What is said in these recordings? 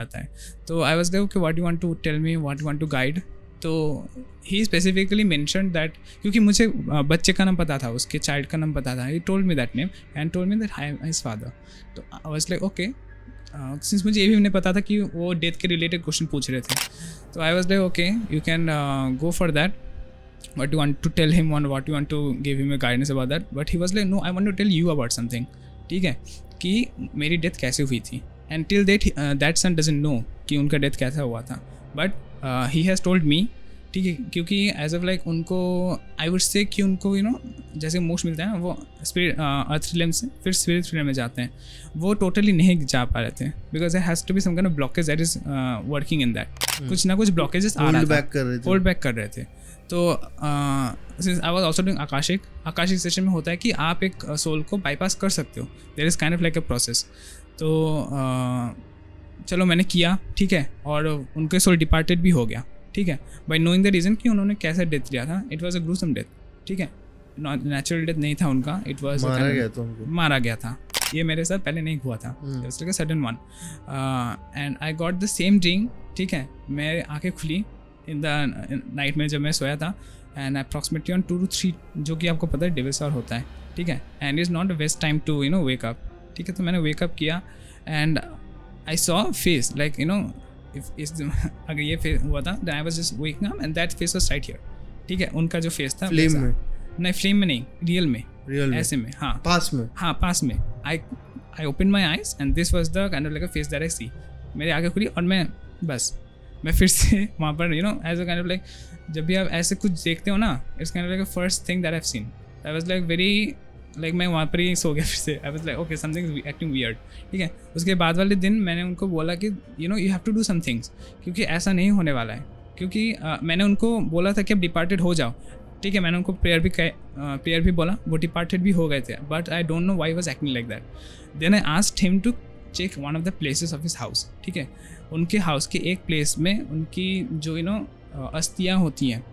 आता है. तो I was like okay what you want to tell me, what you want to guide. तो he specifically mentioned that, क्योंकि मुझे बच्चे का नाम पता था, उसके चाइल्ड का नाम पता था. He told me that name and told me that I am his father. तो I was like okay, since मुझे ये भी नहीं पता था कि वो डेथ के रिलेटेड क्वेश्चन पूछ रहे थे. तो I was like okay you can go for that, what you want to tell him on, what you want to give him a guidance about that. But he was like no, I want to tell you about something. ठीक है, कि मेरी death कैसे हुई थी. And till date that son doesn't know कि उनका death कैसा हुआ था. But he has told me, ठीक है, क्योंकि एज ऑफ लाइक उनको आई वुड से कि उनको यू नो जैसे मोक्ष मिलता है ना, वो स्पिरिट अर्थ रिलम से फिर स्पिरिट रिलम में जाते हैं, वो टोटली नहीं जा पा रहे थे. Because there has to be some kind of blockage that is working in that. कुछ ना कुछ ब्लॉकेजेस आ रहा था, होल्ड बैक कर रहे थे. तो since I was also doing Akashic session में होता है कि आप एक सोल को बाईपास कर सकते हो. There is kind of like a process. तो चलो मैंने किया, ठीक है, और उनके सोल डिपार्टेड भी हो गया, ठीक है, बाय नोइंग द रीज़न कि उन्होंने कैसे डेथ लिया था. It was a gruesome death, ठीक है, नेचुरल डेथ नहीं था उनका. इट वाज मारा गया था. ये मेरे साथ पहले नहीं हुआ था. It was like a sudden one. And I got the same dream, ठीक है, मेरी आँखें खुली इन द नाइट में जब मैं सोया था. एंड अप्रॉक्सीमेटली ऑन 2 to 3, जो कि आपको पता है डेविस आवर होता है, ठीक है, and is not the best time to you know wake up, ठीक है. तो मैंने वेकअप किया and I saw face like you know अगर ये फेस हुआ था, then I was just waking up and that face was right here, ठीक है. उनका जो फेस था फ्लेम में नहीं, फ्लेम में नहीं, रियल में ऐसे में, हाँ पास में. I open my eyes and this was the kind of like a face that I see. मेरी आँखें खुली और मैं फिर से वहाँ पर you know as a kind of like, जब भी आप ऐसे कुछ देखते हो ना, it's kind of like a first thing that I have seen. I was like very like मैं वहाँ पर ही सो गया फिर से. I was like okay something is acting weird, ठीक है. उसके बाद वाले दिन मैंने उनको बोला कि you know you have to do some things, क्योंकि ऐसा नहीं होने वाला है. क्योंकि मैंने उनको बोला था कि अब डिपार्टेड हो जाओ, ठीक है. मैंने उनको प्रेयर भी बोला, वो डिपार्टेड भी हो गए थे. But I don't know why was acting like that. Then I asked him to check one of the places of his house, ठीक है. उनके हाउस के एक प्लेस में उनकी जो यू नो अस्थियाँ होती हैं,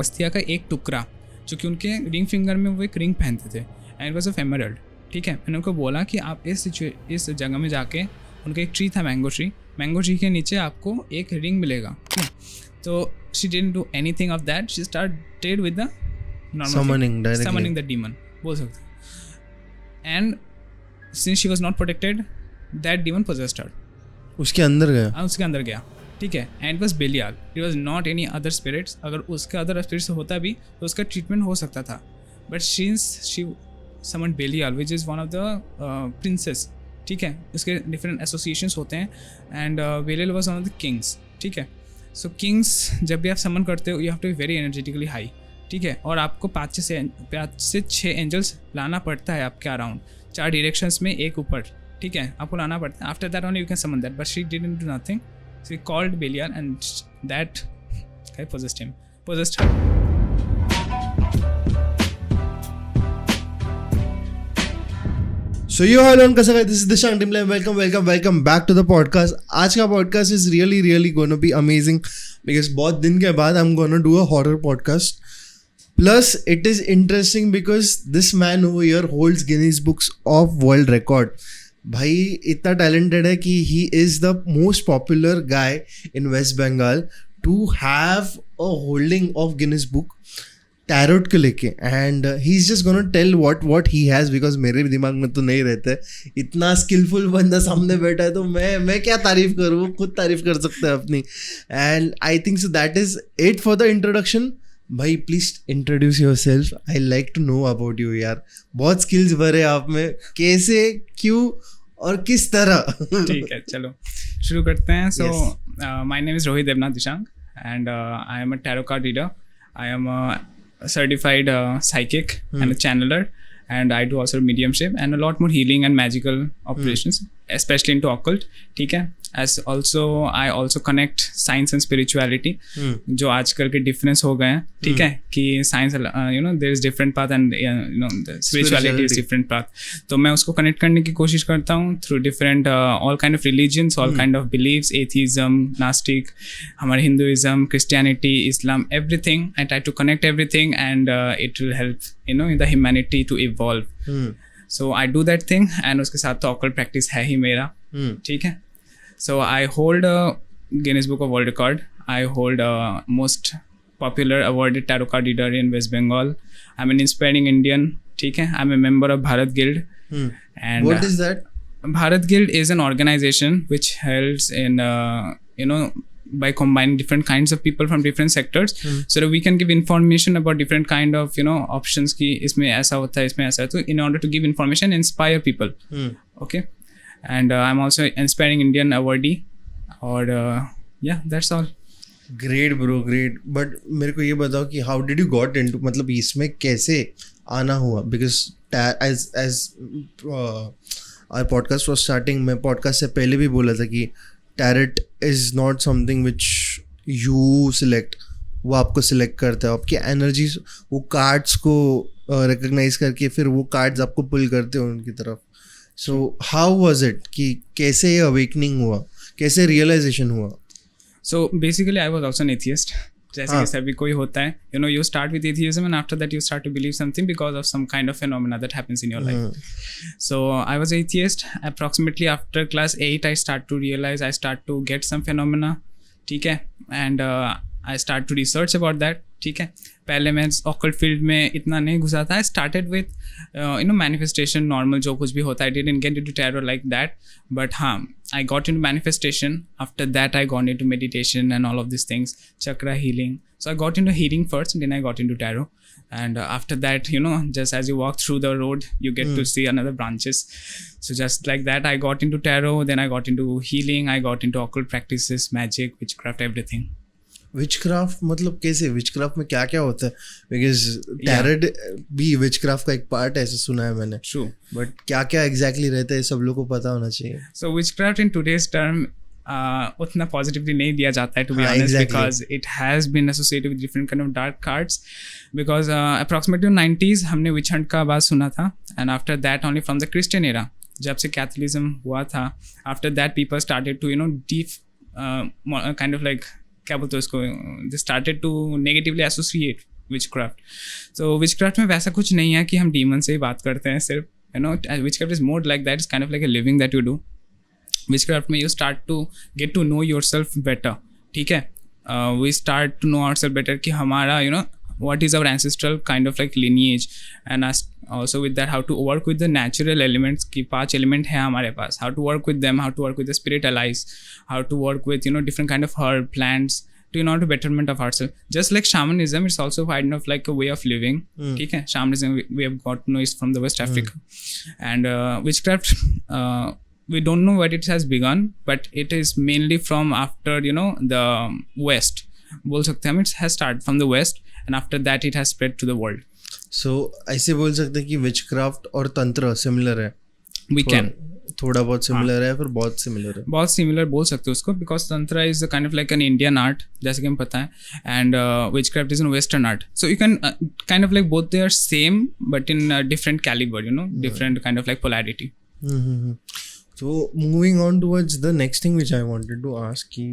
अस्थिया का एक टुकड़ा, जो कि उनके रिंग फिंगर में वो एक रिंग पहनते थे, and it was a emerald, ठीक है. मैंने उनको बोला कि आप इस जगह में जाके, उनका एक ट्री था मैंगो ट्री के नीचे आपको एक रिंग मिलेगा. तो she didn't do anything of that. She started with the summoning the demon, बोल सकते. And since she was not protected, that demon possessed her. उसके अंदर गया, ठीक है. And was Belial, it was not any other spirits. अगर उसका other spirits होता भी तो उसका ट्रीटमेंट हो सकता था. But since she summon Belial which is one of the princes, ठीक है. उसके डिफरेंट एसोसिएशंस होते हैं. And Belial was one of the kings, ठीक है. सो किंग्स जब भी आप समन करते हो, you have to be very energetically high, ठीक है. और आपको 5 से 6 एंजल्स लाना पड़ता है आपके अराउंड, 4 डायरेक्शंस में, एक ऊपर, ठीक है, आपको लाना पड़ता है. After that only you can summon that. But she didn't do nothing. She called Belial and that guy possessed her. So yo, hello and कैसा, this is Dishang Dimle. Welcome back to the podcast. आज का podcast is really going to be amazing because बहुत दिन के बाद I'm going to do a horror podcast. Plus it is interesting because this man over here holds Guinness Books of World Record. भाई इतना talented है कि he is the most popular guy in West Bengal to have a holding of Guinness Book tarot को लेके. And he is just gonna tell what he has, because मेरे दिमाग में तो नहीं रहते. इतना स्किलफुल बंदा सामने बैठा है तो मैं क्या तारीफ करूँ, वो खुद तारीफ कर सकते हैं अपनी. And I think so that is it for the introduction. भाई please introduce yourself. I like to know about you यार. बहुत स्किल्स भरे आप में, कैसे, क्यों और किस तरह. ठीक है, चलो शुरू करते हैं. So my name is Rohit Devnath Dishang and I am a tarot card reader. I am a certified psychic and a channeler, and I do also mediumship and a lot more healing and magical operations, especially into occult, ठीक है. as also I also connect science and spirituality, जो आजकल के difference हो गए हैं, ठीक है, कि science you know there is different path and you know the spirituality is different path. तो मैं उसको connect करने की कोशिश करता हूँ through different all kind of religions, all kind of beliefs, atheism, Gnostic, हमारे Hinduism, Christianity, Islam, everything. I try to connect everything and it will help you know the humanity to evolve. So I do that thing and उसके साथ तो occult practice है ही मेरा, ठीक है. So I hold a Guinness Book of World Record. I hold a most popular awarded tarot card reader in West Bengal. I'm an inspiring Indian. ठीक है. I'm a member of Bharat Guild. And what is that? Bharat Guild is an organization which helps in by combining different kinds of people from different sectors, so that we can give information about different kind of options ki isme aisa hota hai, isme aisa hai. So in order to give information, inspire people. Okay. And I'm also inspiring Indian awardee. Or yeah, that's all. Great bro, great. But मेरे को ये बताओ कि how did you got into, मतलब इसमें कैसे आना हुआ? Because as our podcast was starting, मैं पॉडकास्ट से पहले भी बोला था कि tarot is not something which you select, वो आपको सिलेक्ट करता है. आपकी एनर्जीज वो कार्ड्स को रिकग्नाइज करके फिर वो कार्ड्स आपको पुल करते हो उनकी तरफ. सो हाउ वाज इट कि कैसे ये अवेकनिंग हुआ, कैसे रियलाइजेशन हुआ? So basically I was also an atheist. जैसे कि सभी कोई होता है, you start with atheism and after that you start to believe something because of some kind of phenomena that happens in your life. So I was atheist. Approximately after class 8 I start to realize, I start to get some phenomena. ठीक है. And I start to research about that. ठीक है. पहले मैं occult field में इतना नहीं घुसा था. I started with manifestation, normal जो कुछ भी होता है. I didn't get into tarot like that, but हाँ, I got into manifestation. After that I got into meditation and all of this things, chakra healing. So I got into healing first, then I got into tarot, and after that, just as you walk through the road, you get to see another branches. So just like that, I got into tarot, then I got into healing, I got into occult practices, magic, witchcraft, everything. Witchcraft मतलब कैसे? Witchcraft में क्या क्या होता है? Because tarot भी witchcraft का एक पार्ट है, ऐसा सुना है मैंने. True. बट क्या क्या एग्जैक्टली रहता है, सब लोगों को पता होना चाहिए. So witchcraft in today's term उतना पॉजिटिवली नहीं दिया जाता है, to be honest, because it has been associated with different kind of dark cards. Because approximately 90s हमने विच हंट का बात सुना था, and after that only from the Christian era, जब से कैथोलिज्म हुआ था, after that people started to deep kind of like क्या बोलते हैं उसको, they started to negatively associate witchcraft. So witchcraft में वैसा कुछ नहीं है कि हम डीमन से ही बात करते हैं सिर्फ. Witchcraft is more like that, is kind of like a living that you do. Witchcraft में you start to get to know yourself better. ठीक है. We start to know ourselves better कि हमारा what is our ancestral kind of like lineage, and also with that how to work with the natural elements कि 5 element है हमारे पास, how to work with them, how to work with the spirit allies, how to work with different kind of herb plants to betterment of ourselves. Just like shamanism, it's also kind of like a way of living. ठीक है. Shamanism we have got to know is from the West Africa, and witchcraft we don't know what it has begun, but it is mainly from after the West. बोल सकते हैं हम, it has started from the West and after that it has spread to the world. So ऐसे बोल सकते हैं कि witchcraft और तंत्र सिमिलर है. We can. थोड़ा बहुत सिमिलर है, फिर बहुत सिमिलर है. बहुत सिमिलर बोल सकते हो उसको, because tantra is kind of like an Indian art, जैसे कि हम पता है, and witchcraft is an western art. So you can kind of like both they are same but in different calibre, different kind of like polarity. So moving on towards the next thing which I wanted to ask कि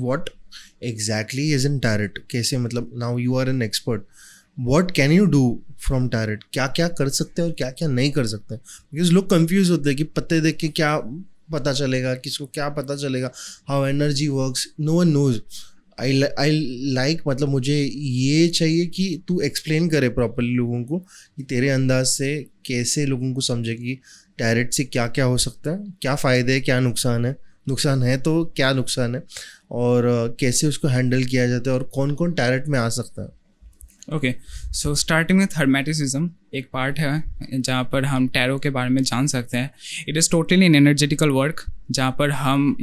what exactly is in tarot? कैसे, मतलब now you are an expert. What can you do from tarot? क्या क्या कर सकते हैं और क्या क्या नहीं कर सकते? Because लोग confused होते हैं कि पत्ते देख के क्या पता चलेगा, किसको क्या पता चलेगा, how energy works, no one knows. I like, मतलब मुझे ये चाहिए कि तू एक्सप्लेन करे प्रॉपरली लोगों को कि तेरे अंदाज से कैसे लोगों को समझे कि टैरेट से क्या क्या हो सकता है, क्या फ़ायदे है, क्या नुकसान है, नुकसान है तो क्या नुकसान है, और कैसे उसको हैंडल किया जाता है, और कौन कौन टैरेट में आ सकता है. ओके, सो स्टार्टिंग विथ हर्मेटिसिज्म एक पार्ट है जहाँ पर हम टैरो के बारे में जान सकते हैं. It is totally an energetical work जहाँ पर हम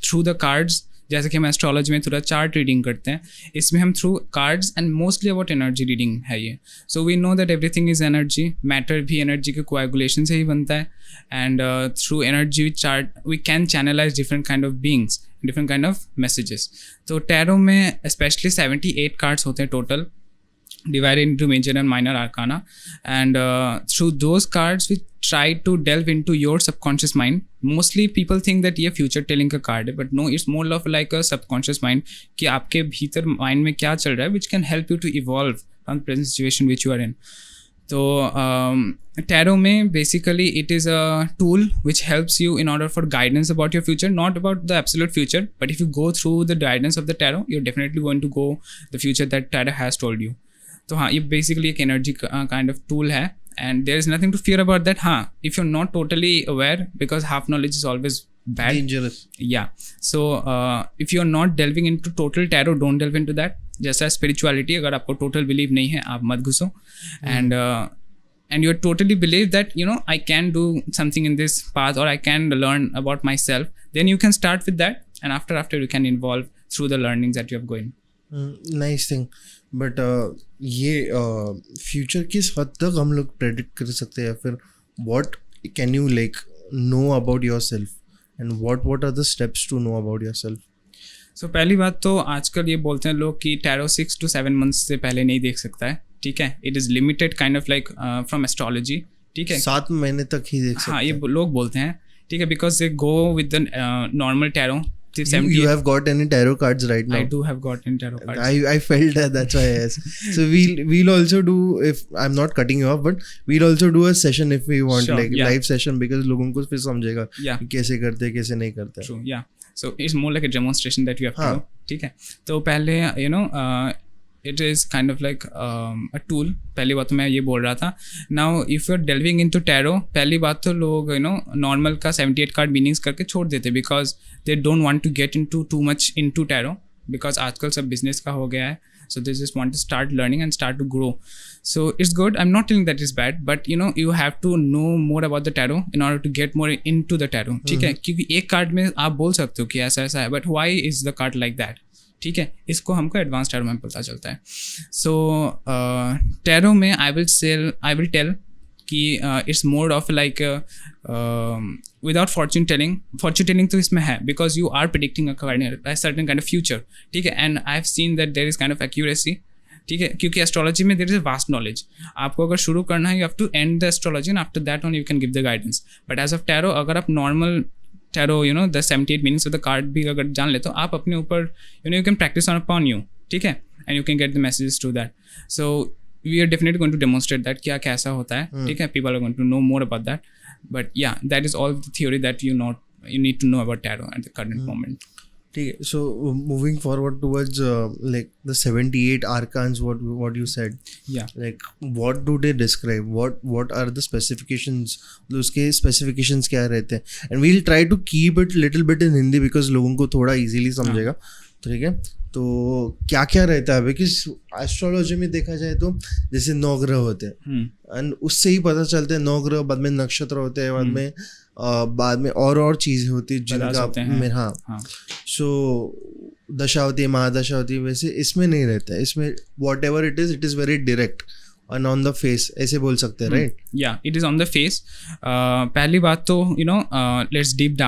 थ्रू द कार्ड्स, जैसे कि हम एस्ट्रोलॉजी में थोड़ा चार्ट रीडिंग करते हैं, इसमें हम through cards and mostly about energy reading है ये. So we know that everything is energy, matter भी एनर्जी के कोएगुलेशन से ही बनता है, and through energy chart we can channelise different kind of beings, different kind of messages. तो tarot में स्पेशली 78 कार्ड्स होते हैं total, divided into major and minor arcana, and through those cards we try to delve into your subconscious mind. Mostly people think that ये future telling का card है, but no, it's more of like a subconscious mind कि आपके भीतर mind में क्या चल रहा है, which can help you to evolve from the present situation which you are in. तो टैरो में basically it is a tool which helps you in order for guidance about your future, not about the absolute future, but if you go through the guidance of the tarot you are definitely going to go the future that tarot has told you. तो हाँ, ये basically एक energy kind of tool है, and there is nothing to fear about that. If you're not totally aware, because half knowledge is always bad, dangerous. Yeah, so if you're not delving into total tarot, don't delve into that. जैसा spirituality, अगर आपको total belief नहीं है आप मत घुसो. And you totally believe that I can do something in this path, or I can learn about myself, then you can start with that, and after you can involve through the learnings that you have going. Nice thing. But ये future किस हद तक हम लोग predict कर सकते हैं, फिर what can you like know about yourself and what are the steps to know about yourself? So पहली बात तो आजकल ये बोलते हैं लोग कि टैरो 6 to 7 months से पहले नहीं देख सकता है. ठीक है, it is limited kind of like from astrology. ठीक है, 7 महीने तक ही देख सकते हैं. हाँ, ये लोग बोलते हैं. ठीक है, because they go with the normal tarot. You have got any tarot cards right now? I do have got any tarot cards. I felt that, that's why I asked. So we'll also do, if I'm not cutting you off, but we'll also do a session if we want, sure, like live session, because लोगों को फिर समझेगा कि कैसे करते हैं कैसे नहीं करते हैं. True, yeah. So it's more like a demonstration that you have to do. ठीक है, तो पहले it is kind of like a tool. पहली बात तो मैं ये बोल रहा था. Now if you're delving into tarot, पहली बात तो लोग normal का 78 कार्ड मीनिंग्स करके छोड़ देते, because they don't want to get into too much into tarot, because आजकल सब business का हो गया है, so they just want to start learning and start to grow. So it's good. I'm not telling that it's bad, but you have to know more about the tarot in order to get more into the tarot. ठीक है, क्योंकि एक card में आप बोल सकते हो कि ऐसा ऐसा है, but why is the card like that? ठीक है, इसको हमको एडवांस टैरो में पता चलता है. सो टैरो में आई विल टेल कि it's more of like without fortune telling तो इसमें है, because you are predicting a certain kind of future. ठीक है, and I have seen that there is kind of accuracy. ठीक है, क्योंकि एस्ट्रोलॉजी में there is a vast knowledge. आपको अगर शुरू करना है, you have to end the astrology and after that on you can give the guidance. But as of tarot, अगर आप normal tarot the 78 meanings of the card भी अगर जान ले, तो आप अपने ऊपर you can practice upon you. ठीक है, and you can get the messages to that. So we are definitely going to demonstrate that क्या कैसा होता है. ठीक है, people are going to know more about that. But yeah, that is all the theory that you need to know about tarot at the current moment. ठीक है, so moving forward towards like the 78 arcans, what you said, yeah, like what do they describe, what are the specifications, उसके specifications क्या रहते हैं, and we'll try to keep it little bit in Hindi because लोगों को थोड़ा easily समझेगा. ठीक है, तो क्या क्या रहता है, बिकॉज एस्ट्रोलॉजी में देखा जाए तो जैसे 9 ग्रह होते हैं, एंड उससे ही पता चलता है 9 ग्रह, बाद में नक्षत्र होते हैं, बाद में और चीज़ें होती है जिनका हाँ. सो दशा होती है, महादशा होती है, वैसे इसमें नहीं रहता है. इसमें what ever it is very direct and on the face, ऐसे बोल सकते हैं, right? Yeah, it is on the face. पहली बात तो let's deep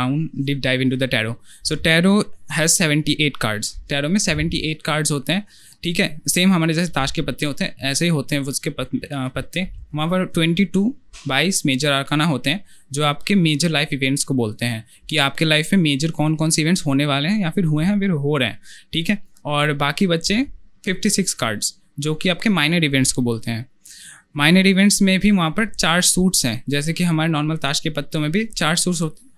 dive into the tarot. So tarot has 78 cards. tarot में 78 cards होते हैं. ठीक है, सेम हमारे जैसे ताश के पत्ते होते हैं, ऐसे ही होते हैं उसके पत्ते. वहाँ पर 22 मेजर आर्काना होते हैं, जो आपके मेजर लाइफ इवेंट्स को बोलते हैं कि आपके लाइफ में मेजर कौन कौन से इवेंट्स होने वाले हैं, या फिर हुए हैं, फिर हो रहे हैं. ठीक है, और बाकी बच्चे 56 कार्ड्स जो कि आपके माइनर इवेंट्स को बोलते हैं. माइनर इवेंट्स में भी वहाँ पर 4 सूट्स हैं, जैसे कि हमारे नॉर्मल ताश के पत्तों में भी 4 सूट्स होते हैं,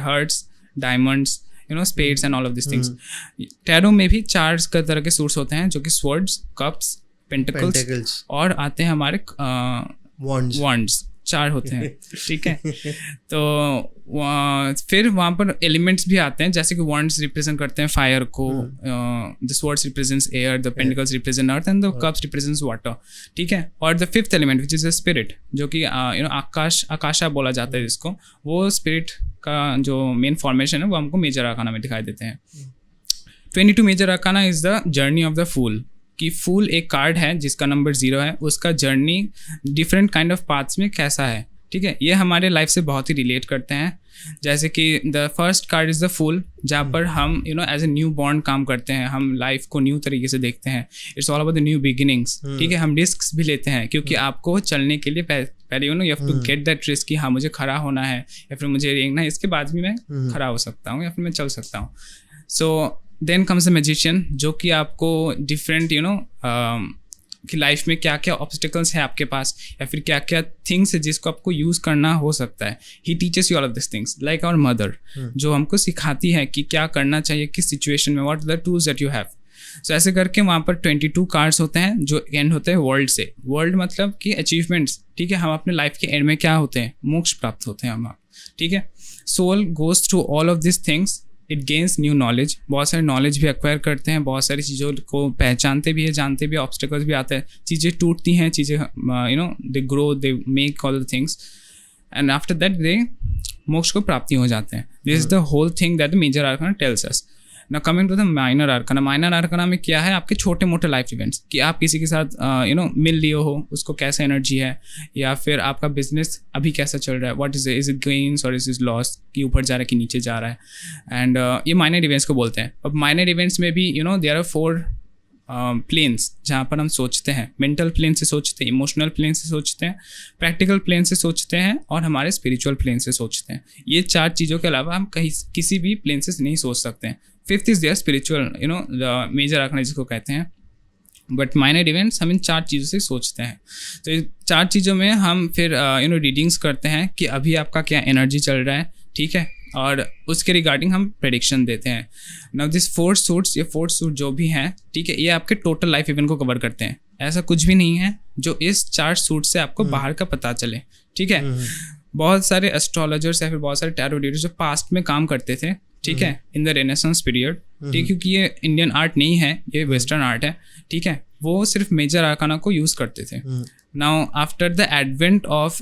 hearts, diamonds, spades and all of this things. Tarot में भी 4 तरह के सूट्स होते हैं, जो कि स्वर्ड्स, कप्स, पेंटिकल्स और आते हैं हमारे वॉन्ड्स. 4 होते हैं. ठीक है, तो फिर वहाँ पर एलिमेंट्स भी आते हैं, जैसे कि वॉन्ड्स रिप्रेजेंट करते हैं फायर को, the swords represents air, the pentacles represent earth and the cups represents water. ठीक है, और the 5th element which is a spirit, जो कि आकाशा बोला जाता है जिसको, वो स्पिरिट का जो मेन फॉर्मेशन है वो हमको मेजर आर्काना में दिखाई देते हैं. 22 major arcana is the journey of the fool. कि फूल एक कार्ड है जिसका नंबर 0 है, उसका journey different kind of paths में कैसा है. ठीक है, ये हमारे लाइफ से बहुत ही रिलेट करते हैं. जैसे कि the first card is the fool, जहाँ पर हम एज ए न्यू बॉर्न काम करते हैं, हम लाइफ को न्यू तरीके से देखते हैं. It's all about the new beginnings. ठीक है, हम रिस्क भी लेते हैं, क्योंकि आपको चलने के लिए पहले you have to get that risk कि हाँ मुझे खड़ा होना है, या फिर मुझे रेंगना है, इसके बाद भी मैं खड़ा हो सकता हूँ, या फिर मैं चल सकता हूँ. So then comes the magician, जो कि आपको डिफरेंट कि लाइफ में क्या क्या ऑब्स्टिकल्स हैं आपके पास, या फिर क्या क्या थिंग्स है जिसको आपको यूज़ करना हो सकता है. He teaches you all of this things like our mother, जो हमको सिखाती है कि क्या करना चाहिए किस सिचुएशन में, what the tools that you have. So ऐसे करके वहाँ पर 22 कार्ड्स होते हैं जो एंड होते हैं वर्ल्ड से. वर्ल्ड मतलब कि अचीवमेंट्स, ठीक है. हम अपने लाइफ के एंड में क्या होते हैं, मोक्ष प्राप्त होते हैं हम, ठीक है. Soul goes through all of this things, it gains new knowledge. बहुत सारे नॉलेज भी एक्वायर करते हैं, बहुत सारी चीज़ों को पहचानते भी है, जानते भी, ऑब्स्टिकल्स भी आते हैं, चीज़ें टूटती हैं, चीज़ें they grow, they make all the things, and after that they मोक्ष को प्राप्ति हो जाते हैं. This is the whole thing that the major arcana tells us. Now coming to the minor arcana. Minor arcana में क्या है, आपके छोटे मोटे लाइफ इवेंट्स, कि आप किसी के साथ मिल लिए हो, उसको कैसा एनर्जी है, या फिर आपका बिजनेस अभी कैसा चल रहा है, व्हाट इज इट गेन्स और इज लॉस, कि ऊपर जा रहा है कि नीचे जा रहा है. एंड ये माइनर इवेंट्स को बोलते हैं. अब माइनर इवेंट्स में भी देयर आर 4 प्लेन्स जहाँ पर हम सोचते हैं. मेंटल प्लेन से सोचते हैं, इमोशनल प्लेन से सोचते हैं, प्रैक्टिकल प्लेन से सोचते हैं, और हमारे स्पिरिचुअल प्लेन से सोचते हैं. ये 4 चीज़ों के अलावा हम कहीं किसी भी प्लेन से नहीं सोच सकते हैं. 5th is their spiritual, the major arcana जिसको कहते हैं. बट माइनर इवेंट्स हम इन 4 चीज़ों से सोचते हैं. तो इन 4 चीज़ों में हम फिर रीडिंग्स करते हैं कि अभी आपका क्या एनर्जी चल रहा है, ठीक है, और उसके रिगार्डिंग हम प्रेडिक्शन देते हैं. नाउ दिस 4 सूट्स, ये 4 सूट जो भी हैं, ठीक है, ये आपके टोटल लाइफ इवेंट को कवर करते हैं. ऐसा कुछ भी नहीं है जो इस 4 सूट से आपको बाहर का पता चले, ठीक है. बहुत सारे एस्ट्रोलॉजर्स या फिर बहुत सारे टैरो रीडर्स जो पास्ट में काम करते थे, ठीक है, इन द रेनेसांस पीरियड, ठीक, क्योंकि ये इंडियन आर्ट नहीं है, ये वेस्टर्न आर्ट है, ठीक है, वो सिर्फ मेजर आर्काना को यूज़ करते थे. Now after the advent of,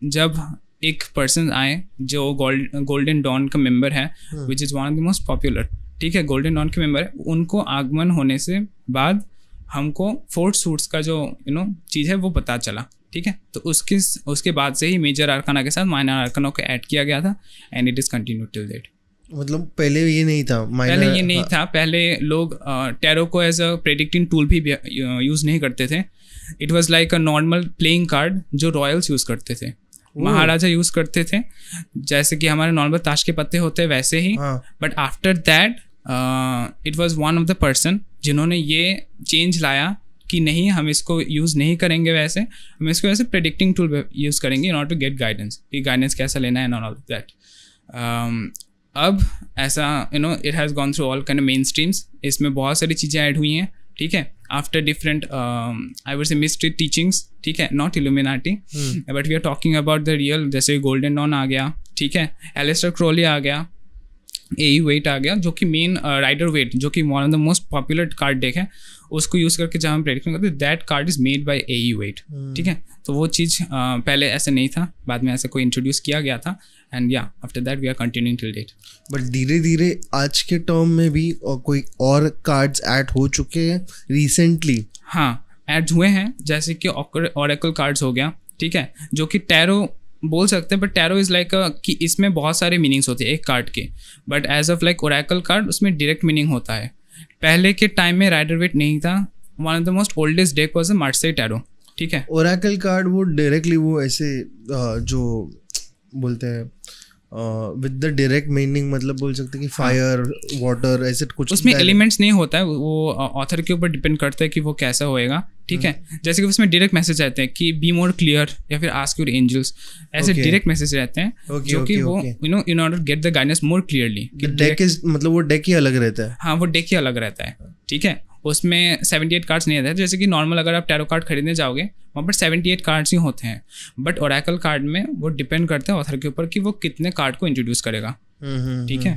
जब एक पर्सन आए जो गोल्डन डॉन का मेंबर है, which is one of the most popular, ठीक है, गोल्डन डॉन के मेंबर है, उनको आगमन होने से बाद हमको 4 सूट्स का जो चीज़ है वो पता चला, ठीक है. तो उसके बाद से ही मेजर आर्काना के साथ माइनर आर्काना को ऐड किया गया था, and it is continue till date. मतलब पहले ये नहीं था, पहले ये नहीं था. पहले लोग टैरो को एज अ प्रेडिक्टिंग टूल भी यूज़ नहीं करते थे. It was like a normal playing card जो रॉयल्स यूज़ करते थे, महाराजा यूज़ करते थे, जैसे कि हमारे नॉर्मल ताश के पत्ते होते हैं वैसे ही. But after that it was one of the person जिन्होंने ये चेंज लाया कि नहीं, हम इसको यूज़ नहीं करेंगे वैसे, हम इसको वैसे प्रेडिक्टिंग टूल यूज़ करेंगे in order to get guidance, कि गाइडेंस कैसा लेना है, एंड ऑल ऑफ दैट. अब ऐसा it has gone through all kind of main streams. इसमें बहुत सारी चीज़ें ऐड हुई हैं, ठीक है, after different I would say mystery teachings, ठीक है, not Illuminati, but we are talking about the real. जैसे गोल्डन डॉन आ गया, ठीक है, एलिस्टर क्रोली आ गया, AU वेट आ गया, जो कि मेन राइडर वेट, जो कि one of the most popular card deck है, उसको यूज़ करके जहाँ हम प्रेडिक्शन करते हैं, that card is made by AU Waite, ठीक है. तो वो चीज़ पहले ऐसे नहीं था, बाद में ऐसे कोई इंट्रोड्यूस किया गया था, एंड या after that we are continuing till date. But धीरे धीरे आज के टर्म में भी कोई और कार्ड्स ऐड हो चुके हैं रिसेंटली. हाँ, ऐड हुए हैं, जैसे कि ऑरेकल कार्ड्स हो गया, ठीक है, जो कि टैरो बोल सकते हैं, बट टैरो इज़ लाइक कि इसमें बहुत सारे मीनिंग्स होते हैं एक कार्ड के. But as of like oracle card, उसमें डायरेक्ट मीनिंग होता है. पहले के टाइम में राइडर वेट नहीं था. One of the most oldest deck was a Marseille tarot, ठीक है. ओरेकल कार्ड वो डायरेक्टली वो ऐसे जो बोलते हैं विद द डायरेक्ट मीनिंग, मतलब बोल सकते हैं कि फायर, वाटर, ऐसे कुछ. उसमें एलिमेंट्स नहीं होता है, वो ऑथर के ऊपर डिपेंड करता है कि वो कैसा होएगा, ठीक है. जैसे कि उसमें डायरेक्ट मैसेज रहते हैं कि बी मोर क्लियर, या फिर आस्क योर एंजल्स, ऐसे डायरेक्ट मैसेज रहते हैं, जो कि वो in order get the guidance more clearly. Deck is मतलब वो डेक ही अलग रहता है. हाँ, वो डेक ही अलग रहता है, ठीक है. उसमें 78 कार्ड्स नहीं रहते हैं. जैसे कि नॉर्मल अगर आप टैरो कार्ड खरीदने जाओगे, वहाँ पर 78 कार्ड्स ही होते हैं. बट ओरेकल कार्ड में वो डिपेंड करता है ऑथर के ऊपर कि वो कितने कार्ड को इंट्रोड्यूस करेगा, ठीक है.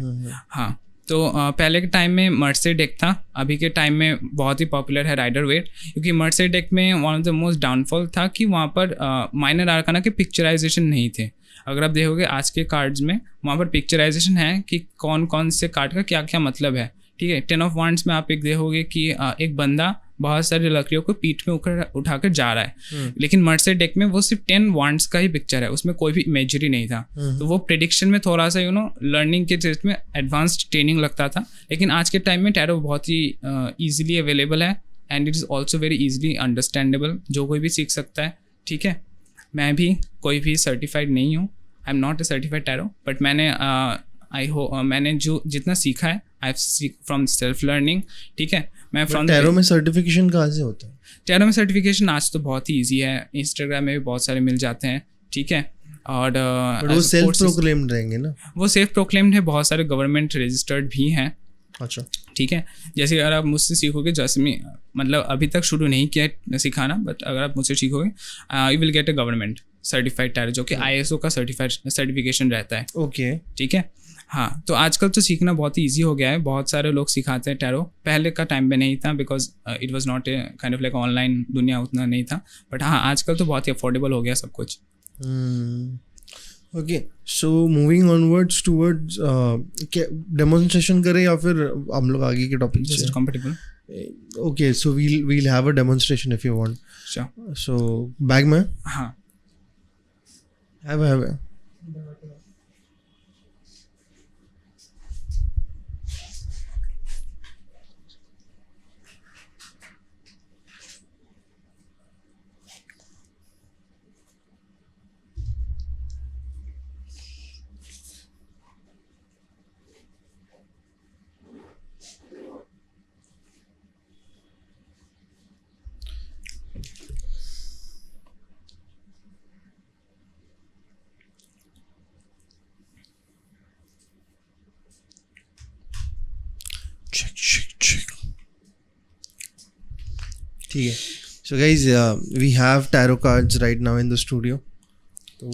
हाँ, तो पहले के टाइम में मर्से डेक था, अभी के टाइम में बहुत ही पॉपुलर है राइडर वेट, क्योंकि मर्से डेक में one of the most downfall था कि वहाँ पर माइनर आर्काना के पिक्चराइजेशन नहीं थे. अगर आप देखोगे आज के कार्ड्स में, वहाँ पर पिक्चराइजेशन है कि कौन कौन से कार्ड का क्या क्या मतलब है, ठीक है. 10 ऑफ वांड्स में आप एक देखोगे कि एक बंदा बहुत सारी लकड़ियों को पीठ में उठाकर जा रहा है, लेकिन मर्से डेक में वो सिर्फ 10 वांड्स का ही पिक्चर है, उसमें कोई भी इमेजरी नहीं था. तो वो प्रेडिक्शन में थोड़ा सा लर्निंग के चीज में एडवांस्ड ट्रेनिंग लगता था. लेकिन आज के टाइम में टैरो बहुत ही ईजिली अवेलेबल है, and it is also very easily understandable, जो कोई भी सीख सकता है, ठीक है. मैं भी कोई भी सर्टिफाइड नहीं हूँ, आई am not a certified tarot, but मैंने मैंने जो जितना सीखा है आई सीख फ्रॉम सेल्फ लर्निंग, ठीक है। मैं फ्रॉम टैरो में सर्टिफिकेशन कहाँ से होता है? टैरो में सर्टिफिकेशन आज तो बहुत ही ईजी है, इंस्टाग्राम में भी बहुत सारे मिल जाते हैं, ठीक है। और वो सेल्फ प्रोक्लेम्ड रहेंगे ना? वो सेल्फ प्रोक्लेम्ड है, बहुत सारे गवर्नमेंट रजिस्टर्ड भी हैं। अच्छा, ठीक है। जैसे अगर आप मुझसे सीखोगे, जैसे मैं मतलब अभी तक शुरू नहीं किया सिखाना, बट अगर आप मुझसे सीखोगे you will get a government certified tarot, जो कि ISO का सर्टिफिकेशन रहता है। ओके, ठीक है। हाँ, तो आजकल तो सीखना बहुत ही ईजी हो गया है, बहुत सारे लोग सिखाते हैं टैरो। पहले का टाइम में नहीं था, because it was not a kind of like online दुनिया उतना नहीं था, बट हाँ आजकल तो बहुत ही अफोर्डेबल हो गया सब कुछ। Okay, so moving onwards towards demonstration करें या फिर हम लोग आगे के टॉपिक से? Comfortable. Okay, so we'll have a demonstration if you want. Sure. So bag में? हाँ। have check. ठीक है। So guys, we have tarot cards right now in the studio. So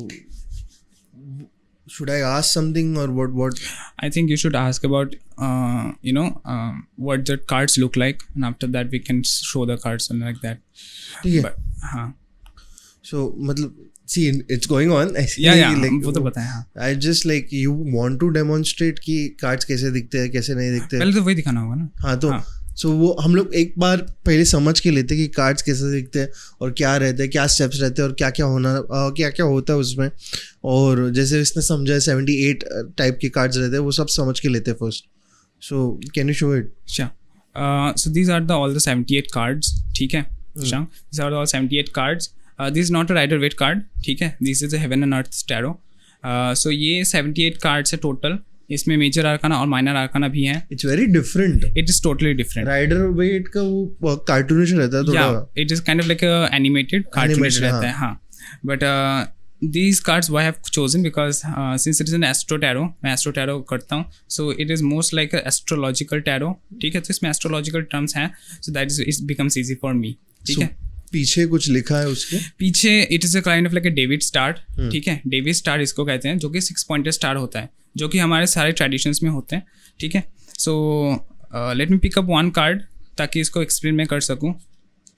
should I ask something or what? I think you should ask about what the cards look like, and after that we can show the cards and like that. ठीक है। हाँ। So मतलब see, it's going on. Yeah, like, वो तो पता है। हाँ। I just like you want to demonstrate कि cards कैसे दिखते हैं, कैसे नहीं दिखते। पहले तो वही दिखाना होगा ना। हाँ, तो सो वो हम लोग एक बार पहले समझ के लेते कि कार्ड्स कैसे दिखते हैं और क्या रहते हैं, क्या स्टेप्स रहते हैं और क्या क्या होता है उसमें। और जैसे इसने समझा 78 टाइप के कार्ड्स रहते हैं, वो सब समझ के लेते हैं first. So can you show it? Sure. So these are all the 78 cards, ठीक है। These are all 78 cards. This is not a Rider Waite card, ठीक है। This is a Heaven and Earth Tarot. So ये 78 cards है total. इसमें major आर्काना और minor arcana भी हैं। It's very different. It is totally different. Rider Waite का वो कार्टूनिश रहता है थोड़ा। It is kind of like animated cartoonish रहता है। हाँ, but these cards why I have chosen because since it is an astro tarot, मैं astro tarot करता हूँ, so it is most like a astrological tarot, ठीक है। तो इसमें astrological terms हैं, so that is it becomes easy for me, ठीक है। पीछे कुछ लिखा है उसके पीछे? It is a kind of like a David star, ठीक है। डेविड स्टार इसको कहते हैं, जो कि 6 पॉइंटेड स्टार होता है, जो कि हमारे सारे ट्रेडिशंस में होते हैं, ठीक है। So let me pick up 1 card ताकि इसको एक्सप्लेन मैं कर सकूँ,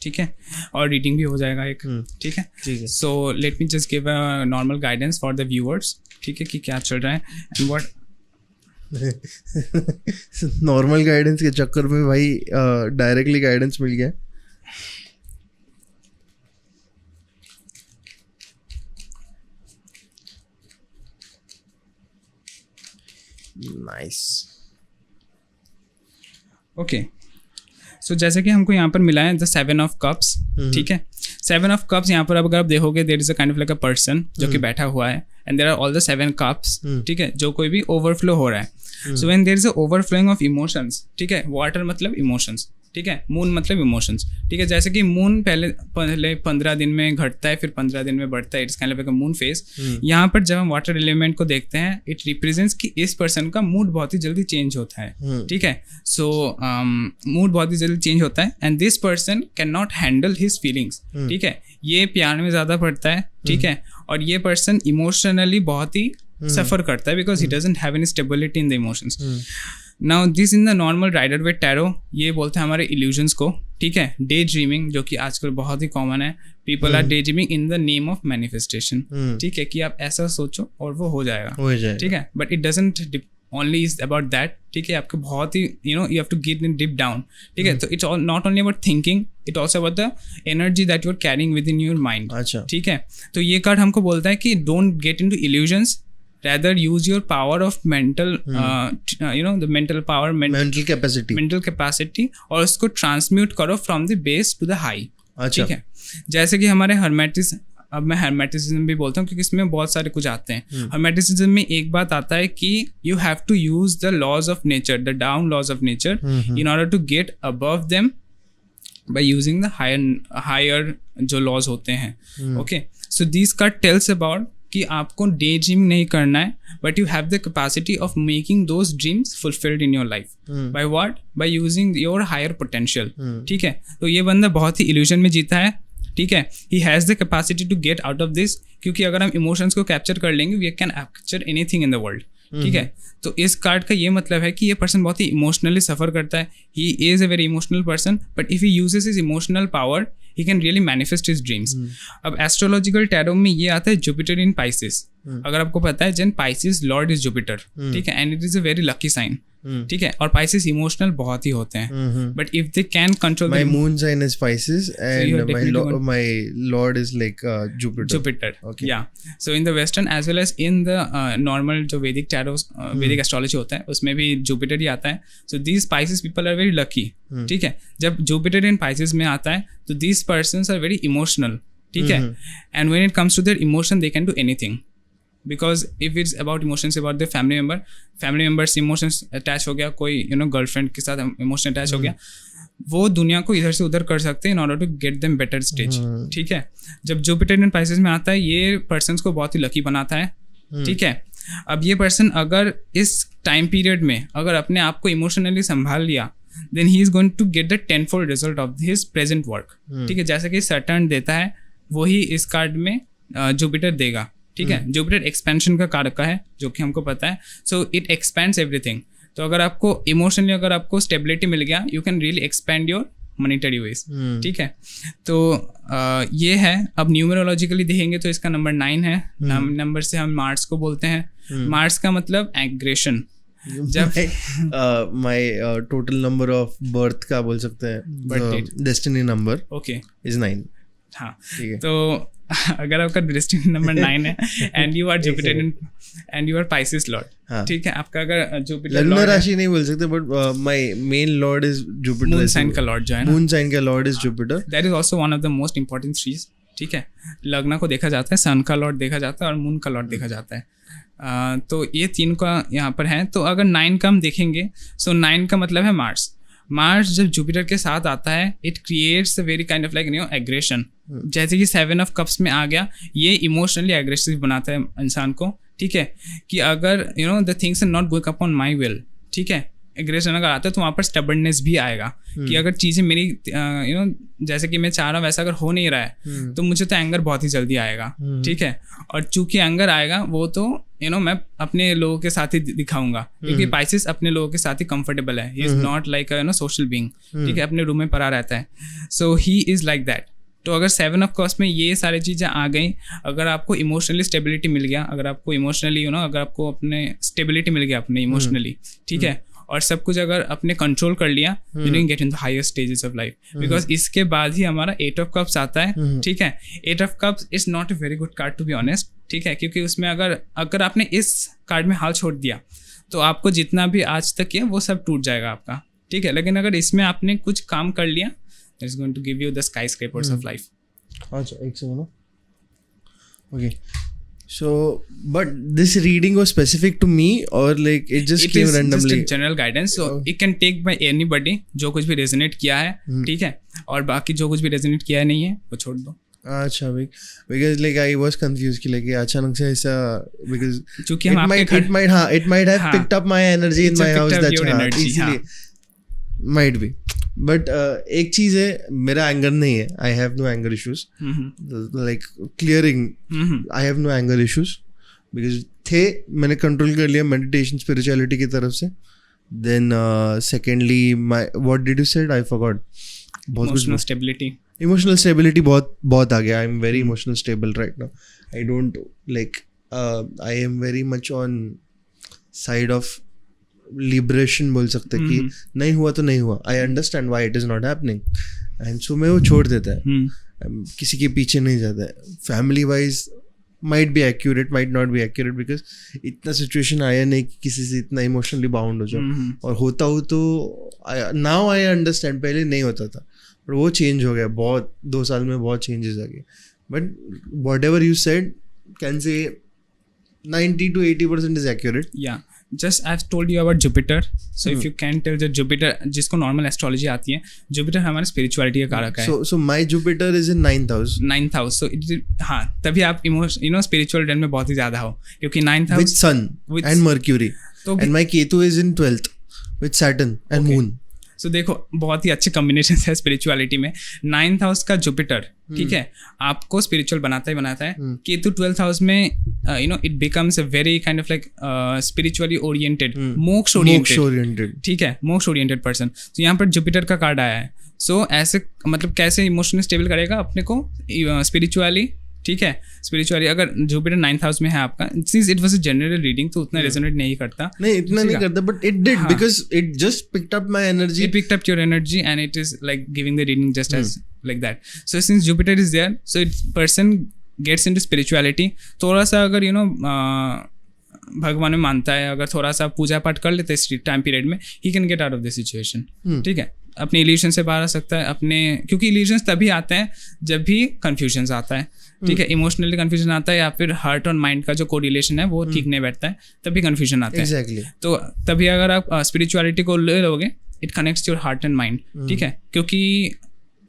ठीक है, और रीडिंग भी हो जाएगा एक, ठीक है। So let me just give a normal guidance for the viewers, ठीक है, कि क्या चल रहा है एंड व्हाट। नॉर्मल गाइडेंस के चक्कर में भाई डायरेक्टली गाइडेंस मिल गया। नाइस। ओके, सो जैसे कि हमको यहाँ पर मिला है द 7 ऑफ कप्स, ठीक है। 7 ऑफ कप्स यहाँ पर अगर आप देखोगे there is a kind of like a person जो कि बैठा हुआ है, and there are all the 7 cups, ठीक है, जो कोई भी ओवरफ्लो हो रहा है। So when there is a overflowing of emotions, ठीक है, वाटर मतलब इमोशंस, ठीक है, मून मतलब इमोशंस, ठीक है। जैसे कि मून पहले 15 दिन में घटता है, फिर 15 दिन में बढ़ता है, it's kind of like a moon phase. यहाँ पर जब हम वाटर एलिमेंट को देखते हैं, इट रिप्रेजेंट्स कि इस पर्सन का मूड बहुत ही जल्दी चेंज होता है, ठीक है। सो मूड बहुत ही जल्दी चेंज होता है, and this person can not handle his feelings, ठीक है। ये प्यार में ज़्यादा पड़ता है, ठीक है, और ये पर्सन इमोशनली बहुत ही सफ़र करता है because he doesn't have any stability in the emotions. Now this in the normal Rider Waite tarot, ये बोलते हैं हमारे इल्यूजन्स को, ठीक है। डे ड्रीमिंग, जो कि आजकल बहुत ही कॉमन है, people are day dreaming in the name of manifestation, ठीक है, कि आप ऐसा सोचो और वो हो जाएगा, ठीक है। But it doesn't only is about that, ठीक है। आपको बहुत ही you have to get in deep down, ठीक है। तो it's not only about thinking, it also about the energy that you are carrying within your mind, ठीक है। तो ये कार्ड हमको बोलता है कि don't get into illusions, rather use your power of mental the mental power, mental capacity, और उसको ट्रांसम्यूट करो from the base to the high, ठीक है। जैसे कि हमारे हर्मेटिस अब मैं हर्मेटिसिज्म भी बोलता हूँ क्योंकि इसमें बहुत सारे कुछ आते हैं। हर्मेटिसिज्म में एक बात आता है कि you have to use the laws of nature, the down laws of nature, in order to get above them by using the higher जो लॉज होते हैं। Okay, so this card tells about कि आपको डे ड्रीम नहीं करना है, but you have the capacity of making those dreams fulfilled in your life. By what? By using your higher potential. ठीक है, तो ये बंदा बहुत ही इल्यूजन में जीता है। ठीक है, he has the capacity to get out of this, क्योंकि अगर हम इमोशंस को कैप्चर कर लेंगे, we can capture anything in the world. ठीक है, तो इस कार्ड का ये मतलब है कि ये पर्सन बहुत ही इमोशनली सफ़र करता है। He is a very emotional person, but if he uses his emotional power, he can really manifest his dreams. अब एस्ट्रोलॉजिकल टैरो में ये आता है जुपिटर इन पाइसिस। अगर आपको पता है, जन पाइसिस लॉर्ड इज जुपिटर। ठीक है, and it is a very lucky sign. ठीक है, और पाइसिस इमोशनल बहुत ही होते हैं, but if they can control, my moon sign is Pisces and my lord is like Jupiter. Okay. Yeah, so in the western as well as in the normal जो वैदिक tarot, वैदिक astrology होता है, उसमें भी जुपिटर ही आता है। so these Pisces people are very lucky. ठीक है, जब जुपिटर इन पाइसिस में आता है तो these persons are very emotional. ठीक है, and when it comes to their emotion they can do anything. Because if it's about emotions about the family member से emotions attach हो गया, कोई गर्लफ्रेंड के साथ emotion attach हो गया, वो दुनिया को इधर से उधर कर सकते हैं in order to get them better stage. ठीक है, जब जुपिटर इन पाइसेस में आता है, ये पर्सन्स को बहुत ही लकी बनाता है। ठीक है, अब ये पर्सन अगर इस टाइम पीरियड में अगर अपने आप को इमोशनली संभाल लिया, then he is going to get the tenfold result of his present work. ठीक है, जैसे कि सैटर्न देता है वही इस कार्ड में जुपिटर देगा। ठीक है, जुपिटर एक्सपेंशन का कारक का है, जो कि हमको पता है। So it expands everything. तो अगर आपको इमोशनली अगर आपको स्टेबिलिटी मिल गया, you can really expand your monetary ways. ठीक है, तो ये है। अब न्यूमरोलॉजिकली देखेंगे तो इसका नंबर 9 है। नंबर से हम मार्स को बोलते हैं। मार्स का मतलब एग्रेशन। जब my total number of birth का बोल सकते हैं, डेस्टिनी नंबर ओके इज 9। हाँ, तो अगर आपका डेस्टिनी नंबर 9 है and you are Jupiter and you are Pisces lord. ठीक है, आपका अगर जुपिटर लग्न राशि नहीं बोल सकते, but my main lord is Jupiter. Moon sign का लॉर्ड जो है ना, मून साइन का lord is Jupiter. That is also one of the most important चीज। ठीक है, लग्न को देखा जाता है, सन का लॉर्ड देखा जाता है और मून का लॉर्ड देखा जाता है। तो ये 3 का यहाँ पर है। तो अगर 9 का हम देखेंगे, सो 9 का मतलब है मार्स। मार्स जब जुपिटर के साथ आता है, it creates a very kind of like aggression. जैसे कि 7 ऑफ कप्स में आ गया, ये इमोशनली एग्रेसिव बनाता है इंसान को। ठीक है, कि अगर the things are not going upon my will. ठीक है, एग्रेशन अगर आता है तो वहाँ पर स्टबर्डनेस भी आएगा कि अगर चीज़ें मेरी जैसे कि मैं चाह रहा हूँ वैसा अगर हो नहीं रहा है, तो मुझे तो एंगर बहुत ही जल्दी आएगा। ठीक है, और चूंकि एंगर आएगा वो तो मैं अपने लोगों के साथ ही दिखाऊंगा, क्योंकि पाइसेस अपने लोगों के साथ ही कंफर्टेबल है। ही is not like social being. ठीक है, अपने रूम में पड़ा रहता है। सो ही इज लाइक दैट। तो अगर 7 ऑफ कप्स में ये सारी चीज़ें आ गई, अगर आपको इमोशनली स्टेबिलिटी मिल गया, अगर आपको इमोशनली अगर आपको अपने स्टेबिलिटी मिल गया अपने इमोशनली, ठीक है, और सब कुछ अगर अपने कंट्रोल कर लिया, you can get in the higher stages of life. Because इसके बाद ही हमारा 8 ऑफ कप्स आता है। ठीक है, 8 of cups is not a very good card to be honest. ठीक है, क्योंकि उसमें अगर आपने इस कार्ड में हाल छोड़ दिया तो आपको जितना भी आज तक किया वो सब टूट जाएगा आपका। ठीक है, लेकिन अगर इसमें आपने कुछ काम कर लिया, it is going to give you the skyscrapers of life. अच्छा, एक second. Okay, so but this reading was specific to me or like it just came randomly? Just a general guidance, so it can take by anybody जो कुछ भी resonate किया है। ठीक है, और बाकी जो कुछ भी resonate किया नहीं है वो छोड़ दो। अच्छा, because like I was confused कि like अचानक से ऐसा, because चूंकि हम आपके घर it might have picked up my energy in my house, that's easily might be, but एक चीज है, मेरा एंगर नहीं है। I have no anger issues, like clearing, I have no anger issues because मैंने कंट्रोल कर लिया मेडिटेशन स्पिरिचुअलिटी की तरफ से। then secondly what did you said? I forgot. Emotional stability बहुत आ गया। I am very emotional stable right now. I don't like I am very much on side of liberation बोल सकते कि नहीं हुआ तो नहीं हुआ। I understand why it is not happening and so मैं वो छोड़ देता है, किसी के पीछे नहीं जाता है। Family wise might be accurate, might not be accurate because इतना सिचुएशन आया नहीं कि किसी से इतना इमोशनली बाउंड हो जाओ, और होता हो तो now I understand, पहले नहीं होता था, पर वो चेंज हो गया बहुत। 2 साल में बहुत चेंजेस आ गए। but whatever you said can say 90 to 80% is accurate. Yeah, just I've told you about Jupiter. So if you can tell the Jupiter, जिसको normal astrology आती है, Jupiter हमारे spirituality का कारक है. So my Jupiter is in 9th house. 9th house. So हाँ, तभी आप spiritual realm में बहुत ही ज़्यादा हो, क्योंकि 9th house with Sun and Mercury. And my Ketu is in 12th with Saturn and Moon. So देखो बहुत ही अच्छे कॉम्बिनेशन है स्पिरिचुअलिटी में. 9th हाउस का जुपिटर, ठीक है, आपको स्पिरिचुअल बनाता है. केतु 12th हाउस में it becomes a very kind of like spiritually oriented, मोक्ष ओरिएंटेड, ठीक है, मोक्ष ओरिएंटेड पर्सन. तो यहाँ पर जुपिटर का कार्ड आया है. सो ऐसे मतलब कैसे इमोशनली स्टेबल करेगा अपने को स्पिरिचुअली, ठीक है. स्पिरिचुअली अगर जुपिटर 9th हाउस में है आपका, since it was a general reading तो उतना रेजोनेट नहीं करता, but it did because it just picked up my energy, it picked up your energy and it is like giving the reading just as like that. So since Jupiter is there, so it person gets into spirituality. थोड़ा सा अगर भगवान में मानता है, अगर थोड़ा सा पूजा पाठ कर लेते इस टाइम पीरियड में, he can get out of this situation, ठीक है. अपने इल्यूजन से बाहर आ सकता है क्योंकि इल्यूजन्स तभी आते हैं जब भी कन्फ्यूजन आता है, ठीक है. इमोशनली कन्फ्यूजन आता है या फिर हार्ट और माइंड का जो कोरिलेशन है वो ठीक नहीं बैठता है, तभी कन्फ्यूजन आता है. तो तभी अगर आप स्पिरिचुअलिटी को ले लोगे, it connects your heart and mind, ठीक है. क्योंकि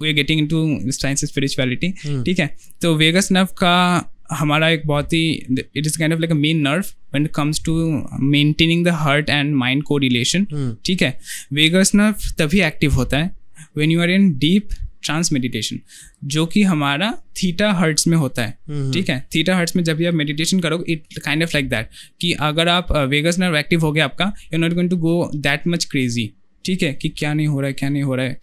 we are getting into science spirituality, ठीक है. तो वेगस नर्व का हमारा एक बहुत ही, it is kind of like a main nerve when it comes to maintaining the heart and mind correlation, ठीक है. वेगस नर्व तभी एक्टिव होता है when you are in deep trance meditation, जो कि हमारा थीटा हर्ट्स में होता है, ठीक है. थीटा हर्ट्स में जब भी आप मेडिटेशन करोगे, it kind of like that कि अगर आप वेगस नर्व एक्टिव हो गया आपका, you are not going to go that much crazy, ठीक है, कि क्या नहीं हो रहा है,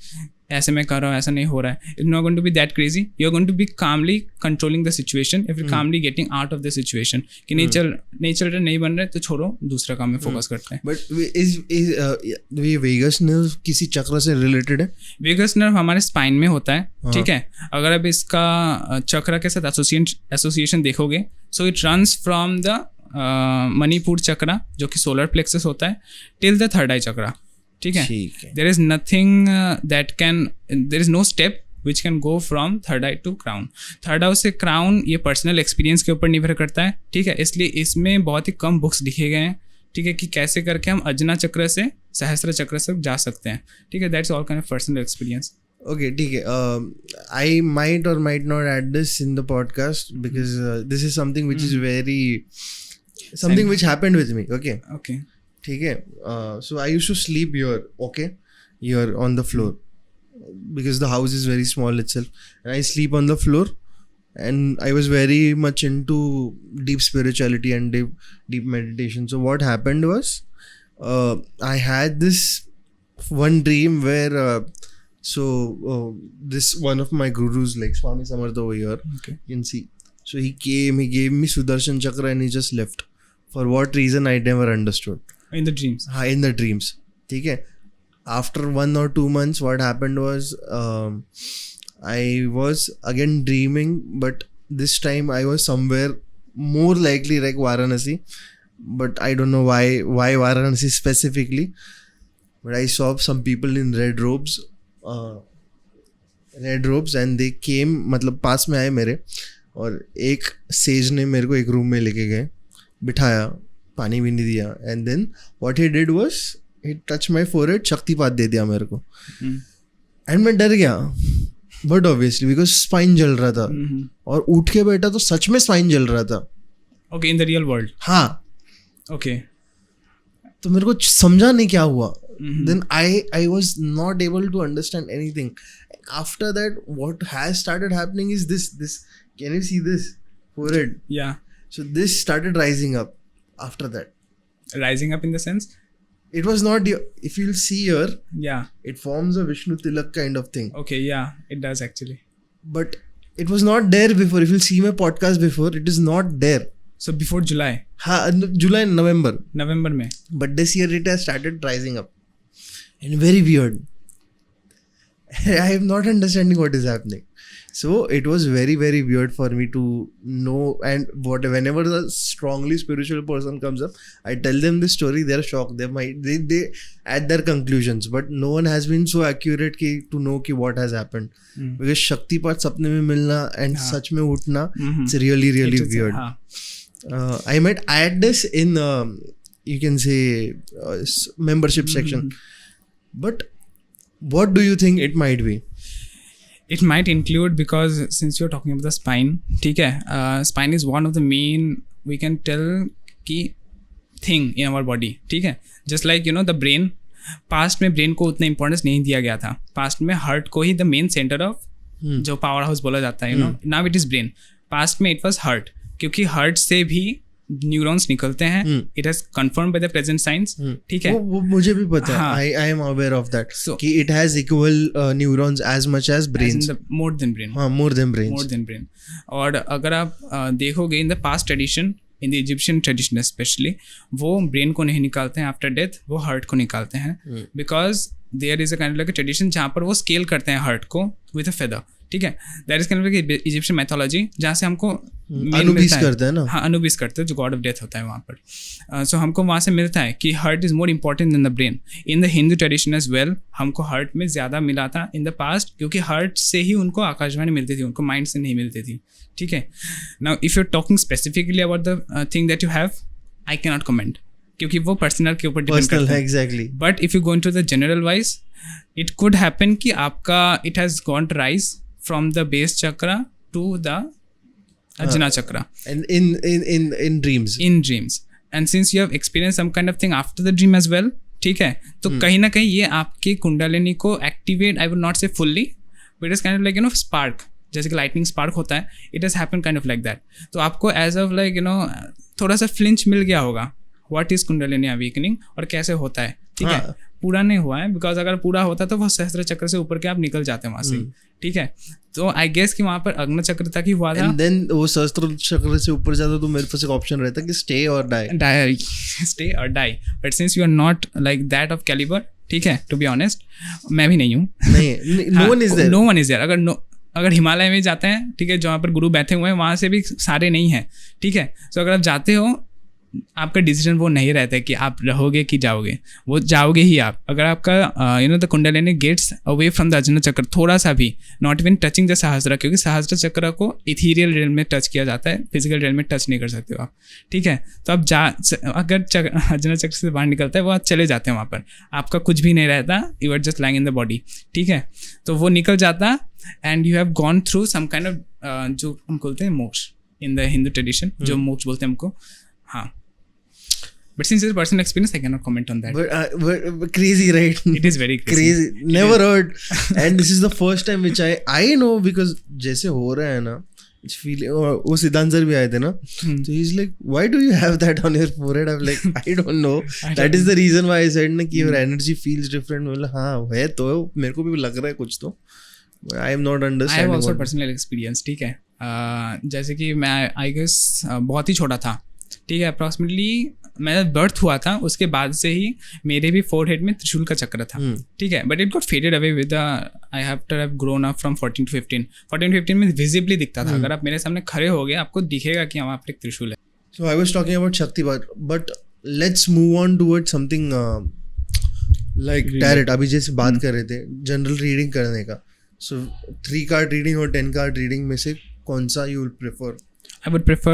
ऐसे मैं कर रहा हूँ, ऐसा नहीं हो रहा है. It's not going to be that crazy. You are going to be calmly controlling the situation, if you calmly getting out of the situation कि नहीं चल रहा, नहीं बन रहा है तो छोड़ो, दूसरा काम में फोकस करते हैं. बट इज वेगस नर्व किसी चक्र से रिलेटेड है? वेगस नर्व हमारे स्पाइन में होता है, ठीक है. अगर आप इसका चक्र के साथ एसोसिएशन देखोगे, so it runs from the Manipur चक्र, जो कि सोलर प्लेक्सस होता है, टिल द थर्ड आई चक्र, ठीक है. There is nothing that can, there is no step which can go from third eye to crown. Third house से क्राउन ये पर्सनल एक्सपीरियंस के ऊपर निर्भर करता है, ठीक है. इसलिए इसमें बहुत ही कम बुक्स लिखे गए हैं, ठीक है, कि कैसे करके हम अजना चक्र से सहस्त्र चक्र तक जा सकते हैं, ठीक है. That's all kind of personal experience. Okay, ठीक है. I might or might not add this in the podcast because this is something which is very something which happened with me. Okay. ठीक है. So I used to sleep here on the floor because the house is very small itself, and I sleep on the floor, and I was very much into deep spirituality and deep meditation. So what happened was I had this one dream where this one of my gurus, like Swami Samartha over here, you can see. So he came, he gave me Sudarshan Chakra, and he just left. For what reason I never understood. In the dreams. हाँ, in the dreams. ठीक है. After 1 or 2 months, what happened was I was again dreaming, but this time I was somewhere more likely like Varanasi, but I don't know why Varanasi specifically. But I saw some people in red robes, and they came, मतलब पास में आए मेरे, और एक says ने मेरे को एक रूम में लेके गए, बिठाया, पानी भी नहीं दिया, and then what he did was he touch my forehead, shaktipat दे दिया मेरे को. एंड मैं डर गया, बट ऑब्वियसली बिकॉज स्पाइन जल रहा था, और उठ के बैठा तो सच में स्पाइन जल रहा था. Okay, in the real world. हाँ. ओके. तो मेरे को समझा नहीं क्या हुआ. Then I was not able to understand anything. After that, what has started happening is this. Can you see this forehead? Yeah. So this started rising up after that. Rising up in the sense? It was not, if you'll see here, yeah, it forms a Vishnu Tilak kind of thing. Okay, yeah, it does actually. But it was not there before. If you'll see my podcast before, it is not there. So before July? July and November. November mein. But this year it has started rising up. And very weird. I am not understanding what is happening. So it was very, very weird for me to know, and whenever a strongly spiritual person comes up, I tell them this story, they're shocked. They at their conclusions, but no one has been so accurate to know what has happened. Because शक्तिपात सपने में मिलना and सच में उठना, it's really, really weird. I had this in you can say membership section, but what do you think it might be? It might include, because since you're talking about the spine, ठीक है, spine is one of the main, we can tell की thing in our body, ठीक है. Just like you know the brain, past में brain को उतना importance नहीं दिया गया था. Past में heart को ही the main center of जो power house बोला जाता है, you know. Now it is brain. Past में it was heart, क्योंकि heart से भी न्यूरॉन्स निकलते हैं. It has confirmed by the present science. ठीक है, वो मुझे भी पता है. I am aware of that कि it has equal neurons as much as brains, more than brain. हां, मोर देन ब्रेन. और अगर आप देखोगे in the past tradition, in the Egyptian tradition specially, वो ब्रेन को नहीं निकालते हैं आफ्टर डेथ, वो हार्ट को निकालते हैं. Because there is a kind of like tradition जहाँ पर वो स्केल करते हैं हार्ट को विद अ फेदर. ठीक है, that is kind of like Egyptian mythology, जहाँ से हमको अनुबिस करते हैं ना. हाँ, अनुबिस करते हैं, जो गॉड ऑफ डेथ होता है वहाँ पर. सो हमको वहाँ से मिलता है कि heart is more important than the brain. In the Hindu tradition as well हमको हार्ट में ज़्यादा मिला था इन द पास्ट, क्योंकि हार्ट से ही उनको आकाशवाणी मिलती थी, उनको माइंड से नहीं मिलती थी. ठीक है, now if you are talking specifically about the thing that you have, I can comment कमेंट, क्योंकि वो पर्सनल के ऊपर डिपेंड करता है. Exactly. But if you go into the general wise, it could happen कि आपका it has gone to rise from the base chakra to the Ajna chakra. And in dreams. In dreams. And since you have experienced some kind of thing after the dream as well, ठीक है, तो कहीं ना कहीं ये आपके कुंडलिनी को activate, I will not say fully, but it is kind of like you know spark, जैसे कि लाइटनिंग स्पार्क होता है, it has happen kind of like that. तो आपको as of like you know थोड़ा सा फ्लिंच मिल गया होगा, व्हाट इज कुंडलिनी अवेकनिंग और कैसे होता है. ठीक है, पूरा नहीं हुआ है, बिकॉज अगर पूरा होता तो वो सहस्त्र चक्र से ऊपर के आप निकल जाते हैं वहाँ से. ठीक है, तो आई गेस कि वहाँ पर अग्नि चक्र तक ही हुआ था. एंड देन वो सहस्त्र चक्र से ऊपर जाता तो मेरे पास एक ऑप्शन रहता कि स्टे और डाई. स्टे और die. But since you are not like that of caliber, ठीक है, टू बी ऑनेस्ट, मैं भी नहीं हूँ. No one is there. अगर हिमालय में जाते हैं, ठीक है, जहाँ पर गुरु बैठे हुए हैं, वहाँ से भी सारे नहीं हैं. ठीक है, तो अगर आप जाते हो, आपका डिसीजन वो नहीं रहता है कि आप रहोगे कि जाओगे, वो जाओगे ही आप. अगर आपका you know the kundalini gets away from the Ajna chakra थोड़ा सा भी, नॉट इवन टचिंग द सहस्त्र, क्योंकि सहस्त्र चक्र को इथीरियल रियल में टच किया जाता है, फिजिकल रियल में टच नहीं कर सकते हो आप. ठीक है, तो आप अगर अजना चक्र से बाहर निकलता है, वो आप चले जाते हैं वहाँ पर, आपका कुछ भी नहीं रहता, you are just lying in the body. ठीक है, तो वो निकल जाता and you have gone through some kind of जो हम बोलते हैं मोक्ष इन द हिंदू ट्रेडिशन, जो मोक्ष बोलते हैं हमको. हाँ, but since it's personal experience, I cannot comment on that. But crazy, right? It is very crazy. Never heard. And this is the first time which I know, because जैसे हो रहा है ना, it's feeling. वो सिद्धांत sir भी आए थे ना, so he's like, why do you have that on your forehead? I'm like, I don't know. That is the reason why I said ना कि your energy feels different. मतलब हाँ है, तो मेरे को भी लग रहा है कुछ तो. I am not understanding. I have also personal experience. ठीक है, जैसे कि मैं I guess बहुत ही छोटा था. ठीक है, अप्रॉक्सीमेटली मेरा बर्थ हुआ था, उसके बाद से ही मेरे भी फोरहेड में त्रिशूल का चक्र था. ठीक है, but it got faded away with I have to have grown up from 14 to 15 में विजिबली दिखता था. अगर आप मेरे सामने खड़े हो गए, आपको दिखेगा कि वहाँ पर एक त्रिशूल है. So I was talking about shaktipat, but let's move on towards something like tarot. अभी जैसे बात कर रहे थे जनरल रीडिंग करने का, सो 3 कार्ड रीडिंग और 10 कार्ड रीडिंग में से कौन सा you will prefer? I would prefer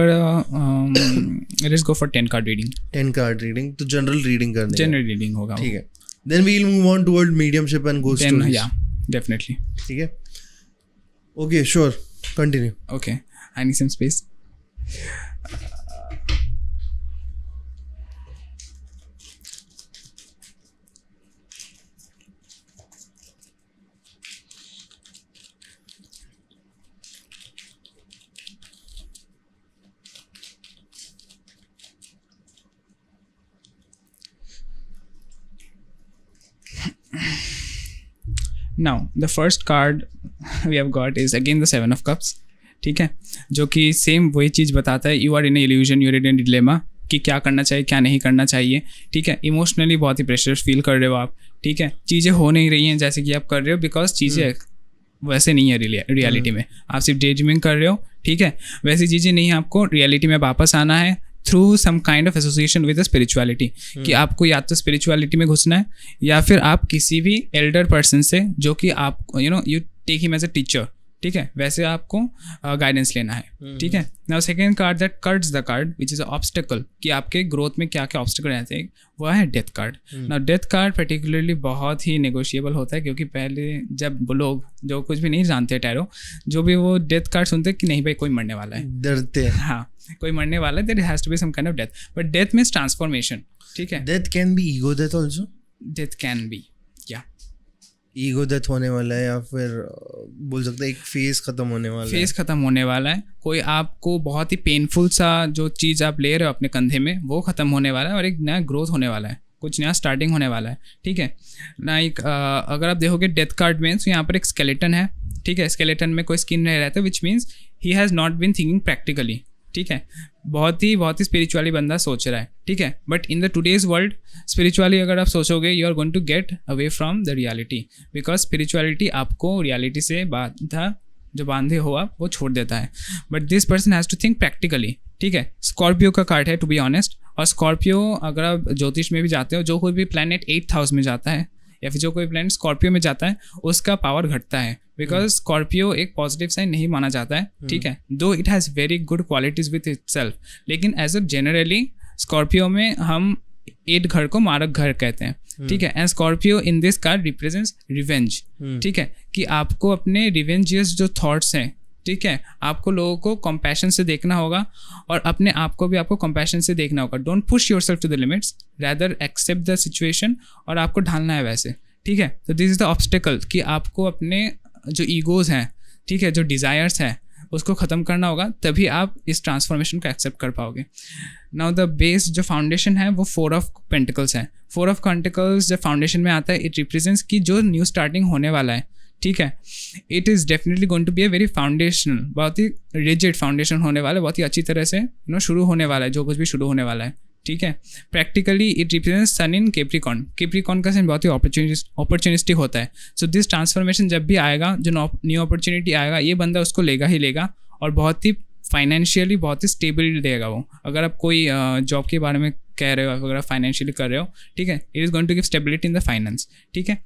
let's go for 10 card reading. 10 card reading, तो general reading करने. General reading होगा. ठीक है. Then we'll move on toward mediumship and ghost stories. Yeah, definitely. ठीक है. Okay, sure. Continue. Okay, I need some space. Now the first card we have got is again the 7 of cups. ठीक है, जो कि same वही चीज़ बताता है, you are in illusion, you are in dilemma, कि क्या करना चाहिए क्या नहीं करना चाहिए. ठीक है, इमोशनली बहुत ही प्रेशर फील कर रहे हो आप. ठीक है, चीज़ें हो नहीं रही हैं जैसे कि आप कर रहे हो, बिकॉज चीज़ें वैसे नहीं है रियलिटी में, आप सिर्फ डे ड्रीमिंग कर रहे हो, ठीक है, वैसी चीज़ें नहीं, आपको रियलिटी में वापस आना है through some kind of association with spirituality, कि आपको या तो स्पिरिचुअलिटी में घुसना है या फिर आप किसी भी एल्डर पर्सन से जो कि आप you take him as a teacher, ठीक है, वैसे आपको गाइडेंस लेना है, ठीक है। Now second card that cuts the card which is obstacle, कि आपके ग्रोथ में क्या क्या ऑब्स्टेकल रहते हैं, वह है death card. Now death card particularly बहुत ही नेगोशिएबल होता है, क्योंकि पहले जब लोग जो कुछ भी नहीं जानते टैरो, जो भी वो डेथ कार्ड सुनते हैं कि नहीं भाई कोई मरने वाला है, डरते हैं, हाँ कोई मरने वाला है, there has to be some kind of death, but death means transformation, ठीक है। Death can be ego death also, death can be, या ईगो डेथ होने वाला है, या फिर बोल सकते हैं एक फेज खत्म होने वाला है, फेज खत्म होने वाला है, कोई आपको बहुत ही पेनफुल सा जो चीज़ आप ले रहे हो अपने कंधे में वो खत्म होने वाला है, और एक नया ग्रोथ होने वाला है, कुछ नया स्टार्टिंग होने वाला है, ठीक है। लाइक अगर आप देखोगे डेथ कार्ड में, तो यहाँ पर एक स्केलेटन है, ठीक है, स्केलेटन में कोई स्किन नहीं रहता, which means he has not been thinking practically, ठीक है, बहुत ही स्पिरिचुअली बंदा सोच रहा है, ठीक है, but in the today's world spiritually अगर आप सोचोगे, you are going to get away from the reality, because spirituality आपको रियलिटी से बांधे हो आप वो छोड़ देता है, but this person has to think practically, ठीक है। स्कॉर्पियो का कार्ड है टू बी ऑनेस्ट, और स्कॉर्पियो अगर आप ज्योतिष में भी जाते हो, जो कोई भी प्लैनेट 8th हाउस में जाता है या फिर जो कोई प्लैनेट स्कॉर्पियो में जाता है उसका पावर घटता है, बिकॉज स्कॉर्पियो एक पॉजिटिव साइन नहीं माना जाता है, ठीक है, दो it has very good qualities with itself, लेकिन एज अ जनरली स्कॉर्पियो में हम 8 घर को मारक घर कहते हैं, ठीक है, and Scorpio in this card represents revenge, ठीक है, कि आपको अपने रिवेंजियस जो थॉट्स हैं, ठीक है, आपको लोगों को कंपैशन से देखना होगा और अपने आप को भी आपको कंपैशन से देखना होगा। Don't push yourself to the limits, rather accept the situation और आपको ढालना है वैसे, ठीक है। तो दिस इज़ द ऑब्स्टेकल कि आपको अपने जो ईगोज़ हैं, ठीक है, जो डिज़ायर्स हैं, उसको ख़त्म करना होगा, तभी आप इस ट्रांसफॉर्मेशन को एक्सेप्ट कर पाओगे। नाउ द बेस जो फाउंडेशन है वो 4 ऑफ पेंटिकल्स है। 4 ऑफ पेंटिकल्स जब फाउंडेशन में आता है, इट रिप्रेजेंट्स कि जो न्यू स्टार्टिंग होने वाला है, ठीक है, it is definitely going to be a very foundational, बहुत ही रिजिड फाउंडेशन होने वाला है, बहुत ही अच्छी तरह से शुरू होने वाला है, जो कुछ भी शुरू होने वाला है, ठीक है। Practically it represents sun in Capricorn, Capricorn का सन बहुत ही अपॉर्चुनिस्टिक होता है। सो दिस ट्रांसफॉर्मेशन जब भी आएगा, जो न्यू अपॉर्चुनिटी आएगा, ये बंदा उसको लेगा ही लेगा, और बहुत ही फाइनेंशियली बहुत ही स्टेबल देगा वो। अगर आप कोई जॉब के बारे में कह रहे हो, अगर आप फाइनेंशियली कर रहे हो, ठीक है, it is going to give stability in the finance, ठीक है।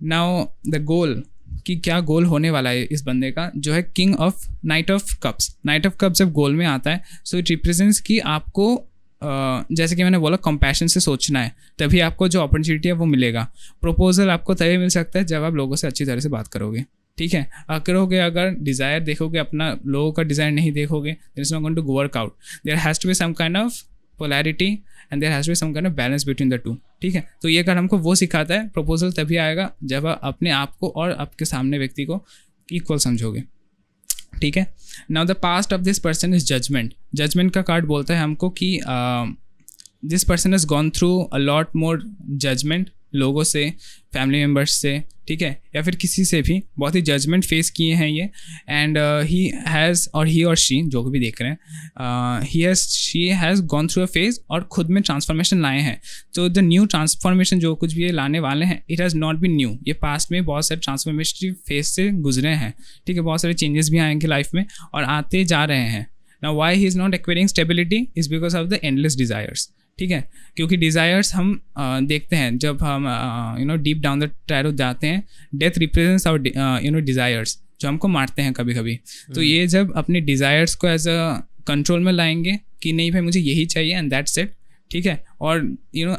नाउ द गोल, कि क्या गोल होने वाला है इस बंदे का, जो है king of night of cups. Night of cups जब गोल में आता है, सो इट रिप्रेजेंट्स कि आपको जैसे कि मैंने बोला कंपैशन से सोचना है, तभी आपको जो अपॉर्चुनिटी है वो मिलेगा। प्रपोजल आपको तभी मिल सकता है जब आप लोगों से अच्छी तरह से बात करोगे, ठीक है। अगर डिज़ायर देखोगे अपना, लोगों का डिज़ायर नहीं देखोगे, there is not going to work out. There has to be some kind of polarity and there has to be some kind of balance between the two, ठीक है। तो ये कार्ड हमको वो सिखाता है, प्रपोजल तभी आएगा जब आप अपने आप को और आपके सामने व्यक्ति को इक्वल समझोगे, ठीक है। Now the past of this person is judgment. Judgment का कार्ड बोलता है हमको कि this person has gone through a lot more judgment, लोगों से, फैमिली मेम्बर्स से, ठीक है, या फिर किसी से भी बहुत ही जजमेंट फेस किए हैं ये, एंड ही हैज़, और ही और शी जो भी देख रहे हैं, she has gone through a phase और खुद में ट्रांसफॉर्मेशन लाए हैं। तो द न्यू ट्रांसफॉर्मेशन जो कुछ भी ये लाने वाले हैं, it has not been new, ये पास्ट में बहुत सारे ट्रांसफॉर्मेशन फेज से गुजरे हैं, ठीक है, बहुत सारे चेंजेस भी आएंगे लाइफ में और आते जा रहे हैं। Now why he is not acquiring stability is because of the endless desires, ठीक है, क्योंकि डिज़ायर्स हम देखते हैं जब हम डीप डाउन द टैरो जाते हैं, डेथ रिप्रेजेंट्स आवर डिज़ायर्स जो हमको मारते हैं कभी कभी। तो ये जब अपने डिज़ायर्स को एज अ कंट्रोल में लाएंगे कि नहीं भाई मुझे यही चाहिए एंड दैट्स इट, ठीक है, और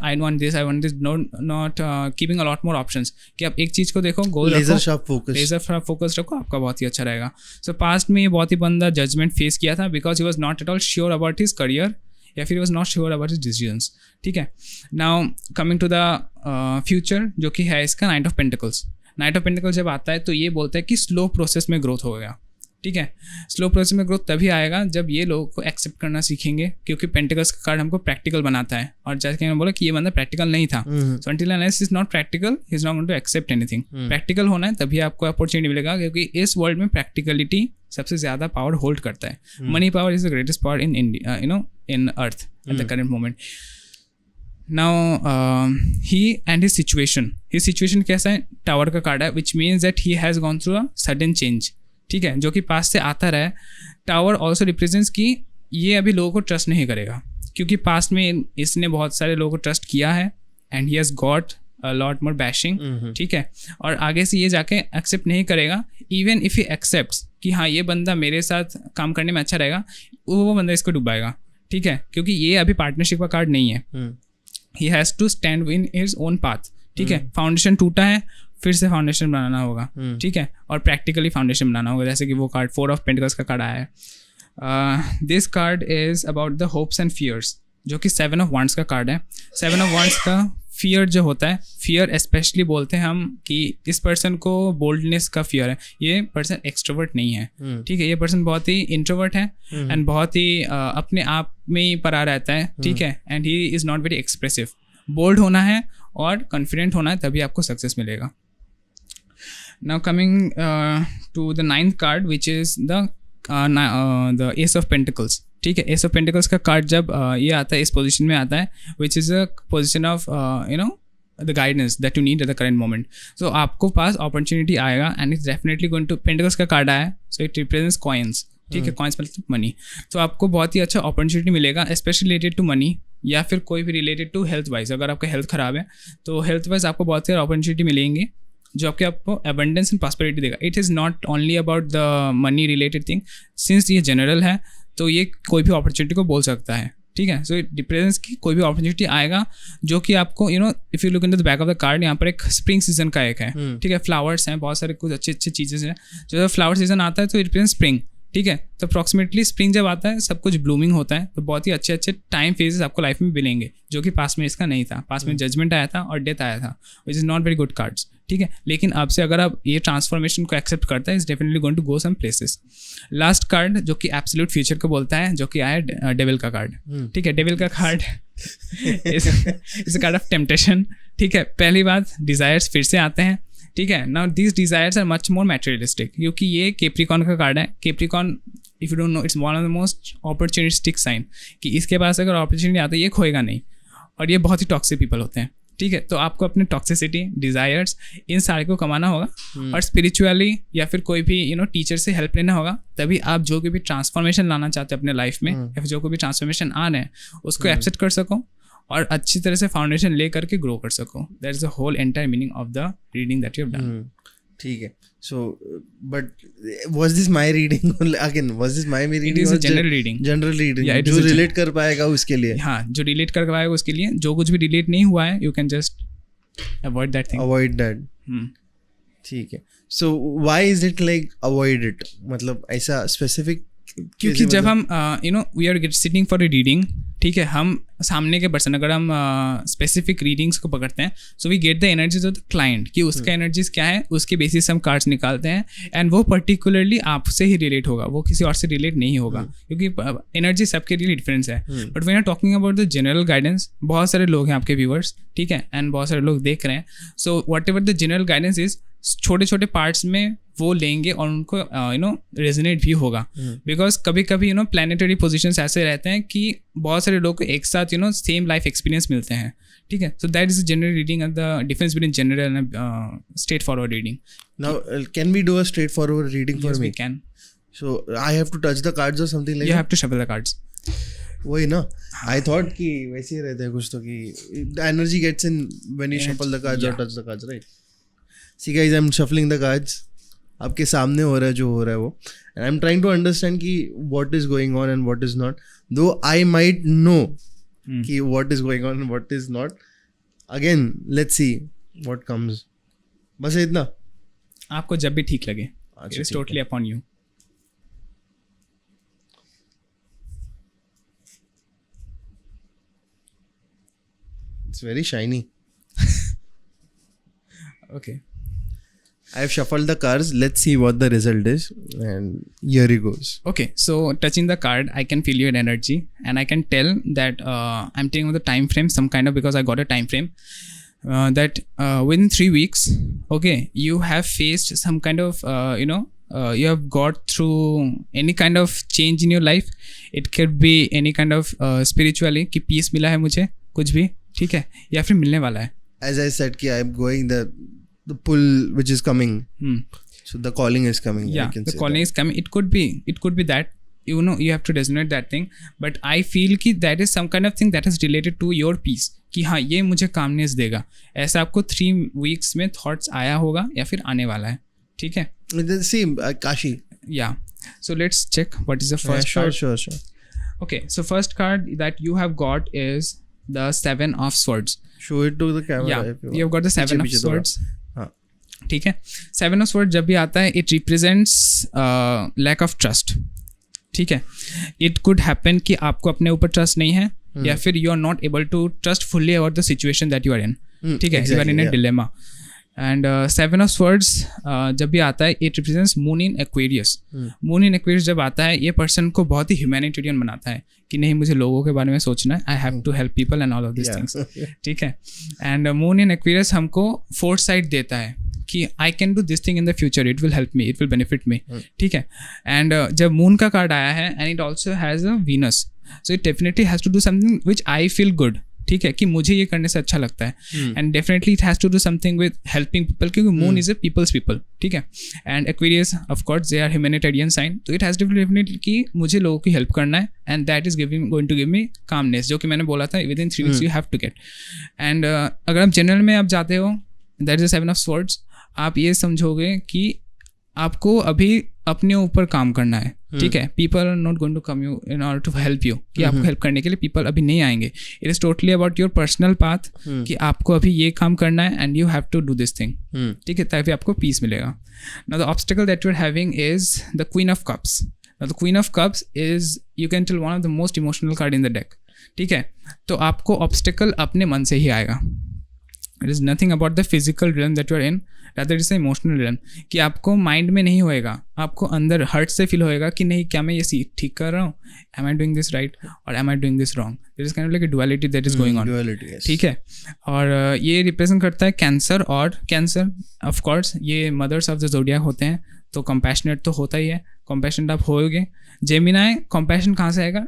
I want this, not keeping a lot more options, कि आप एक चीज़ को देखो, गोल रखो, लेजर शार्प फोकस रखो, आपका बहुत ही अच्छा रहेगा। सो पास्ट में ये बहुत ही बंदा जजमेंट फेस किया था because he was not at all sure about his career, या फिर was not sure about his decisions, ठीक है। Now coming to the future, जो कि है इसका knight of pentacles. Knight of pentacles जब आता है तो ये बोलता है कि स्लो प्रोसेस में ग्रोथ होगा, ठीक है। स्लो प्रोसेस में ग्रोथ तभी आएगा जब ये लोगों को एक्सेप्ट करना सीखेंगे, क्योंकि पेंटिकल्स का कार्ड हमको प्रैक्टिकल बनाता है, और जैसे कि मैंने बोला कि ये बंदा प्रैक्टिकल नहीं था, so until unless is not practical he is not going to accept anything. Practical होना है तभी आपको अपॉर्चुनिटी मिलेगा, क्योंकि इस वर्ल्ड में प्रैक्टिकलिटी सबसे ज़्यादा पावर होल्ड करता है। Money power is the greatest power in India, in earth at the current moment. Now he and his situation कैसा है, टावर का कार्ड है, which means that he has gone through a sudden change, ठीक है, जो कि past से आता रहा है. टावर ऑल्सो रिप्रेजेंट्स कि ये अभी लोगों को ट्रस्ट नहीं करेगा, क्योंकि पास्ट में इसने बहुत सारे लोगों को ट्रस्ट किया है and he has got a lot more bashing, ठीक है, और आगे से ये जाके एक्सेप्ट नहीं करेगा. इवन इफ़ ही एक्सेप्ट्स कि हाँ ये बंदा मेरे साथ काम करने में अच्छा रहेगा, वो बंदा इसको डुबाएगा, ठीक है, क्योंकि ये अभी पार्टनरशिप का कार्ड नहीं है. He has to stand in his own path, ठीक है. फाउंडेशन टूटा है, फिर से फाउंडेशन बनाना होगा, ठीक है, और प्रैक्टिकली फाउंडेशन बनाना होगा, जैसे कि वो कार्ड 4 ऑफ पेंटिकल्स का कार्ड आया है. This card is about the hopes and fears, जो कि 7 ऑफ वांड्स का कार्ड है. 7 ऑफ वांड्स का फियर जो होता है, फियर स्पेशली बोलते हैं हम कि इस पर्सन को बोल्डनेस का फियर है. ये पर्सन एक्सट्रोवर्ट नहीं है, ठीक है, ये पर्सन बहुत ही इंट्रोवर्ट है एंड बहुत ही अपने आप में ही पड़ा रहता है, ठीक है, and he is not very expressive. Bold होना है और कॉन्फिडेंट होना है, तभी आपको सक्सेस मिलेगा. Now coming to the 9th card, which is the ace of pentacles, ठीक है. एस ऑफ पेंटिकल्स का कार्ड जब ये आता है, इस पोजीशन में आता है, which is a position of the guidance that you need at the current moment. So आपको पास अपॉर्चुनिटी आएगा and it's definitely going to, pentacles का कार्ड आया, सो इट रिप्रेजेंट्स कॉइन्स, ठीक है, कॉइन्स मतलब मनी. तो आपको बहुत ही अच्छा अपॉर्चुनिटी मिलेगा, स्पेशली रिलेटेड टू मनी, या फिर कोई भी रिलेटेड टू हेल्थ वाइज. अगर आपका हेल्थ ख़राब है तो हेल्थ वाइज आपको बहुत सारे अपॉर्चुनिटी मिलेंगे, जो आपको अबंडेंस एंड प्रॉस्पेरिटी देगा. It is not only about the money related thing, since ये जनरल है तो ये कोई भी अपॉर्चुनिटी को बोल सकता है, ठीक है. सो इट डिपेंड्स कि कोई भी अपॉर्चुनिटी आएगा जो कि आपको if you look in the back of the card, यहाँ पर एक स्प्रिंग सीजन का एक है, ठीक है, फ्लावर्स हैं, बहुत सारे कुछ अच्छी अच्छी चीज़ें हैं. जो फ्लावर सीजन आता है तो इट रिप्रेजेंट्स स्प्रिंग, ठीक है. तो अप्रॉक्सीमेटली स्प्रिंग जब आता है सब कुछ ब्लूमिंग होता है, तो बहुत ही अच्छे अच्छे टाइम फेजेस आपको लाइफ में मिलेंगे, जो कि पास में इसका नहीं था. पास में जजमेंट आया था और डेथ आया था, which is not very good cards, ठीक है. लेकिन अब से अगर आप ये ट्रांसफॉर्मेशन को एक्सेप्ट करता है, is definitely going to go some places. Last card जो कि एब्सोल्यूट फ्यूचर को बोलता है, जो कि आया डेविल का कार्ड, ठीक है. डेविल का card is a card of temptation, ठीक है. पहली बात, डिज़ायर्स फिर से आते हैं, ठीक है. Now these desires are much more materialistic, क्योंकि ये कैप्रिकॉर्न का कार्ड है. Capricorn, if you don't know, it's one of the most opportunistic sign, कि इसके पास अगर अपॉर्चुनिटी आता है ये खोएगा नहीं, और ये बहुत ही टॉक्सिक पीपल होते हैं, ठीक है. तो आपको अपने टॉक्सिसिटी, डिज़ायर्स, इन सारे को कमाना होगा, और स्पिरिचुअली या फिर कोई भी टीचर से हेल्प लेना होगा, तभी आप जो भी ट्रांसफॉर्मेशन लाना चाहते हैं अपने लाइफ में, या फिर जो कोई भी ट्रांसफॉर्मेशन आ रहे हैं उसको एक्सेप्ट कर सको और अच्छी तरह से फाउंडेशन ले करके ग्रो कर सको. That is the whole entire meaning of the reading that you have done. ठीक है. So, but was this my reading? Again, was this my reading? It is a general reading. General reading. Yeah, जो relate कर पाएगा उसके लिए. हाँ, जो relate कर पाएगा उसके लिए. जो कुछ भी relate नहीं हुआ है, you can just avoid that thing. Avoid that. ठीक है. So why is it like avoid it? मतलब ऐसा specific. क्योंकि जब हम we are sitting for a reading, ठीक है, हम सामने के पर्सन, अगर हम स्पेसिफिक रीडिंग्स को पकड़ते हैं, so we get the energies of the client, कि उसका एनर्जीज क्या है, उसके बेसिस हम कार्ड्स निकालते हैं, एंड वो पर्टिकुलरली आपसे ही रिलेट होगा, वो किसी और से रिलेट नहीं होगा, क्योंकि एनर्जी सबके लिए डिफरेंस है. But we are talking about the general guidance. बहुत सारे लोग हैं आपके व्यूअर्स, ठीक है, एंड बहुत सारे लोग देख रहे हैं. So what ever the general guidance is, छोटे छोटे पार्ट्स में वो लेंगे और उनको रेजोनेट भी होगा, बिकॉज कभी कभी प्लानिटरी पोजीशंस ऐसे रहते हैं कि बहुत सारे लोग को एक साथ सेम लाइफ एक्सपीरियंस मिलते हैं, ठीक है. So that is general reading and the difference between general and straightforward reading. Now can we do a straightforward reading for me? We can. So I have to touch the cards और something like? You have to shuffle the cards. वही ना, आई thought कि वैसे ही रहते हैं कुछ, तो कि the energy gets in when you shuffle the cards और touch the cards, right? See guys, I am shuffling the cards. आपके सामने हो रहा है जो हो रहा है वो, and I am trying to understand कि what is going on and what is not, though I might know कि what is going on and what is not. Again let's see what comes. बस इतना, आपको जब भी ठीक लगे. It is totally upon you. It's very shiny. Okay. I have shuffled the cards. Let's see what the result is. And here it goes. Okay, so touching the card, I can feel your energy, and I can tell that I'm taking the time frame, some kind of, because I got a time frame that within 3 weeks, okay, you have faced some kind of you have got through any kind of change in your life. It could be any kind of spiritually कि peace मिला है मुझे, कुछ भी, ठीक है, या फिर मिलने वाला है. As I said कि I'm going the pull which is coming. So the calling is coming. Yeah, the calling is coming. It could be that, you know, you have to designate that thing. But I feel कि that is some kind of thing that is related to your peace. कि हाँ, ये मुझे calmness देगा. ऐसा आपको 3 weeks में thoughts आया होगा या फिर आने वाला है. ठीक है. Same, Kashi. Yeah. So let's check what is the first card. Sure. Okay, so first card that you have got is the 7 of Swords. Show it to the camera. Yeah, you have got the 7 of Swords. ठीक है. 7 of Swords जब भी आता है, it represents lack of trust. ठीक है. It could happen कि आपको अपने ऊपर trust नहीं है, या फिर you are not able to trust fully about the situation that you are in. ठीक है. You are in a dilemma. And 7 of Swords जब भी आता है, it represents Moon in Aquarius. Moon in Aquarius जब आता है, ये person को बहुत ही humanitarian बनाता है कि नहीं, मुझे लोगों के बारे में सोचना है, I have to help people and all of these things. ठीक है. And Moon in Aquarius हमको foresight देता है कि I can do this thing in the future, it will help me, it will benefit me. ठीक है. And जब Moon का कार्ड आया है, and it also has a Venus, so it definitely has to do something which I feel good. ठीक है, कि मुझे ये करने से अच्छा लगता है. And definitely it has to do something with helping people, क्योंकि moon is a people's people. ठीक है. And Aquarius of course they are humanitarian sign, तो इट हैज़ डेफिनेटली कि मुझे लोगों की हेल्प करना है, and that is going to give me calmness, जो कि मैंने बोला था within 3 weeks you have to get. And अगर आप जनरल में आप जाते हो, दैट इज 7 of Swords, आप ये समझोगे कि आपको अभी अपने ऊपर काम करना है. ठीक है. People are not going to come you in order to help you, कि आपको हेल्प करने के लिए पीपल अभी नहीं आएंगे. It is totally about your personal path, कि आपको अभी ये काम करना है and you have to do this thing. ठीक है, तभी आपको पीस मिलेगा. Now the obstacle that you are having is the queen of cups. Now the queen of cups is, you can tell, one of the most emotional card in the deck. ठीक है. तो आपको obstacle अपने मन से ही आएगा. It is nothing about the physical realm that you are in, rather it is an emotional realm. कि आपको माइंड में नहीं होएगा, आपको अंदर हर्ट से फील होएगा कि नहीं, क्या मैं ये ठीक कर रहा हूँ, am I doing this right or am I doing this wrong. There is kind of like a duality that is going on. Duality, yes. ठीक है. और ये रिप्रेजेंट करता है कैंसर, और कैंसर ऑफ कोर्स ये मदर्स ऑफ द ज़ोडियाक होते हैं, तो कंपैशनेट तो होता ही है. कंपैशनेट आप होगे. जेमिनाई, कंपैशन कहाँ से आएगा?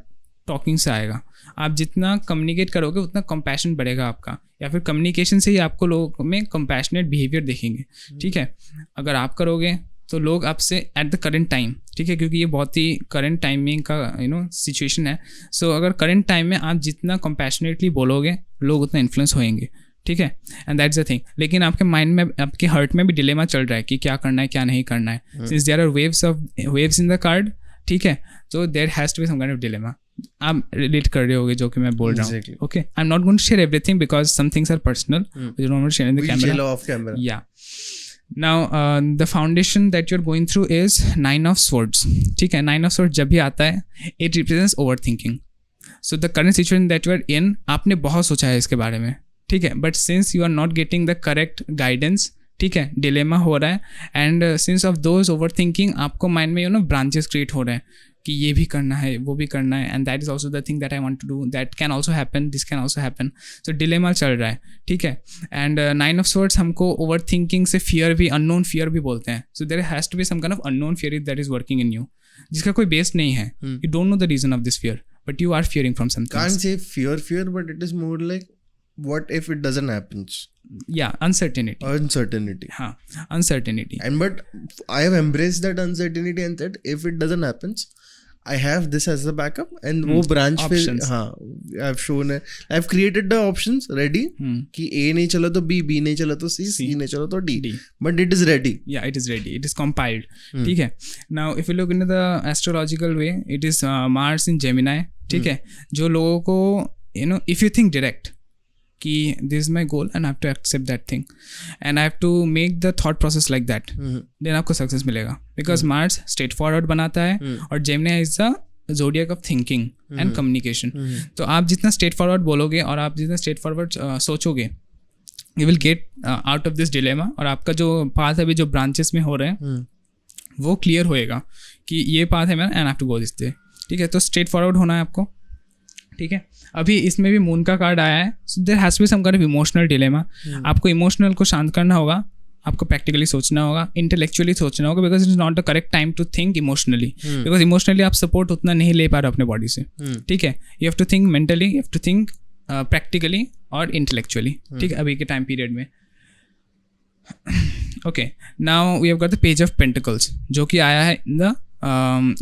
टॉकिंग से आएगा. आप जितना कम्युनिकेट करोगे उतना कंपैशन बढ़ेगा आपका, या फिर कम्युनिकेशन से ही आपको लोगों में कंपैशनेट बिहेवियर देखेंगे. ठीक है. अगर आप करोगे तो लोग आपसे एट द करंट टाइम, ठीक है, क्योंकि ये बहुत ही करंट टाइमिंग का सिचुएशन है. सो अगर करंट टाइम में आप जितना कंपैशनेटली बोलोगे, लोग उतना इन्फ्लुएंस होएंगे. ठीक है. And that's the thing. लेकिन आपके माइंड में, आपके हार्ट में भी डिलेमा चल रहा है कि क्या करना है, क्या नहीं करना है. Since there are waves in the card. ठीक है. तो there has to be some kind of dilemma. आप रिलेट कर रहे होगे जो कि मैं बोल रहा हूँ. Okay, I am not going to share everything because some things are personal, you don't want to share in the camera. Yeah. Now the foundation that you are going through is 9 of Swords. ठीक है. 9 of Swords जब भी आता है, it represents over thinking. So the current situation that you are in, आपने बहुत सोचा है इसके बारे में. ठीक है. But since you are not getting the correct guidance, ठीक है, डिलेमा हो रहा है. And since of those over thinking, आपको माइंड में ब्रांचेस क्रिएट हो रहे हैं कि ये भी करना है, वो भी करना है. And that is also the thing that I want to do, that can also happen, this can also happen. So dilemma चल रहा है. ठीक है. एंड 9 of Swords हमको ओवर थिंकिंग से फियर भी, अननोन फियर भी बोलते हैं. So there has to be some kind of unknown fear that is working in you, जिसका कोई बेस नहीं है. You don't know the reason of this fear, but you are fearing from something. Can't say fear, but it is more like what if it doesn't happen. Yeah, uncertainty. हाँ, uncertainty. And but I have embraced that uncertainty and said if it doesn't happen, I have this as a backup. And वो branch पे, हाँ, I've shown it. I've created the options ready. कि A नहीं चला तो B नहीं चला तो C नहीं चला तो D. But it is ready. Yeah, it is ready. It is compiled. ठीक है. Now, if you look into the astrological way, it is Mars in Gemini. ठीक है. जो लोगों को, if you think direct, कि this is my goal and I have to accept that thing and I have to make the thought process like that, then आपको success मिलेगा. Because Mars straightforward बनाता है, और Gemini is the zodiac of thinking and communication. तो आप जितना straightforward बोलोगे और आप जितना स्ट्रेट फॉरवर्ड सोचोगे, you will get out of this dilemma. और आपका जो पाथ अभी जो ब्रांचेस में हो रहे हैं वो क्लियर होएगा कि ये पाथ है मेरा and I have to go this way. ठीक है. तो स्ट्रेट फॉरवर्ड होना है आपको. ठीक है. अभी इसमें भी मून का कार्ड आया है. So there has to be some kind of emotional dilemma. आपको इमोशनल को शांत करना होगा, आपको प्रैक्टिकली सोचना होगा, इंटेलेक्चुअली सोचना होगा, because it is not the correct time to think emotionally, because emotionally आप सपोर्ट उतना नहीं ले पा रहे अपने बॉडी से. ठीक है. You have to think mentally, you have to think practically, और इंटेलेक्चुअली, ठीक है, अभी के टाइम पीरियड में. Okay, now we have got the page of pentacles जो कि आया है इन द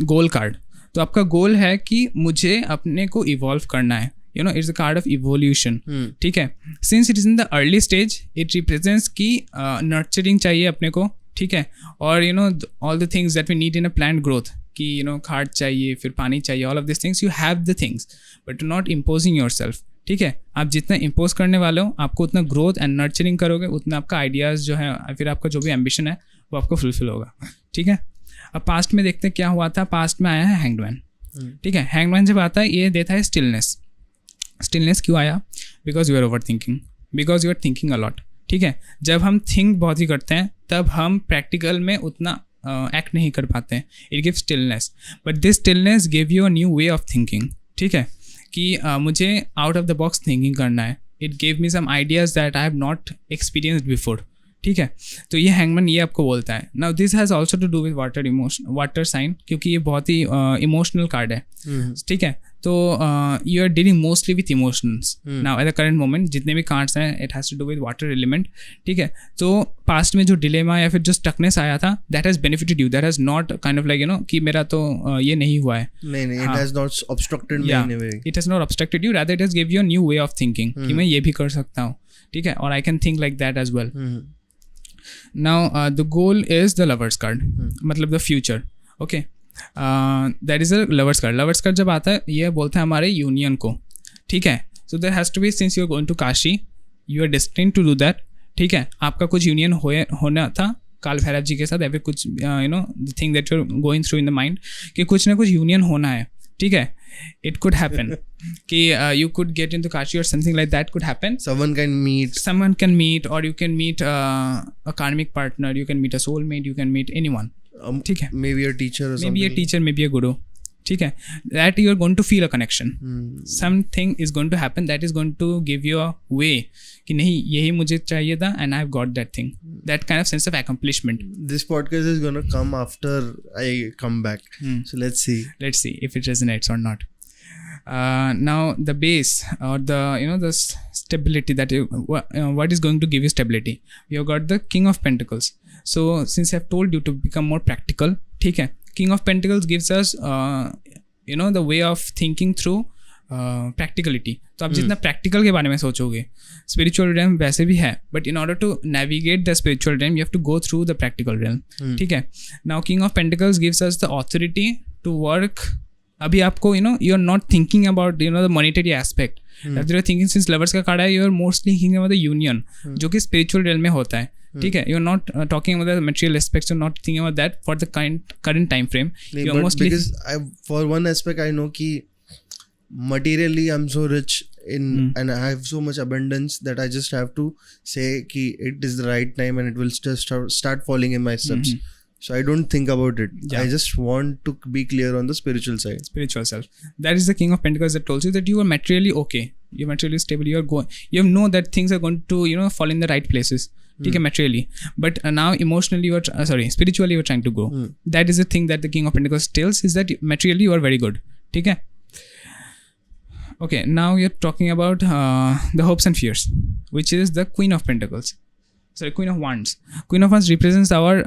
गोल कार्ड. तो आपका गोल है कि मुझे अपने को इवॉल्व करना है, you know, it's a card of evolution. ठीक है, since it is in the early stage it represents कि नर्चरिंग चाहिए अपने को, ठीक है, और you know all the things that we need in a plant growth, कि यू नो खाद चाहिए, फिर पानी चाहिए, all of this things you have the things but not imposing your self. ठीक है, आप जितना इम्पोज करने वाले हो आपको उतना ग्रोथ एंड नर्चरिंग करोगे, उतना आपका आइडियाज़ जो है, फिर आपका जो भी एम्बिशन है वो आपको फुलफिल होगा. ठीक है, अब पास्ट में देखते हैं क्या हुआ था. पास्ट में आया है हैंग्ड मैन. ठीक है, हैंग्ड मैन जब आता है ये देता है स्टिलनेस. स्टिलनेस क्यों आया? Because you are over thinking, because you are thinking a lot. ठीक है, जब हम थिंक बहुत ही करते हैं तब हम प्रैक्टिकल में उतना एक्ट नहीं कर पाते हैं. It give stillness, but this stillness give you a new way of thinking. ठीक है, कि मुझे out of the box thinking करना है. It gave me some ideas that I have not experienced before. ठीक है, तो ये हैंगमैन ये आपको बोलता है. Now this has also to do with water sign, क्योंकि ये बहुत ही इमोशनल कार्ड है. ठीक है, तो you are dealing mostly with emotions now at the current moment. जितने भी कार्ड्स हैं it has to do with water element. ठीक है, तो पास्ट में जो डिलेमा या फिर जो स्टकनेस आया था that has benefited you, that has not kind of like you know कि मेरा तो ये नहीं हुआ है. नहीं, it has not obstructed me in a way. It has not obstructed you, rather it has give you a new way of thinking कि मैं ये भी कर सकता हूँ. ठीक है, और I can think like that as well. Now the goal is the lovers card, मतलब the future. Okay, that is a lovers card. Lovers card जब आता है ये बोलता है हमारे यूनियन को. ठीक है, so there has to be, since you are going to Kashi, you are destined to do that. ठीक है, आपका कुछ यूनियन होना था काल भैरव जी के साथ, या फिर कुछ you know the thing that you are going through in the mind कि कुछ ना कुछ यूनियन होना है. ठीक है, it could happen कि you could get into Kashi or something like that could happen. Someone can meet, or you can meet a karmic partner, you can meet a soulmate, you can meet anyone. ठीक है, maybe a teacher or something. Maybe a teacher, maybe a guru. ठीक है, that you are going to feel a connection. Something is going to happen that is going to give you a way कि नहीं यही मुझे चाहिए था and I've got that thing. That kind of sense of accomplishment. This podcast is going to come after I come back. So let's see if it resonates or not. Now the base or the you know the stability that what is going to give you stability. You have got the King of Pentacles. So since I've told you to become more practical, ठीक है, King of Pentacles gives us you know the way of thinking through practicality. तो आप जितना practical के बारे में सोचोगे, spiritual realm वैसे भी है, but in order to navigate the spiritual realm you have to go through the practical realm. ठीक है, now King of Pentacles gives us the authority to work. अभी आपको you know you are not thinking about you know the monetary aspect. That you are thinking, since lovers का card है, you are mostly thinking about the union, जो कि spiritual realm में होता है. ठीक है, you're not talking about the material aspects, you're not thinking about that for the current time frame. You're mostly because for one aspect I know कि materially I'm so rich in and I have so much abundance that I just have to say कि it is the right time and it will just start falling in my steps. So I don't think about it. I just want to be clear on the spiritual side. Spiritual self. That is the King of Pentacles that tells you that you are materially okay. You're materially stable. You know that things are going to you know fall in the right places. ठीक है, materially. But now emotionally you are spiritually you are trying to grow. That is the thing that the King of Pentacles tells, is that materially you are very good. ठीक है. Okay, now you're talking about the hopes and fears, which is the Queen of Pentacles. Queen of Wands. Queen of Wands represents our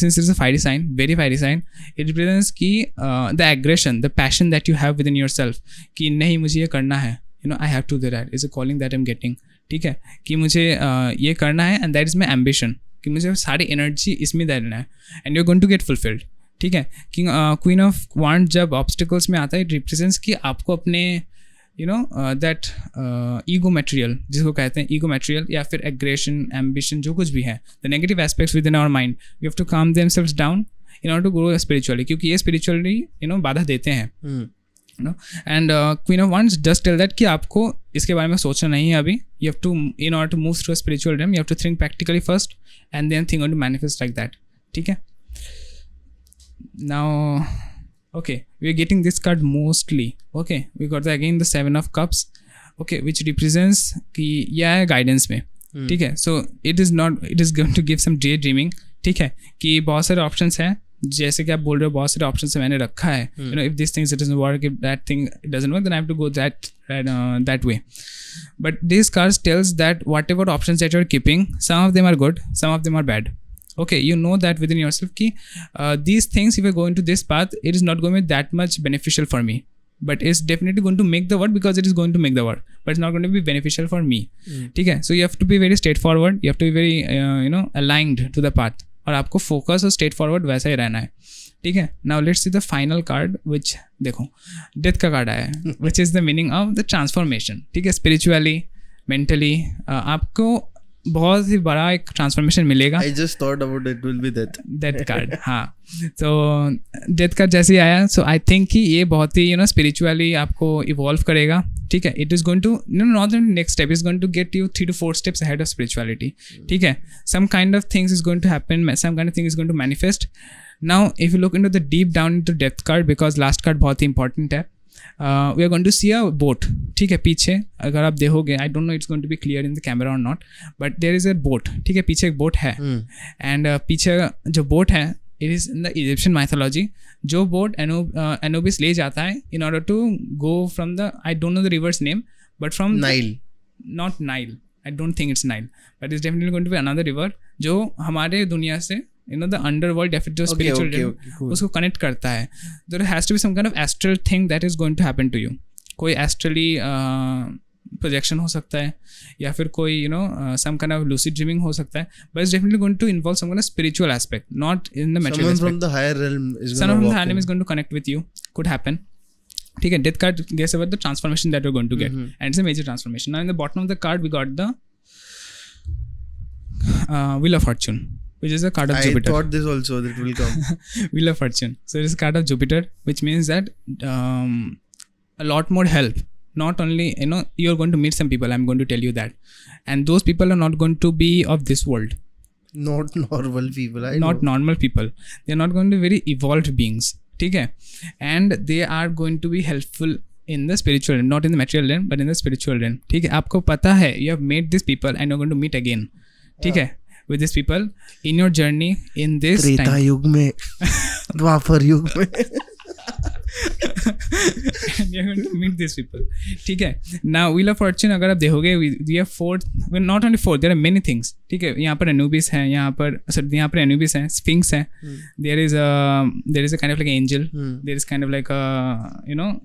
since it's a fiery sign, very fiery sign, it represents कि the aggression, the passion that you have within yourself कि नहीं मुझे ये करना है, you know I have to do that. It's a calling that I'm getting. ठीक है, कि मुझे ये करना है and that is my ambition, कि मुझे सारी एनर्जी इसमें देना है and you're going to get fulfilled. ठीक है, कि क्वीन ऑफ वांड जब ऑब्स्टिकल्स में आता है इट रिप्रेजेंट्स कि आपको अपने you know that ego material जिसको कहते हैं ईगो मटेरियल या फिर एग्रेशन एम्बिशन जो कुछ भी है the negative aspects within our mind we have to calm themselves down in order to grow spiritually, क्योंकि ये स्पिरिचुअली यू नो बाधा देते हैं you know. And queen of wands just tell that कि आपको इसके बारे में सोचना नहीं है अभी. You have to in order to move through a spiritual realm, you have to think practically first and then think on to manifest like that. ठीक है. Now okay, we are getting this card mostly. Okay, we got again the 7 of cups, okay, which represents कि यह है guidance में. ठीक है, so it is going to give some daydreaming. ठीक है, कि बहुत सारे options हैं जैसे कि आप बोल रहे हो बहुत सारे ऑप्शन से मैंने रखा है, you know, if this things it doesn't work, if that thing it doesn't work, then I have to go that way. But these cards tells that whatever options that you're keeping, some of them are good, some of them are bad. Okay, you know that within yourself ki these things, if I go into this path, it is not going to be that much beneficial for me, but it's definitely going to make the work because it is going to make the work, but it's not going to be beneficial for me. ठीक है, so you have to be very straightforward, you have to be very aligned to the path, और आपको focus और straight forward वैसा ही रहना है. ठीक है. Now let's see the final card which, देखो डेथ का कार्ड आया है, which is the meaning of the transformation. ठीक है, स्पिरिचुअली, मेंटली आपको बहुत ही बड़ा एक ट्रांसफॉर्मेशन मिलेगा. I just thought about it will be that card. हाँ, तो डेथ कार्ड जैसे ही आया, सो आई थिंक कि ये बहुत ही स्पिरिचुअली आपको इवॉल्व करेगा. ठीक है, it is going to not the next step, is going to get you 3 to 4 steps ahead of spirituality. ठीक है, some kind of things is going to happen, some kind of thing is going to manifest. Now if you look into the deep down into death card, because last card बहुत ही important है, we are going to see a boat. ठीक है, पीछे अगर आप देखोगे, I don't know it's going to be clear in the camera or not, but there is a boat. ठीक है, पीछे एक बोट है, and पीछे जो बोट है, it is in the Egyptian mythology. जो बोट Anubis ले जाता है in order to go from the, I don't know the river's name, but from Nile. Not Nile. I don't think it's Nile, but it's definitely going to be another river जो हमारे दुनिया से the underworld, जो spiritual cool. उसको connect करता है. There has to be some kind of astral thing that is going to happen to you. कोई astrally projection हो सकता है, या फिर कोई some kind of lucid dreaming हो सकता है, but it's definitely going to involve some kind of spiritual aspect, not in the material aspect. Someone from the higher realm is someone from the higher realm is going to connect with you, could happen. ठीक है, death card guess about the transformation that you're going to get, and it's a major transformation. Now in the bottom of the card we got the Wheel of Fortune, which is a card of Jupiter. I thought this also that will come. Wheel of Fortune. So it is a card of Jupiter, which means that a lot more help. Not only you're going to meet some people, I'm going to tell you that, and those people are not going to be of this world. Not normal people. Not normal people. They're not going to be very evolved beings. ठीक है, and they are going to be helpful in the spiritual realm, not in the material realm, but in the spiritual realm. ठीक है, आपको पता है, you have met these people and you're going to meet again. ठीक है, with these people in your journey in this time. Treta युग में, द्वापर युग में. You're going to meet these people. ठीक है. Now Wheel of Fortune अगर आप देखोगे, we have 4, well, not only 4, there are many things. ठीक है, यहाँ पर Anubis है, यहाँ पर Anubis है, Sphinx है, there is a kind of like an angel, there is kind of like a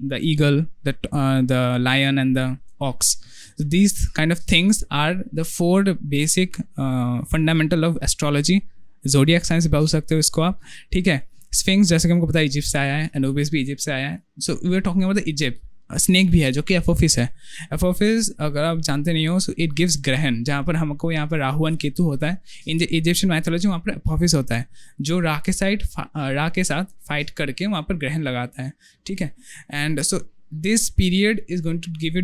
the eagle, the lion and the ox. So these kind of things are the 4 basic fundamental of astrology. Zodiac science बोल सकते हो इसको आप. ठीक है, sphinx जैसे कि हमको पता है इजिप्ट से आया है, एनोबिस भी इजिप्ट से आया है. So we are talking about the Egypt. Snake भी है जो कि एपोफिस है. एपोफिस अगर आप जानते नहीं हो, सो इट गिव्स ग्रहण, जहाँ पर हमको यहाँ पर राहु एंड केतु होता है. इन द इजिप्शियन माइथोलॉजी वहाँ पर एपोफिस होता है, जो रा के साथ फाइट करके वहाँ पर ग्रहण लगाता है. ठीक है, and so this period is going to give you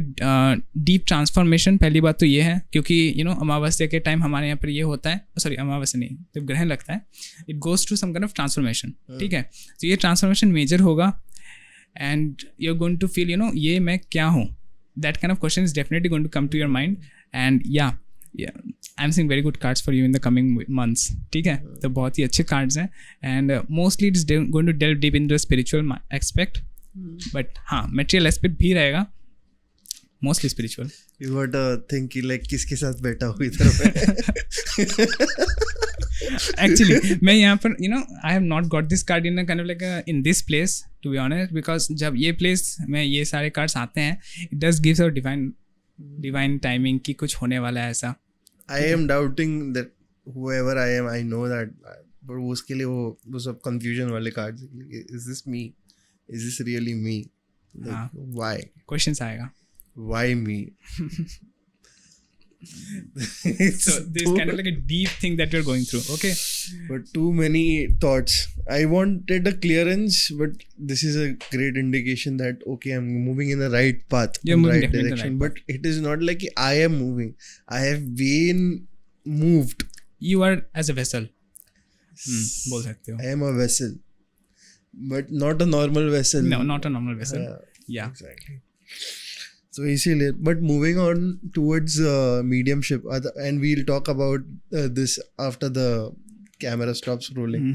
deep transformation. पहली बात तो ये है, क्योंकि अमावस्या के टाइम हमारे यहाँ पर ये होता है, सॉरी अमावस्या नहीं, जब ग्रहण लगता है, it goes to some kind of transformation. ठीक है, तो ये ट्रांसफॉर्मेशन मेजर होगा, and you are going to feel ये मैं क्या हूँ. That kind of question is definitely going to come to your mind, and yeah I am seeing very good cards for you in the coming months. ठीक है, तो बहुत ही अच्छे कार्ड्स हैं, and mostly it is going to delve deep in the spiritual expect, but हाँ material aspect भी रहेगा, mostly spiritual. You got to think like किसके साथ बैठा हूँ इधर पे. Actually मैं यहाँ पर I have not got this card in a kind of like in this place, to be honest, because जब ये place में ये सारे cards आते हैं, it does gives a divine timing कि कुछ होने वाला है ऐसा. I am doubting that whoever I am, I know that, but उसके लिए वो सब confusion वाले cards, is this me? Is this really me? Like, why? Questions आएगा. Why me? So this kind of like a deep thing that you're going through. Okay, but too many thoughts. I wanted a clearance, but this is a great indication that okay, I'm moving in the right path, you're moving right direction. Right, but it is not like I am moving. I have been moved. You are as a vessel. बोल सकते हो. I am a vessel, but not a normal vessel. No, not a normal vessel. Yeah, exactly. So easily, but moving on towards mediumship, and we'll talk about this after the camera stops rolling.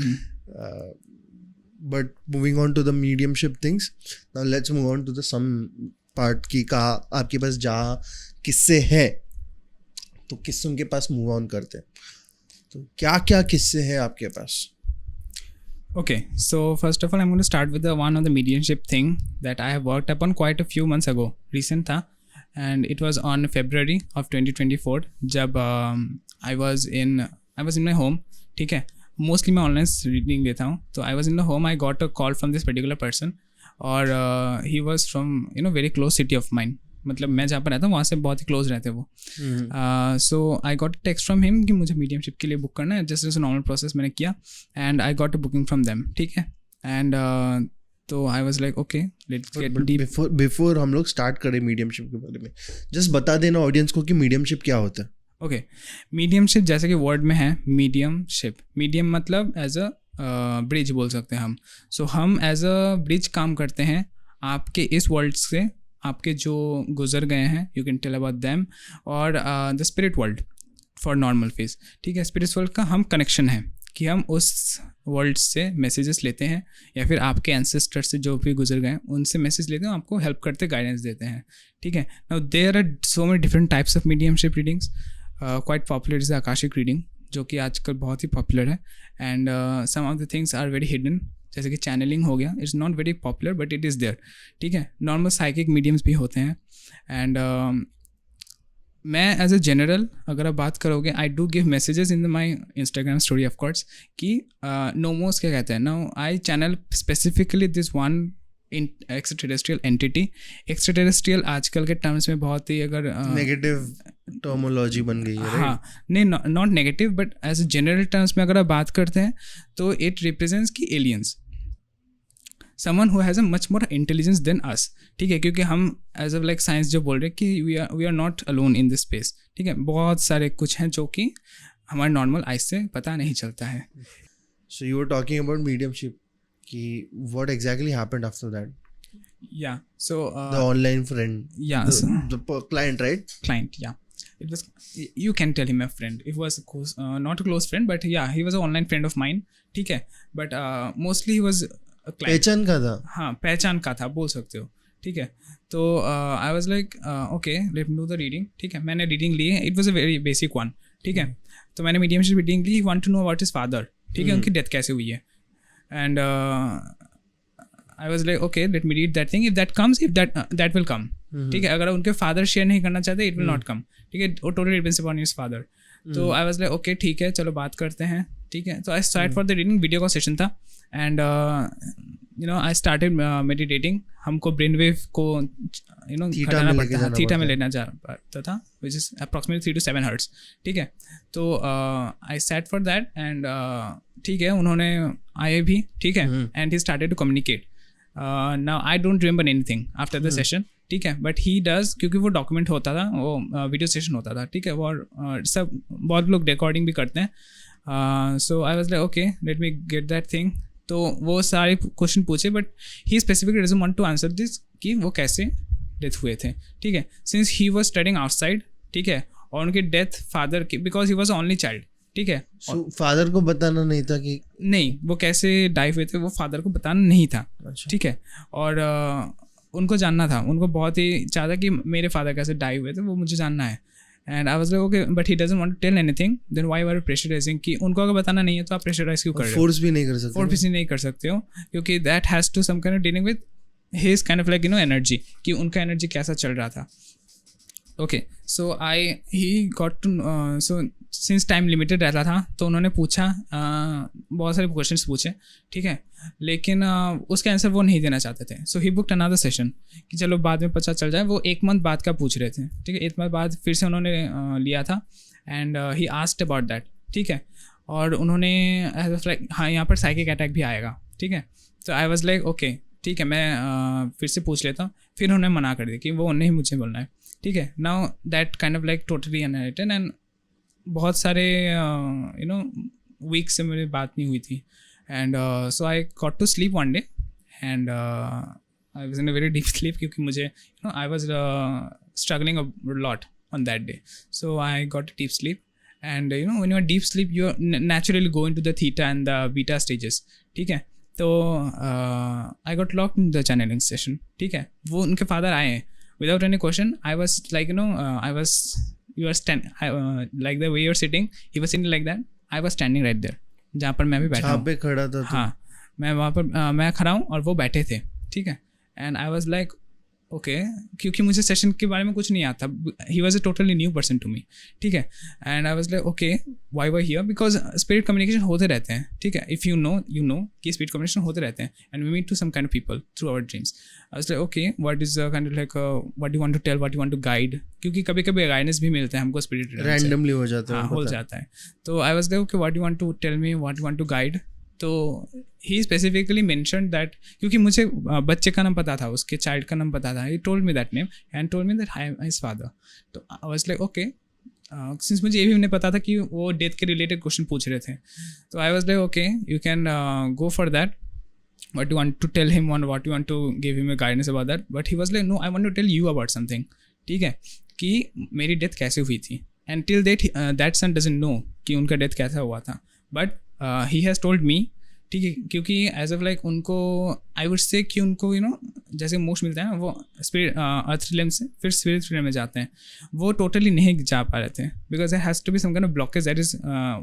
But moving on to the mediumship things, now let's move on to the some part की कहा आपके पास जहाँ किस्से है तो किस्सों के पास move on करते हैं, तो क्या क्या किस्से हैं आपके पास? Okay, so first of all, I'm going to start with the one on the mediumship thing that I have worked upon quite a few months ago. Recent था, and it was on February of 2024. जब I was in my home, ठीक है. Mostly मैं online reading देता हूँ, तो I was in the home. I got a call from this particular person, और he was from very close city of mine. मतलब मैं जहाँ पर रहता हूँ वहाँ से बहुत ही क्लोज रहते हैं वो. So I got a text from him कि मुझे मीडियमशिप के लिए बुक करना है. जस्ट जैसे नॉर्मल प्रोसेस मैंने किया and I got a booking from them, ठीक है. एंड तो I was like okay let's get deep. Before हम लोग स्टार्ट करें मीडियमशिप के बारे में, जस्ट बता देना ऑडियंस को कि मीडियमशिप क्या होता है. ओके, मीडियमशिप जैसे कि वर्ड में है मीडियमशिप. मीडियम मतलब एज अ ब्रिज बोल सकते हैं हम. सो हम एज अ ब्रिज काम करते हैं आपके इस वर्ल्ड से, आपके जो गुजर गए हैं, you can tell about them, और the spirit world for normal face, ठीक है. स्पिरिट वर्ल्ड का हम कनेक्शन है कि हम उस वर्ल्ड से मैसेजेस लेते हैं, या फिर आपके एंसेस्टर से जो भी गुजर गए हैं उनसे मैसेज लेते हैं, आपको हेल्प करते, गाइडेंस देते हैं, ठीक है. Now there are so many different types of mediumship readings. Quite popular is the Akashic reading, जो कि आजकल बहुत ही पॉपुलर है. And some of the things are very hidden, जैसे कि चैनलिंग हो गया. It's not very popular but it is there, ठीक है. नॉर्मल साइकिक मीडियम्स भी होते हैं. एंड मैं एज अ जनरल अगर आप बात करोगे, I do give messages in my Instagram story of course कि नोमोस क्या कहते हैं. Now I channel specifically this one in extraterrestrial entity. Extraterrestrial आजकल के टर्म्स में बहुत ही अगर नेगेटिव टर्मोलॉजी बन गई है. हाँ, नहीं, not negative but as a general terms में अगर आप बात करते हैं तो इट रिप्रेजेंट्स की aliens, someone who has a much more intelligence than us, ठीक है. क्योंकि हम एज अ लाइक साइंस जो बोल रहे हैं कि we are not alone in this space, ठीक है. बहुत सारे कुछ हैं जो कि हमारे नॉर्मल आइज से पता नहीं चलता है. So you were talking about mediumship कि what exactly happened after that? Yeah, so the online friend, yeah, the client, right? Client, yeah. It was, you can tell him a friend. It was not a close friend, but yeah, he was an online friend of mine, ठीक है. But mostly he was a client. पहचान का था. हाँ, पहचान का था बोल सकते हो, ठीक है. तो I was like okay, let me do the reading, ठीक है. मैंने रीडिंग ली है. It was a very basic one, ठीक है. तो मैंने मीडियमशिप रीडिंग ली. He want to know about his father, ठीक है, उनकी डेथ कैसे हुई है. And I was like okay, let me read that thing. If that comes, if that will come, ठीक है. अगर उनके फादर शेयर नहीं करना चाहते, it will not come, ठीक है. वो totally depends upon his father. तो आई वाज लाइक ओके, ठीक है, चलो बात करते हैं, ठीक है. तो I start for the reading. Video का सेशन था एंड आई स्टार्टेड मेडिटेटिंग. हमको ब्रेन वेव को घटाना पड़ता था, थीटा में लेना जा पड़ता था, which is approximately 3 to 7 hertz, ठीक है. तो I set for that and ठीक है, उन्होंने आए भी, ठीक है. And he started to communicate. Now I don't remember anything after the session, ठीक है. बट ही डज, क्योंकि वो डॉक्यूमेंट होता था, वो वीडियो सेशन होता था, ठीक है. और सब बहुत लोग रिकॉर्डिंग भी करते हैं. So I was like okay, let me get that thing. तो वो सारे क्वेश्चन पूछे but he specifically doesn't want to answer this कि वो कैसे डेथ हुए थे, ठीक है. Since he was studying outside, ठीक है. और उनकी डेथ फादर की, because he was only child, ठीक है. फादर को बताना नहीं था कि नहीं, वो कैसे डाई हुए थे वो फादर को बताना नहीं था, ठीक है. और उनको जानना था, उनको बहुत ही चाहता कि मेरे फादर कैसे डाई हुए थे वो मुझे जानना है. And I was like okay, but he doesn't want to tell anything. Then why were pressurising कि उनको अगर बताना नहीं है तो आप प्रेशराइज क्यों कर रहे हो? फोर्स भी नहीं कर सकते, फोर्स भी नहीं कर सकते हो, क्योंकि that has to some kind of dealing with his kind of like energy, कि उनका एनर्जी कैसा चल रहा था. Okay, so he got to, so since time limited रहता था तो उन्होंने पूछा, बहुत सारे क्वेश्चंस पूछे, ठीक है. लेकिन उसका आंसर वो नहीं देना चाहते थे. सो ही बुक्ड अनदर सेशन कि चलो बाद में पता चल जाए. वो 1 मंथ बाद का पूछ रहे थे, ठीक है. 1 मंथ बाद फिर से उन्होंने लिया था and he asked about that, ठीक है. और उन्होंने लाइक हाँ, यहाँ पर साइकिक अटैक भी आएगा, ठीक है. तो आई वाज लाइक ओके, ठीक है, मैं फिर से पूछ लेता हूँ. फिर उन्होंने मना कर दिया कि वो नहीं मुझे बोलना है, ठीक है. Now that kind of like totally unwritten. And बहुत सारे वीक से मेरी बात नहीं हुई थी. And so I got to sleep one day and I was in a very deep sleep, क्योंकि मुझे I was struggling a lot on that day. So I got a deep sleep and when you are deep sleep you naturally go into the theta and the beta stages, ठीक है. तो I got lock in the channelling session, ठीक है. वो उनके father आए हैं without any question. I was like I was you are stand like the way you are sitting, he was sitting like that. I was standing right there जहाँ पर मैं भी बैठा हूँ. खड़ा था. हाँ, मैं वहाँ पर मैं खड़ा हूँ और वो बैठे थे, ठीक है. And I was like okay, क्योंकि मुझे सेशन के बारे में कुछ नहीं आता. He was a totally new person to me, ठीक है. And I was like okay why why here, because spirit communication होते रहते हैं, ठीक है. इफ़ यू नो कि स्पिरिट कम्युनिकेशन होते रहते हैं. And we meet to some kind of people through our dreams. I was like okay what is kind of like what you want to tell, what you want to guide, क्योंकि कभी कभी guidance भी मिलता है हमको spirit randomly हो जाता है. हाँ, हो जाता है. तो I was like okay what you want to tell me, what you want to guide. तो ही स्पेसिफिकली मेंशन्ड दैट, क्योंकि मुझे बच्चे का नाम पता था, उसके चाइल्ड का नाम पता था. He told me that name and told me that I am his father. तो I was like okay, since मुझे ये भी नहीं पता था कि वो डेथ के रिलेटेड क्वेश्चन पूछ रहे थे. तो I was like okay you can go for that, what you want to tell him or what you want to give him a guidance about that. But he was like no, I want to tell you about something, ठीक है, कि मेरी death कैसे हुई थी. and till date that son doesn't know कि उनका death कैसा हुआ था. but he has told me, ठीक है, क्योंकि एज ऑफ लाइक उनको आई वुड से कि उनको जैसे मोक्ष मिलता है ना, वो स्पिरिट अर्थ रिलम से फिर स्पिरिट रिलम में जाते हैं. वो टोटली नहीं जा पा रहे थे because there has to be some kind of blockage that is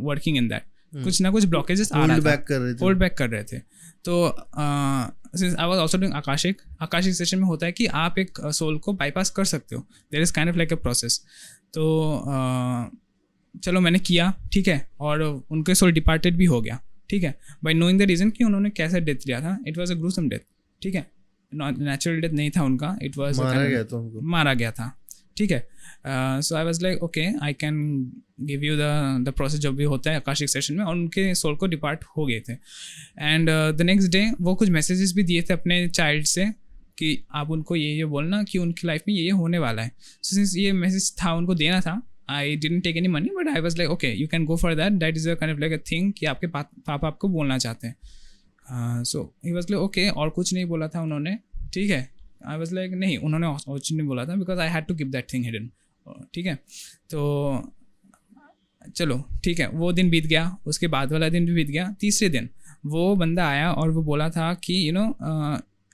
working in that. कुछ ना कुछ ब्लॉकेजेस आ रहा था, होल्ड बैक कर रहे थे. तो I was also doing Akashic session में होता है कि आप एक सोल को बाईपास कर सकते हो. There is kind of like a process. तो चलो मैंने किया, ठीक है, और उनके सोल डिपार्टेड भी हो गया, ठीक है, बाय नोइंग द रीज़न कि उन्होंने कैसे डेथ लिया था. It was a gruesome death, ठीक है, नेचुरल डेथ नहीं था उनका. इट वाज मारा गया था, ठीक है. So I was like okay I can give you the process जो भी होता है आकाशिक सेशन में. और उनके सोल को डिपार्ट हो गए थे. एंड द नेक्स्ट डे वो कुछ मैसेजेस भी दिए थे अपने चाइल्ड से कि आप उनको ये बोलना कि उनकी लाइफ में ये होने वाला है. सो सिंस ये मैसेज था उनको देना था, I didn't take any money, but I was like, okay, you can go for that. That is a kind of like a thing कि आपके पापा आपको बोलना चाहते हैं. So he was like, okay, और कुछ नहीं बोला था उन्होंने, ठीक है. I was like, नहीं, उन्होंने और कुछ नहीं बोला था because I had to keep that thing hidden, ठीक है. तो चलो ठीक है, वो दिन बीत गया. उसके बाद वाला दिन भी बीत गया. तीसरे दिन वो बंदा आया और वो बोला था कि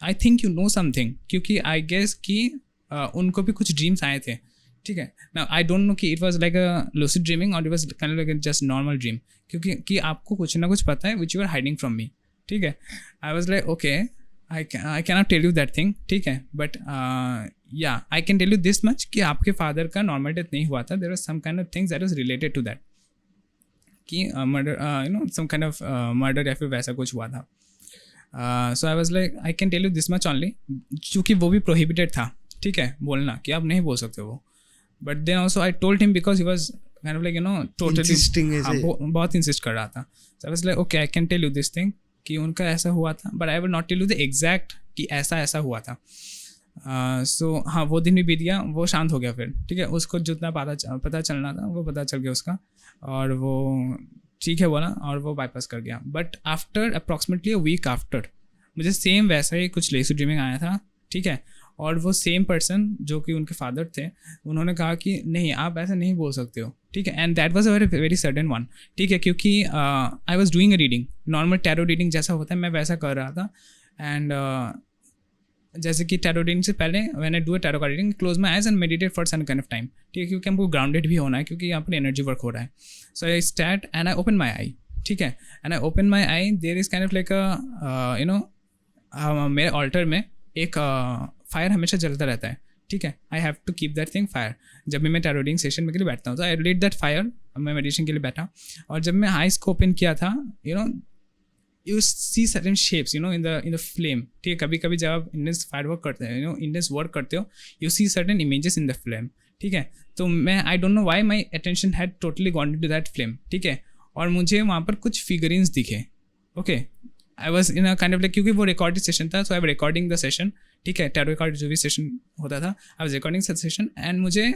I think you know something, क्योंकि I guess कि उनको भी कुछ ड्रीम्स आए थे, ठीक है. नाउ आई डोंट नो कि it was like a lucid dreaming और it was kind of like just normal dream, क्योंकि कि आपको कुछ ना कुछ पता है which you are hiding from me, ठीक है. I was like okay I can not tell you that thing, ठीक है, but yeah I can tell you this much कि आपके फादर का नॉर्मल डेथ नहीं हुआ था. There was some kind of things that was related to that, कि murder some kind of murder या फिर वैसा कुछ हुआ था. So I was like I can tell you this much only, क्योंकि वो भी प्रोहिबिटेड था, ठीक है, बोलना कि आप नहीं बोल सकते वो. But then also I told him because he was kind of like totally insisting. बहुत insist कर रहा था. So I was like okay I can tell you this thing कि उनका ऐसा हुआ था, but I will not tell you the exact कि ऐसा हुआ था. So हाँ, वो दिन भी बीत गया, वो शांत हो गया फिर, ठीक है. उसको जितना पता चलना था वो पता चल गया उसका, और वो ठीक है बोला और वो बाईपास कर गया. But after approximately a week after मुझे सेम वैसा ही कुछ लेसी ड्रीमिंग आया था, ठीक है. और वो सेम पर्सन जो कि उनके फादर थे, उन्होंने कहा कि नहीं आप ऐसा नहीं बोल सकते हो, ठीक है. And that was a very sudden one, ठीक है, क्योंकि I was doing a reading, normal tarot reading जैसा होता है मैं वैसा कर रहा था. एंड जैसे कि टैरो रीडिंग से पहले when I do a tarot card reading close my eyes and meditate for some kind of time, ठीक है, क्योंकि हमको ग्राउंडेड भी होना है, क्योंकि यहाँ पर एनर्जी वर्क हो रहा है. So I start and I open my eye, ठीक है. And I open my eye, there is kind of like मेरे ऑल्टर में एक फायर हमेशा जलता रहता है, ठीक है. I have to keep that thing fire. जब भी मैं टैरो रीडिंग सेशन के लिए बैठता हूँ तो आई लेट दैट फायर, मैं मेडिटेशन के लिए बैठा, और जब मैं आइज को ओपन किया था you see certain shapes in the flame, ठीक है. कभी कभी जब आप इंटेंस फायर वर्क करते हैं, इंटेंस वर्क करते हो, you see certain images in the flame, ठीक है. तो मैं I don't know why my attention had totally gone to that flame, ठीक है. और मुझे वहाँ पर कुछ फिगरिंग्स दिखे, okay. I was in a kind of like, क्योंकि वो रिकॉर्डेड सेशन था, so I was recording the session, ठीक है. टैरो कार्ड जो भी सेशन होता था, I was recording the session. And मुझे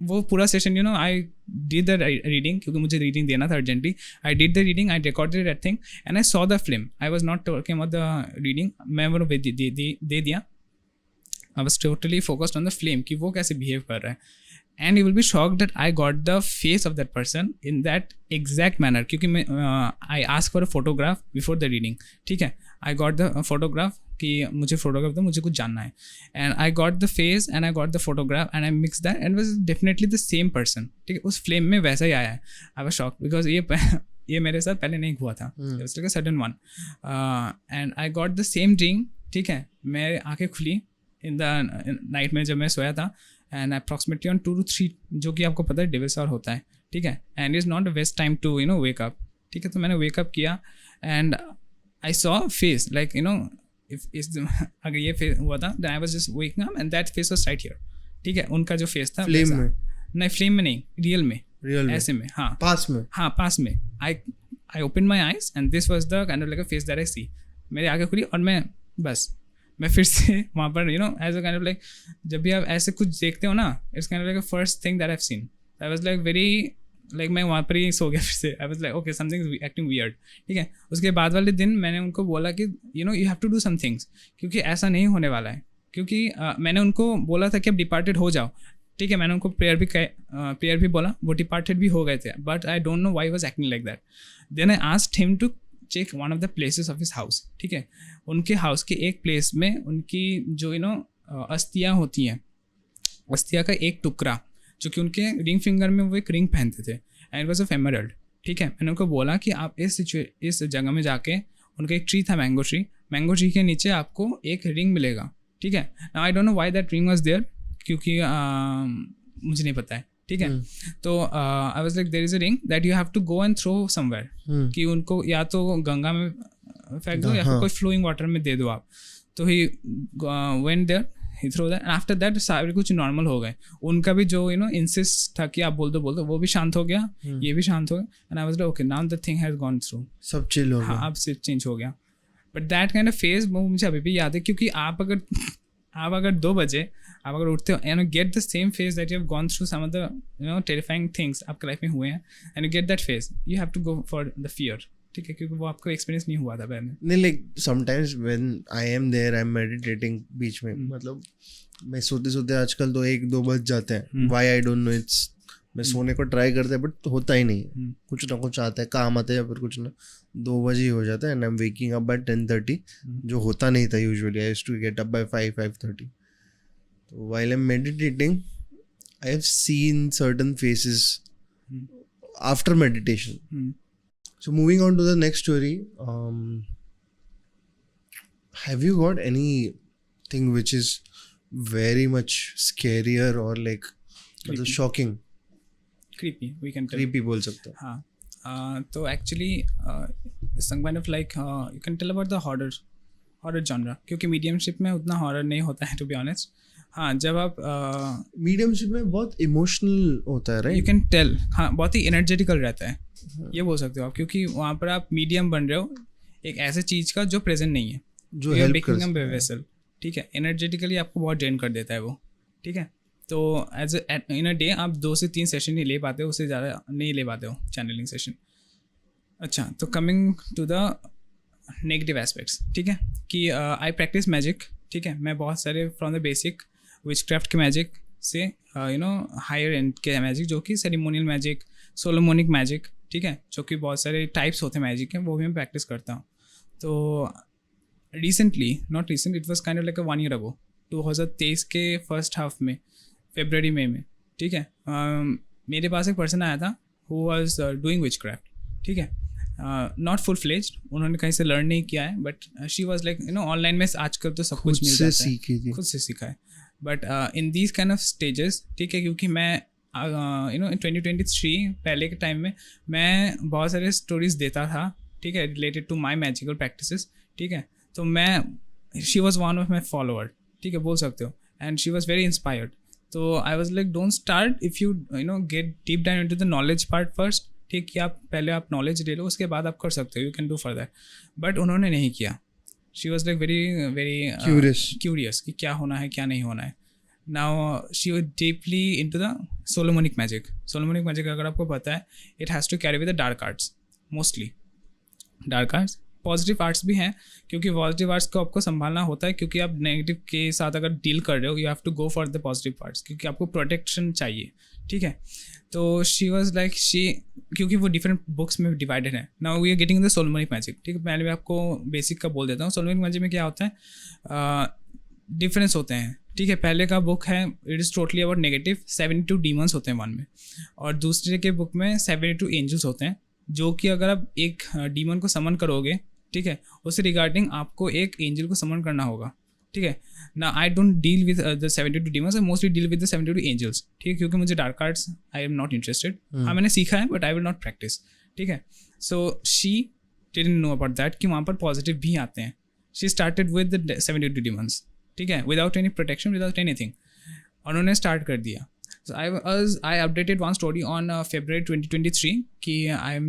वो पूरा session I did the reading, क्योंकि मुझे रीडिंग देना था urgently. I did the reading, I recorded that thing and I saw the flame. I was not talking about the reading, मैं वो दे दिया. I was totally focused on the flame कि वो कैसे बिहेव कर रहा है. And you will be shocked that I got the face of that person in that exact manner, क्योंकि मैं I ask for a photograph before the reading, ठीक है. आई गॉट द फोटोग्राफ कि मुझे फोटोग्राफ दो, मुझे कुछ जानना है, and I got the face and I got the photograph and I mix that and was definitely the same person, ठीक है, उस फ्लेम में वैसा ही आया है। आई वाज शॉक बिकॉज ये मेरे साथ पहले नहीं हुआ था, sudden one, and I got the same drink, ठीक है। मेरी आँखें खुली इन द नाइट में जब मैं सोया था, एंड अप्रॉक्सीमेटली ऑन 2 to 3, जो कि आपको पता है डेविल्स आवर होता है, ठीक है, and is not the best time to wake up, ठीक है। तो मैंने वेकअप किया and I saw face like अगर ये फेस हुआ था, I was just waking up and that face was right here, ठीक है। उनका जो फेस था फ्लेम में नहीं, फ्लेम में नहीं, रियल में ऐसे में, हाँ पास में I open my eyes and this was the kind of like a face that I see. मेरी आँखें खुली और मैं फिर से वहाँ पर as a kind of like, जब भी आप ऐसे कुछ देखते हो ना, it's kind of like a first thing that I have seen. I was like very like मैं वहाँ पर ही सो गया फिर से। I was like okay something is acting weird, ठीक है। उसके बाद वाले दिन मैंने उनको बोला कि you have to do some things, क्योंकि ऐसा नहीं होने वाला है, क्योंकि मैंने उनको बोला था कि अब डिपार्टेड हो जाओ, ठीक है। मैंने उनको प्रेयर भी बोला, वो डिपार्टेड भी हो गए थे, but I don't know why was acting like that. Then I asked him to check one of the places of his house, ठीक है। उनके हाउस के एक प्लेस में उनकी जो अस्थियाँ होती हैं, अस्थिया का एक टुकड़ा जो कि उनके रिंग फिंगर में वो एक रिंग पहनते थे, एंड वाज ऑफ एमरल्ड, ठीक है। मैंने उनको बोला कि आप इस जगह में जाके, उनका एक ट्री था मैंगो ट्री के नीचे आपको एक रिंग मिलेगा, ठीक है। Now I don't know why that ring was there, क्योंकि मुझे नहीं पता है, ठीक है। तो I was like there is a ring that you have to go and throw somewhere, कि उनको या तो गंगा में फेंक दो या फिर कोई फ्लोइंग वाटर में दे दो आप। तो he went there, he throw that, after that सारे कुछ नॉर्मल हो गए। उनका भी जो इंसिस्ट था कि आप बोल दो वो भी शांत हो गया, ये भी शांत हो गया, and I was like okay now the thing has gone through, सब चिल हो गया, हाँ अब सिर्फ चेंज हो गया। But that kind of phase वो मुझे अभी भी याद है, क्योंकि आप अगर 2 बजे आप अगर उठते हो get the same phase that you have gone through some of the terrifying things आपके लाइफ में हुए हैं, and you get that phase, you have to go for the fear, ठीक है, क्योंकि वो आपको एक्सपीरियंस नहीं हुआ था पहले। नहीं, like sometimes when I am there I am meditating बीच में, मतलब मैं सोते आजकल तो 1-2 बज जाते हैं, why I don't know, it's मैं सोने को ट्राई करता है बट होता ही नहीं, कुछ ना कुछ आता है, काम आता है या फिर कुछ ना, 2 बजे ही हो जाता है, and I am waking up by 10:30, जो होता नहीं था usually. I used to get up by 5:30. So while I'm meditating, I have seen certain faces after meditation. So moving on to the next story, have you got anything which is very much scarier or like shocking? Creepy, we can tell. Creepy बोल सकते हैं. हाँ. तो actually some kind of like you can tell about the horror genre, क्योंकि mediumship में उतना horror नहीं होता है, to be honest. हाँ, जब आप मीडियमशिप में बहुत इमोशनल होता है, राइट? यू कैन टेल, हाँ, बहुत ही एनर्जेटिकल रहता है, ये बोल सकते हो आप, क्योंकि वहाँ पर आप मीडियम बन रहे हो एक ऐसे चीज़ का जो प्रेजेंट नहीं है, जो हेल्प कर सकता है, वेसल, ठीक है। एनर्जेटिकली आपको बहुत ड्रेन कर देता है वो, ठीक है। तो एज इन अ डे आप 2 से 3 सेशन ही ले पाते हो, उससे ज़्यादा नहीं ले पाते हो चैनलिंग सेशन। अच्छा, तो coming to the negative aspects, ठीक है, कि आई प्रैक्टिस मैजिक, ठीक है। मैं बहुत सारे फ्रॉम द बेसिक विचक्राफ्ट के मैजिक से हायर एंड के मैजिक, जो कि सेरेमोनियल मैजिक, सोलोमोनिक मैजिक, ठीक है, जो कि बहुत सारे टाइप्स होते हैं मैजिक के, वो भी मैं प्रैक्टिस करता हूँ। तो recently, not recent, it was kind of like a 1 year ago, 2023 के फर्स्ट हाफ में, फरवरी में, ठीक है, मेरे पास एक पर्सन आया था हु वाज डूइंग विचक्राफ्ट, ठीक है, नॉट फुल फ्लेज्ड, उन्होंने कहीं से लर्न नहीं किया है, but she was like online में आजकल तो सब कुछ मिल जाता है, खुद से सीखा है। But in these kind of stages, ठीक है, क्योंकि मैं इन 2023 पहले के टाइम में मैं बहुत सारे स्टोरीज देता था, ठीक है, related to my magical practices, ठीक है। तो she was one of my follower, ठीक है, बोल सकते हो, and she was very inspired. तो I was like don't start if you get deep down into the knowledge part first, ठीक, कि आप पहले आप नॉलेज ले लो, उसके बाद आप कर सकते हो, you can do for that. But उन्होंने नहीं किया, she was like very curious कि क्या होना है क्या नहीं होना है। Now she was deeply into the solomonic magic. अगर आपको पता है, it has to carry with the dark arts, mostly dark arts, positive arts भी हैं, क्योंकि पॉजिटिव आर्ट्स को आपको संभालना होता है, क्योंकि आप नेगेटिव के साथ अगर डील कर रहे हो you have to go for the positive arts, क्योंकि आपको प्रोटेक्शन चाहिए, ठीक है. तो शी वॉज लाइक क्योंकि वो डिफरेंट बुक्स में डिवाइडेड है. Now we are getting the solomonic magic, ठीक है. पहले मैं आपको बेसिक का बोल देता हूँ. सोलमनिक मैजिक में क्या होता है, डिफरेंस होते हैं, ठीक है. पहले का बुक है it is totally about negative, 72 demons होते हैं वन में, और दूसरे के बुक में 72 एंजल्स होते हैं, जो कि अगर आप एक डीमन को समन करोगे, ठीक है, उससे रिगार्डिंग आपको एक एंजल को समन करना होगा, ठीक है ना. I don't deal with the 72 demons, I mostly deal with the 72 angels, ठीक है, क्योंकि मुझे dark arts I am not interested. हाँ मैंने सीखा है but I will not practise, ठीक है. So she didn't know about that कि वहाँ पर पॉजिटिव भी आते हैं. She started with the 72 demons, ठीक है, without any protection, without anything. उन्होंने स्टार्ट कर दिया. So I updated one story on February 2023 कि I am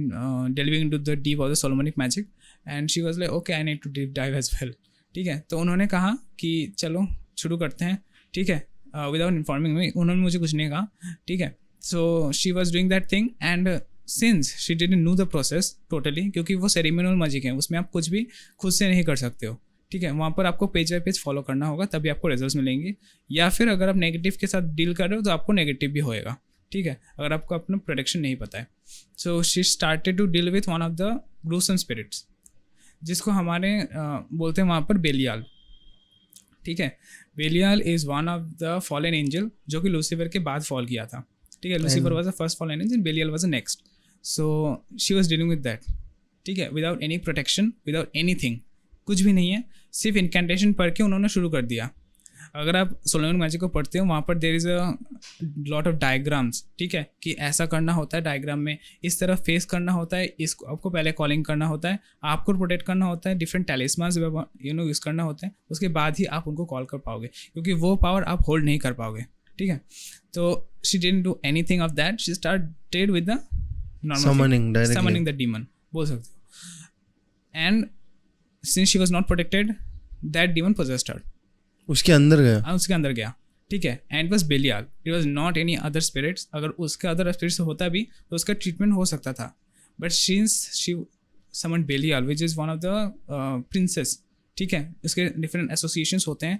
delving into the deep of the Solomonic magic, and she was like okay I need to deep dive as well, ठीक है. तो उन्होंने कहा कि चलो शुरू करते हैं, ठीक है, विदाउट इन्फॉर्मिंग मी. उन्होंने मुझे कुछ नहीं कहा, ठीक है. So she was doing that thing, and since she didn't know the process totally, क्योंकि वो सेरेमोनियल मैजिक है, उसमें आप कुछ भी खुद से नहीं कर सकते हो, ठीक है. वहाँ पर आपको पेज बाय पेज फॉलो करना होगा, तभी आपको रिजल्ट्स मिलेंगे. या फिर अगर आप नेगेटिव के साथ डील कर रहे हो तो आपको नेगेटिव भी होएगा, ठीक है, अगर आपको अपना प्रोटेक्शन नहीं पता है. So she started to deal with one of the gruesome spirits, जिसको हमारे बोलते हैं वहाँ पर बेलियाल, ठीक है. Belial is one of the fallen angel जो कि लूसीफर के बाद फॉल किया था, ठीक है. Lucifer was the first fallen angel, Belial was the next. So she was dealing with that, ठीक है, without any protection, without any thing, कुछ भी नहीं है, सिर्फ इनकेंटेशन पढ़ के उन्होंने शुरू कर दिया. अगर आप सोलोमन मैजिक को पढ़ते हो वहाँ पर there is a lot of diagrams, ठीक है, कि ऐसा करना होता है डायग्राम में, इस तरह फेस करना होता है, इसको आपको पहले कॉलिंग करना होता है, आपको प्रोटेक्ट करना होता है, डिफरेंट टैलिस्मान्स यूज़ करना होता है, उसके बाद ही आप उनको कॉल कर पाओगे, क्योंकि वो पावर आप होल्ड नहीं कर पाओगे, ठीक है. तो she didn't do anything of that, she started with the normal summoning the demon बोल सकते हो. And since she was not protected that demon possessed her, उसके अंदर गया, ठीक है. and it was Belial, it was not any other spirits. अगर उसका other spirits होता भी तो उसका treatment हो सकता था, but since she summoned Belial which is one of the princess, ठीक है, उसके different associations होते हैं,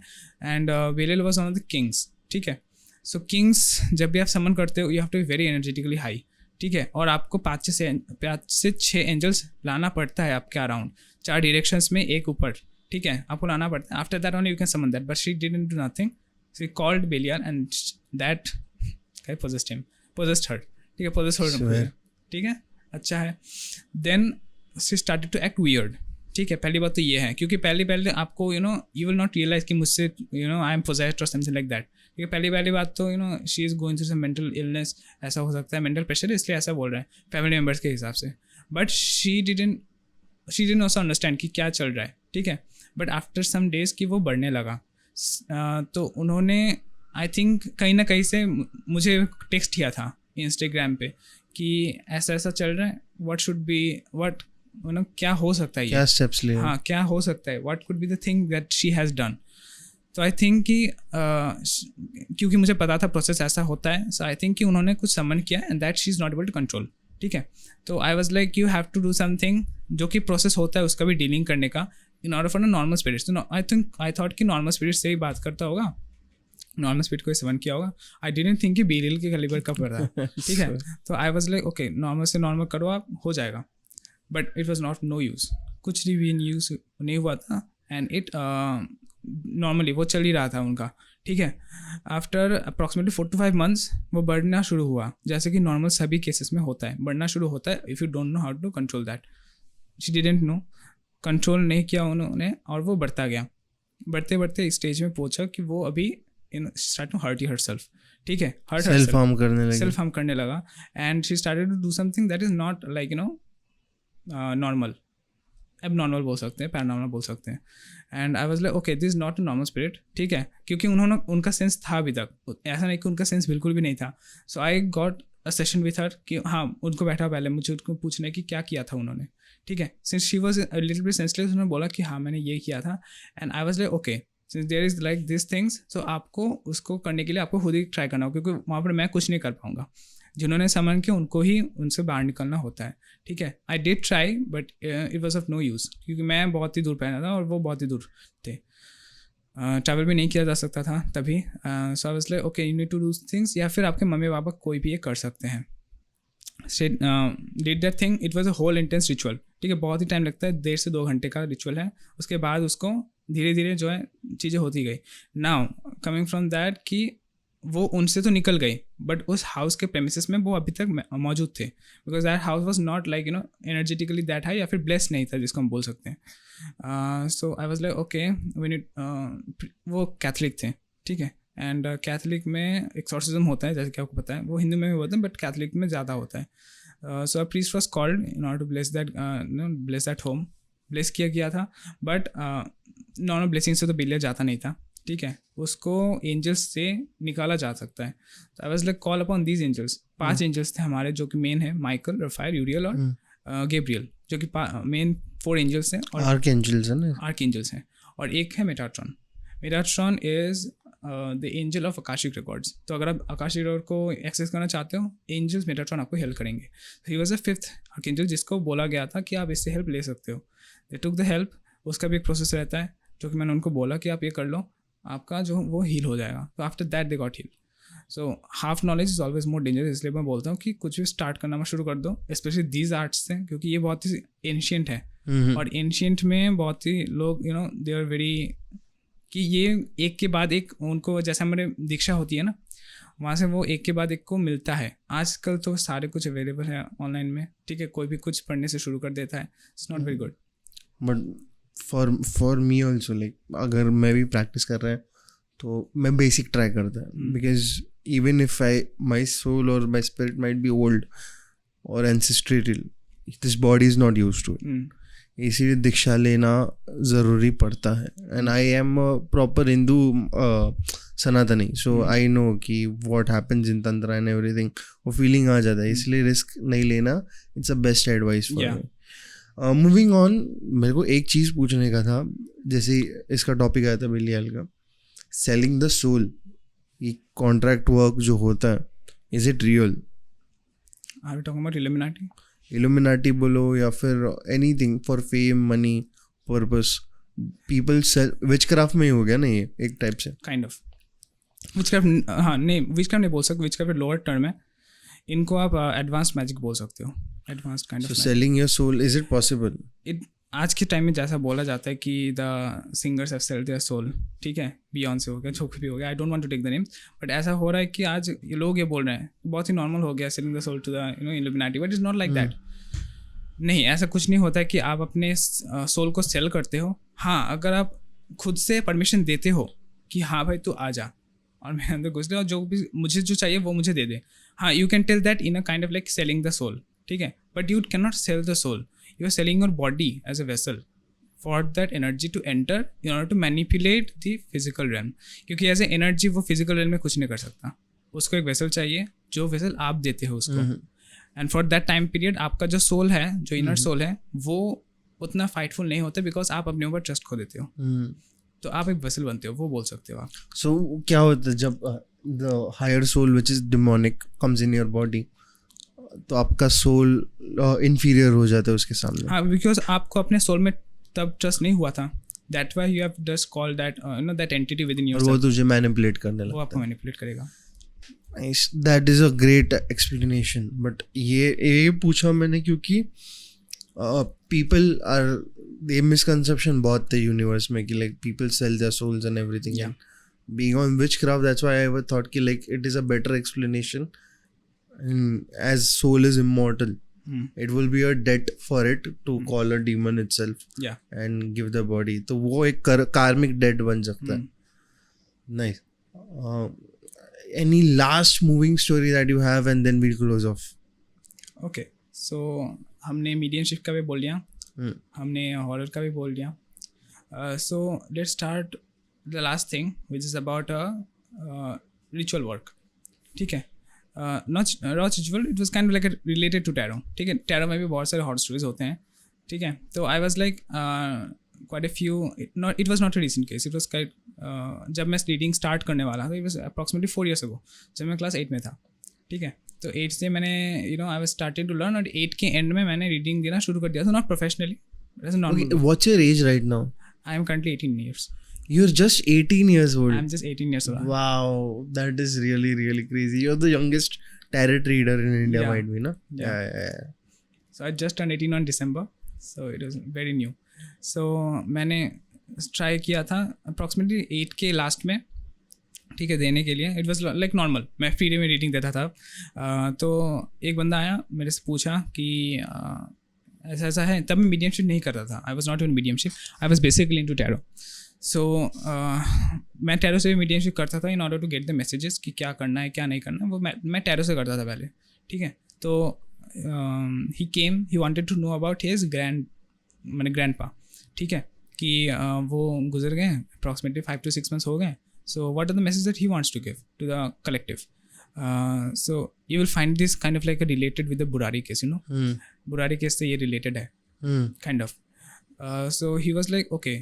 and Belial was one of the kings, ठीक है. so kings जब भी आप summon करते हो you have to be very energetically high, ठीक है, और आपको 5 से 6 एंजल्स लाना पड़ता है आपके अराउंड, 4 डायरेक्शंस में, एक ऊपर, ठीक है, आपको लाना पड़ता है. After that only you can summon that, but she didn't do nothing. She called Belial and that guy possessed her, ठीक है, पोजेस्ड हर, ठीक है, अच्छा है. Then she started to act weird, ठीक है. पहली बात तो ये है, क्योंकि पहले आपको यू विल नॉट रियलाइज कि मुझसे आई एम पोजेस्ड और समथिंग लाइक दैट, ठीक है. पहली बात तो she is going through some mental illness, ऐसा हो सकता है, मेंटल प्रेशर, इसलिए ऐसा बोल रहा है फैमिली मेम्बर्स के हिसाब से. But she didn't also understand कि क्या चल रहा है, ठीक है. बट आफ्टर सम डेज़ कि वो बढ़ने लगा, तो उन्होंने आई थिंक कहीं ना कहीं से मुझे टेक्स्ट किया था इंस्टाग्राम पे कि ऐसा चल रहा है, व्हाट क्या हो सकता है, क्या स्टेप्स लिए, हाँ क्या हो सकता है, what could be the thing that she has done. तो आई थिंक कि क्योंकि मुझे पता था प्रोसेस ऐसा होता है, सो आई थिंक कि उन्होंने कुछ समन किया and that she is not able to control, ठीक है. तो I was like you have to do something जो कि प्रोसेस होता है उसका भी डीलिंग करने का, in order for the normal spirits. तो आई थॉट कि नॉर्मल स्पिरिट से ही बात करता होगा, नॉर्मल स्पिरिट को समन किया होगा. आई डिडंट थिंक कि बेलियल के कैलिबर का पड़ रहा है, ठीक है. तो I was like okay normal से नॉर्मल करो आप, हो जाएगा. But it was not know use, कुछ भी यूज़ नहीं हुआ था. एंड इट नॉर्मली वो चल ही रहा था उनका, ठीक है. आफ्टर अप्रॉक्सीमेटली 4 to 5 months वो बढ़ना शुरू हुआ, जैसे कि नॉर्मल सभी केसेस में होता है, बढ़ना शुरू होता है if you don't know how to control that. She didn't know, control नहीं किया उन्होंने, और वो बढ़ता गया. बढ़ते स्टेज में पहुंचा कि वो अभी स्टार्ट टू हर्ट हरसेल्फ, ठीक है, सेल्फ हार्म करने लगा. And she started to do something that is not like normal, abnormal बोल सकते हैं, पैरानॉर्मल बोल सकते हैं. And I was like okay this is not a normal spirit, ठीक है, क्योंकि उनका सेंस था अभी तक, ऐसा नहीं कि उनका सेंस बिल्कुल भी नहीं था. So I got a session with her कि हाँ उनको बैठा, पहले मुझे उनको पूछना है कि क्या किया था उन्होंने, ठीक है. Since she was a little bit senseless, उन्होंने बोला कि हाँ मैंने ये किया था. And I was like okay since there is like this things, so आपको उसको करने के लिए आपको खुद ही ट्राई करना होगा, क्योंकि वहाँ पर मैं कुछ नहीं कर पाऊँगा. जिन्होंने समन किया उनको ही उनसे बाहर निकलना होता है, ठीक है. I did try but it was of no use, क्योंकि मैं बहुत ही दूर पहना था और वो बहुत ही दूर थे. ट्रैवल भी नहीं किया जा सकता था तभी. So I was like okay you need to do things, या फिर आपके मम्मी पापा कोई भी ये कर सकते हैं. Did that thing. It was a whole intense ritual, ठीक है. बहुत ही टाइम लगता है, 1.5 से 2 घंटे का रिचुअल है. उसके बाद उसको धीरे धीरे जो है चीज़ें होती गई. नाउ कमिंग फ्रॉम दैट कि वो उनसे तो निकल गई, बट उस हाउस के प्रेमिसेस में वो अभी तक मौजूद थे, because that house was not like you no energetically that high, या फिर ब्लेस्ड नहीं था जिसको हम बोल सकते हैं. So I was like okay when it, वो कैथलिक थे, ठीक है. एंड कैथलिक में एक्सॉर्सिज्म होता है, जैसे कि आपको पता है, वो हिंदू में भी होता है बट कैथलिक में ज़्यादा होता है. So a priest was called in order to bless that home. Bless किया गया था, बट नॉर्मल ब्लेसिंग से तो बिलियर जाता नहीं था, ठीक है. उसको एंजल्स से निकाला जा सकता है. I was like call upon these angels. 5 angels थे हमारे, जो कि मेन है माइकल, रफाएल, यूरियल और गैब्रियल, जो कि मेन 4 एंजल्स हैं. और आर्कएंजल्स हैं. और एक है Metatron. Metatron is the angel of Akashic records. तो अगर आप आकाशिक रिकॉर्ड को एक्सेस करना चाहते हो, एंजल्स मेटाट्रॉन आपको हेल्प करेंगे. ही वॉज अ 5th आर्कएंजल, जिसको बोला गया था कि आप इससे हेल्प ले सकते हो. दे टुक द हेल्प. उसका भी एक प्रोसेस रहता है, जो कि मैंने उनको बोला कि आप ये कर लो, आपका जो वो हील हो जाएगा. तो after that they got heal. So half knowledge is always more dangerous. इसलिए मैं बोलता हूँ कि कुछ भी स्टार्ट करना मत शुरू कर दो, स्पेशली दीज आर्ट्स से, क्योंकि ये बहुत ही एंशियंट है. और एंशियंट में बहुत ही लोग you know they are very, कि ये एक के बाद एक उनको, जैसे हमारे दीक्षा होती है ना, वहाँ से वो एक के बाद एक को मिलता है. आजकल तो सारे कुछ अवेलेबल है ऑनलाइन में, ठीक है. कोई भी कुछ पढ़ने से शुरू कर देता है. It's not very good. But for me also, like अगर मैं भी प्रैक्टिस कर रहा है तो मैं बेसिक ट्राई करता है, because even if my soul और my spirit might be old और ancestral, this body is not used to it. इसीलिए दीक्षा लेना ज़रूरी पड़ता है. And I am proper Hindu Sanatani, so I know कि what happens in tantra and everything. वो फीलिंग आ जाता है, इसलिए रिस्क नहीं लेना. It's a best advice for me. Moving on, मेरे को एक चीज़ पूछने का था. जैसे इसका टॉपिक आया था बिलियल का, सेलिंग द सोल. ये कॉन्ट्रैक्ट वर्क जो होता है, is it real? Are we talking about Illuminati बोलो या फिर anything for fame, money, purpose. People sell. Witchcraft में ही हो गया ना ये एक टाइप से, काइंड ऑफ. विचक्राफ्ट, हाँ नहीं, विचक्राफ्ट नहीं बोल सकते. विचक्राफ्ट लोअर टर्म है. इनको आप एडवांस मैजिक बोल सकते हो. Advance kind of. So selling your soul, is it possible? आज के टाइम में जैसा बोला जाता है कि the singers have selled their soul, ठीक है. बियॉन्से हो गया, जो भी हो गया, I don't want to take the names, but ऐसा हो रहा है कि आज ये लोग ये बोल रहे हैं, बहुत ही नॉर्मल हो गया selling the soul to the you know Illuminati. But is not like that. नहीं, ऐसा कुछ नहीं होता है कि आप अपने सोल को सेल करते हो. हाँ, अगर आप खुद से परमिशन देते हो कि हाँ भाई तू आ जा और मैं अंदर घुस ले और जो भी मुझे जो चाहिए वो मुझे दे दे, हाँ, you can tell that in a kind of like selling the soul, ठीक है. But you can not sell the soul. You are selling your body as a vessel for that energy to enter in order to manipulate the physical realm. क्योंकि as a energy वो physical realm में कुछ नहीं कर सकता. उसको एक vessel चाहिए, जो वेसल आप देते हो उसको. And for that time period आपका जो सोल है, जो इनर सोल है, वो उतना फाइटफुल नहीं होता, बिकॉज आप अपने ऊपर ट्रस्ट खो देते हो. तो आप एक वेसल बनते हो, वो बोल सकते हो आप. सो क्या होता है जब the higher soul which is demonic comes in your body, तो आपका सोल इन्फीरियर हो जाता है उसके सामने? हाँ, बिकॉज आपको अपने सोल में तब ट्रस्ट नहीं हुआ था. That why you have just called that know that entity with in yourself. वो तुझे मैनिपुलेट करने लगता है. वो आपको मैनिपुलेट करेगा. That is a great explanation. But ये पूछा मैंने क्योंकि पीपल आर दे मिसकंसेप्शन बहुत थे यूनिवर्स में कि like people sell their souls and everything. Being on witchcraft, that's why I ever thought कि like it is a better explanation. As soul is immortal, it will be a debt for it to call a demon itself, and give the body. तो वो एक karmic debt बन सकता है. Nice. Any last moving story that you have, and then we'll close off. Okay, so हमने mediumship का भी बोल लिया, हमने horror का भी बोल लिया. So let's start the last thing, which is about ritual work. ठीक है. Not ritual, it was kind of like related to tarot. ठीक है, टैरो में भी बहुत सारे हॉरर स्टोरीज होते हैं. ठीक है, तो I was like quite a few. It was not a recent case. It was kite जब मैं रीडिंग स्टार्ट करने वाला था, it was approximately 4 years ago, जब मैं क्लास 8 में था. ठीक है, तो 8 से मैंने I was started to learn, और 8 के एंड में मैंने रीडिंग देना शुरू कर दिया था, not professionally, what's your age right now? I am currently 18 years. You're just 18 years old. I'm just 18 years old. Wow, that is really, really crazy. You're the youngest tarot reader in India, might be, no? Yeah. So I just turned 18 on December, so it was very new. So मैंने try किया था approximately 8 के last में, ठीक है, देने के लिए. It was like normal, मैं फ्री में रीडिंग देता था. तो एक बंदा आया, मेरे से पूछा कि ऐसा ऐसा है. तब मैं मीडियमशिप नहीं करता था. I was not in mediumship. I was basically into tarot. सो मैं टैरो से भी मीडियमशिप करता था in order to get the messages कि क्या करना है क्या नहीं करना है. वो मैं टैरो से करता था पहले, ठीक है. तो he came, he wanted to know about his grandpa, ठीक है, कि वो गुजर गए अप्रॉक्सीमेटली 5 to 6 months हो गए. So what are the message that he wants to give to the collective. So you will find this kind of like related with the Burari case, Burari case से ये रिलेटेड है kind of. So he was like okay,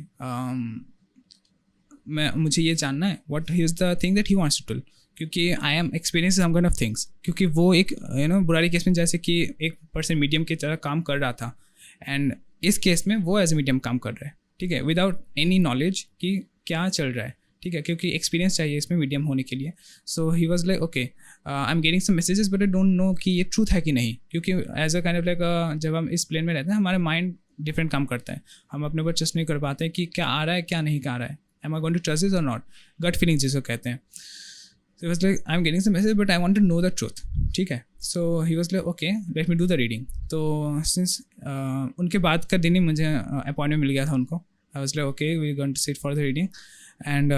मुझे ये जानना है what is the thing that he wants to tell, क्योंकि I am experience some kind of things. क्योंकि वो एक बुरारी केस में जैसे कि एक पर्सन मीडियम की तरह काम कर रहा था, एंड इस केस में वो एज ए मीडियम काम कर रहा है, ठीक है, विदाउट एनी नॉलेज कि क्या चल रहा है, ठीक है, क्योंकि एक्सपीरियंस चाहिए इसमें मीडियम होने के लिए. So he was like okay, I am getting some messages but I don't know कि ये ट्रूथ है कि नहीं, क्योंकि as a kind of like जब हम इस प्लेन में रहते हैं हमारा माइंड डिफरेंट काम करता है. हम अपने ऊपर ट्रस्ट नहीं कर पाते हैं कि क्या आ रहा है क्या नहीं आ रहा है. Am I going to trust this or not? Gut feeling जिसको कहते हैं. So he was like, I'm getting some message, but I want to know the truth. ठीक है. So he was like, okay, let me do the reading. तो since उनके बाद का दिन ही मुझे अपॉइंटमेंट मिल गया था उनको. I was like, okay, we're going to sit for the reading. And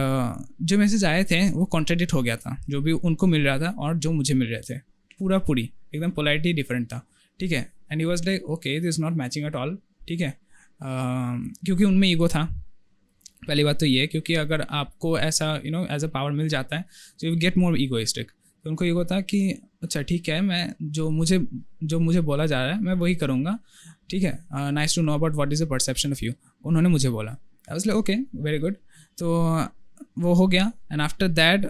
जो मैसेज आए थे वो कॉन्ट्राडिक्ट हो गया था, जो भी उनको मिल रहा था और जो मुझे मिल रहे थे, पूरी एकदम पोलाइटली डिफरेंट था, ठीक है. And he was like okay, this is not matching at all, ठीक है. क्योंकि उनमें ईगो था, पहली बात तो ये है, क्योंकि अगर आपको ऐसा एज अ पावर मिल जाता है तो यू गेट मोर ईगोइस्टिक. तो उनको ईगो था कि अच्छा ठीक है, मैं जो मुझे बोला जा रहा है मैं वही करूँगा, ठीक है. Nice to know about what is the perception of you, उन्होंने मुझे बोला. I was like okay, very good. तो वो हो गया. And after that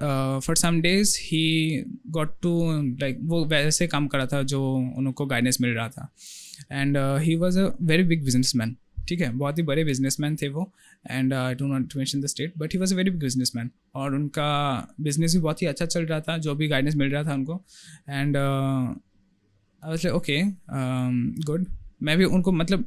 for some days he got to like, वो वैसे काम कर रहा था जो उनको गाइडेंस मिल रहा था. And he was a very big businessman, ठीक है, बहुत ही बड़े बिजनेसमैन थे वो. And I don't want to mention the state, but he was a very big businessman, और उनका बिजनेस भी बहुत ही अच्छा चल रहा था, जो भी गाइडेंस मिल रहा था उनको. And I was like okay, good. मैं भी उनको मतलब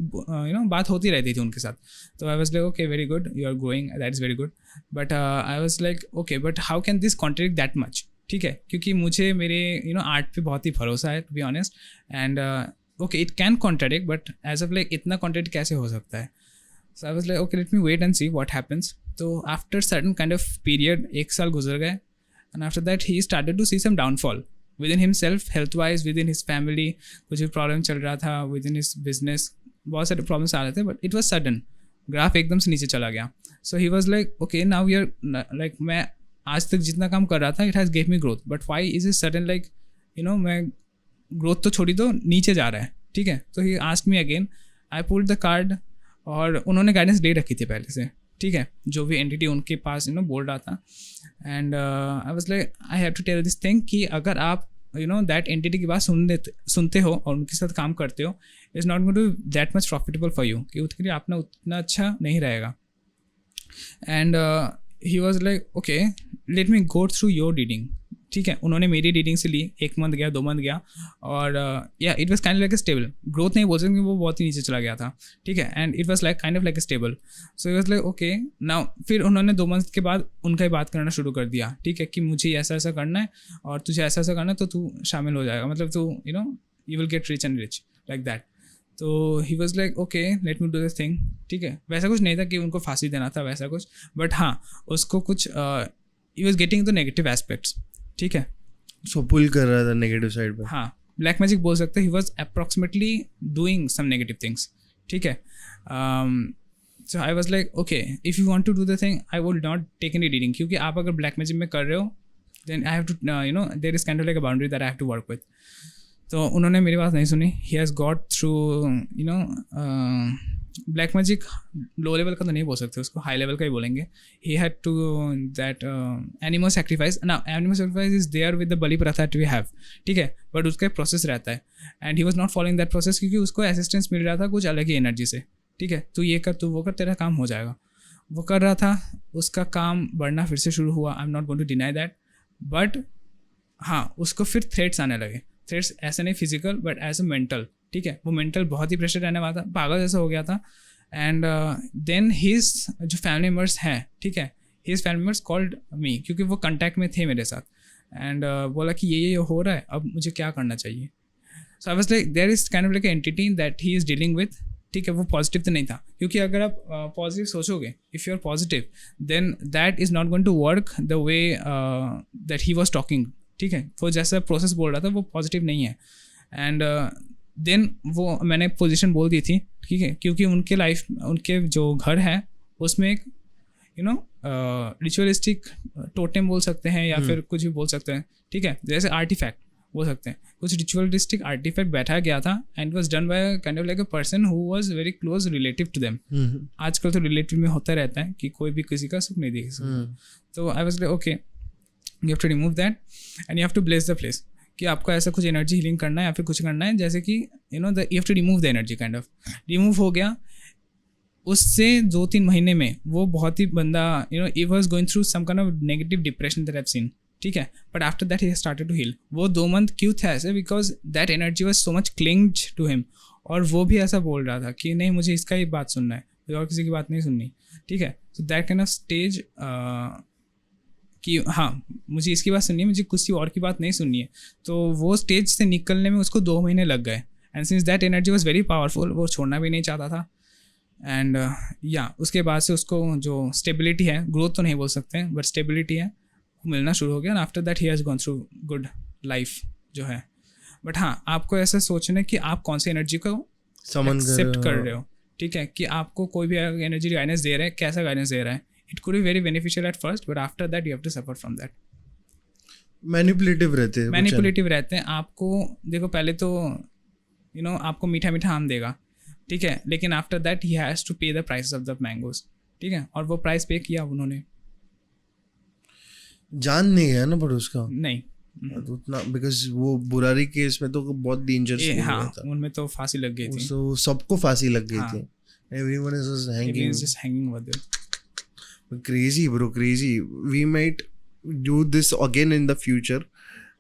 बात होती रहती थी उनके साथ. तो I was like okay, very good, you are growing, that is very good. But I was like okay, but how can this contradict that much, ठीक है, क्योंकि मुझे मेरे आर्ट पे बहुत ही भरोसा है, to be honest. And okay, it can contradict, but as of like इतना contradict कैसे हो सकता है. So I was like okay, let me wait and see what happens. So after certain kind of period, 1 साल गुजर गए, and after that he started to see some downfall within himself, health wise, within his family. कुछ भी problem चल रहा था within his business, बहुत सारे प्रॉब्लम्स आ रहे थे, but it was sudden. Graph एकदम से नीचे चला गया. So he was like okay, now we are like, मैं आज तक जितना काम कर रहा था it has gave me growth, but why is it sudden like मैं ग्रोथ तो छोड़ी दो, नीचे जा रहा है, ठीक है. तो he asked me again, I pulled the card, और उन्होंने गाइडेंस दे रखी थी पहले से, ठीक है, जो भी एंटिटी उनके पास बोल रहा था. And I was like I have to tell this thing कि अगर आप दैट एंटिटी की बात सुनते हो और उनके साथ काम करते हो, is not going to that much profitable for you, कि उसके लिए अपना उतना अच्छा नहीं रहेगा. And he was like okay, let me go through your reading, ठीक है. उन्होंने मेरी रीडिंग से ली, 1 month गया, 2 month गया, और या it was kind like a stable growth, नहीं बोल सकते, वो बहुत ही नीचे चला गया था, ठीक है. And it was like kind of like a stable. So it was like okay now. फिर उन्होंने 2 months के बाद उनका ही बात करना शुरू कर दिया, ठीक है, कि मुझे ऐसा ऐसा करना है और तुझे ऐसा ऐसा करना है, तो तू शामिल हो जाएगा, मतलब तू you will get rich and rich like that. तो he was like okay, let me do this thing, ठीक है. वैसा कुछ नहीं था कि उनको फांसी देना था, वैसा कुछ, बट हाँ उसको कुछ he was getting the negative aspects, ठीक है. सो पुल कर रहा था नेगेटिव साइड पे. हाँ, ब्लैक मैजिक बोल सकते हैं. He was approximately doing some negative things, ठीक है. So I was like okay, if you want to do the thing, I would not take any reading, क्योंकि आप अगर ब्लैक मैजिक में कर रहे हो, then I have to there is kind of like a boundary that I have to work with. तो उन्होंने मेरी बात नहीं सुनी. He has got through black magic low level का तो नहीं बोल सकते उसको, हाई लेवल का ही बोलेंगे. He had to that animal sacrifice. ना animal sacrifice is there with the बलि प्रथा वी हैव, ठीक है, बट उसका प्रोसेस रहता है and he was not following that process क्योंकि उसको असिस्टेंस मिल रहा था कुछ अलग ही एनर्जी से. ठीक है, तू ये कर, तू वो कर, तेरा काम हो जाएगा. वो कर रहा था, उसका काम बढ़ना फिर से शुरू हुआ. I am not going to deny that, but हाँ उसको फिर थ्रेट्स आने लगे. थ्रेट्स ऐसे नहीं physical but as a mental. ठीक है, वो मेंटल बहुत ही प्रेशर रहने वाला था, पागल जैसा हो गया था. एंड देन हिज जो फैमिली मेम्बर्स हैं, ठीक है, his family members called me क्योंकि वो कॉन्टैक्ट में थे मेरे साथ. एंड बोला कि ये हो रहा है, अब मुझे क्या करना चाहिए. So I was like there is kind of like entity that he is dealing with. ठीक है, वो पॉजिटिव तो नहीं था क्योंकि अगर आप पॉजिटिव सोचोगे, if you are positive then that is not going to work the way that he was talking. ठीक है, वो जैसा प्रोसेस बोल रहा था वो पॉजिटिव नहीं है. एंड देन वो मैंने पोजीशन बोल दी थी, ठीक है, क्योंकि उनके लाइफ, उनके जो घर है उसमें एक यू नो रिचुअलिस्टिक टोटेम बोल सकते हैं या फिर कुछ भी बोल सकते हैं. ठीक है, जैसे आर्टिफैक्ट बोल सकते हैं, कुछ रिचुअलिस्टिक आर्टिफैक्ट बैठा गया था and was done by kind of like a person who was very close relative to them. आजकल तो रिलेटिव में होता रहता है कि कोई भी किसी का सुख नहीं देख सकता. तो I was like okay, you have to remove that and you have to bless the place कि आपको ऐसा कुछ एनर्जी हीलिंग करना है या फिर कुछ करना है, जैसे कि you know the you have to remove the energy. Kind of remove हो गया. उससे 2-3 महीने में वो बहुत ही बंदा you know he was going through some kind of negative depression that I have seen. ठीक है, but after that he started to heal. वो 2 मंथ क्यों था ऐसे, because that energy was so much clinged to him. और वो भी ऐसा बोल रहा था कि नहीं मुझे इसका ही बात सुनना है, मुझे और किसी की बात नहीं सुननी. ठीक है, so that kind of stage कि हाँ मुझे इसकी बात सुननी है, मुझे किसी और की बात नहीं सुननी है. तो वो स्टेज से निकलने में उसको 2 महीने लग गए. And since that energy was very powerful, वो छोड़ना भी नहीं चाहता था. एंड या उसके बाद से उसको जो स्टेबिलिटी है, ग्रोथ तो नहीं बोल सकते हैं बट स्टेबिलिटी है, वो मिलना शुरू हो गया. And after that he has gone through good life जो है. बट हाँ, आपको ऐसा सोचना है कि आप कौन सी एनर्जी को एक्सेप्ट कर रहे हो. ठीक है, कि आपको कोई भी एनर्जी गाइडेंस दे रहा है, कैसा गाइडेंस दे रहा है. It could be very beneficial at first, but after that you have to suffer from that. Manipulative रहते हैं. आपको देखो पहले तो यू नो आपको मीठा मीठा आम देगा, ठीक है, लेकिन after that he has to pay the price of the mangoes. ठीक है, और वो प्राइस पे किया उन्होंने. जान नहीं गया ना पर उसका नहीं उतना, बिकॉज वो बुरारी केस में तो बहुत डेंजरस हाँ था. उनमें तो फांसी लग गई थी, तो सबको फांसी लग गई थी. Everyone is just hanging with it. Crazy bro, crazy. We might do this again in the future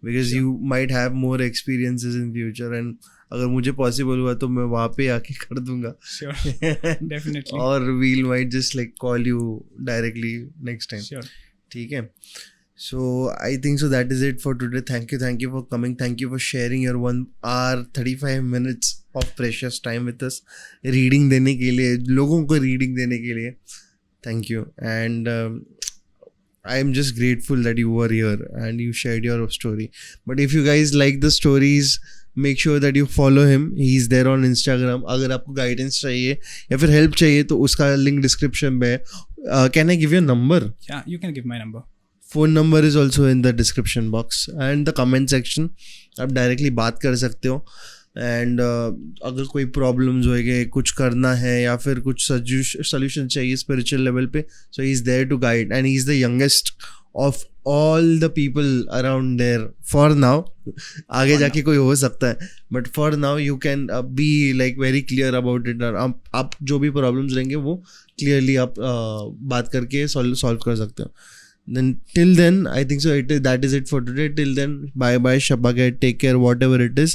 because you might have more experiences in future, and अगर मुझे possible हुआ तो मैं वहाँ पे आके कर दूंगा. Sure, definitely. और we'll might just like call you directly next time. Sure. ठीक है. So I think so that is it for today. Thank you for coming. Thank you for sharing your 1 hour 35 minutes of precious time with us. Reading देने के लिए, लोगों को reading देने के लिए. Thank you, and I am just grateful that you were here and you shared your story. But if you guys like the stories, make sure that you follow him. He is there on Instagram. अगर आपको guidance चाहिए या फिर help चाहिए तो उसका link description में है. Can I give you a number? Yeah, you can give my number. Phone number is also in the description box and the comment section. आप directly बात कर सकते हो. एंड अगर कोई प्रॉब्लम्स होएंगे, कुछ करना है या फिर कुछ सोल्यूशन चाहिए स्पिरिचुअल लेवल पे, so he is there to guide and he is the youngest of all the people around there for now. आगे जाके कोई हो सकता है but for now you can be like very clear about it. आप जो भी प्रॉब्लम्स रहेंगे वो क्लियरली आप बात करके सॉल्व कर सकते हो. Then till then I think so that is it for today. Till then, bye Shabagat, take care whatever it is,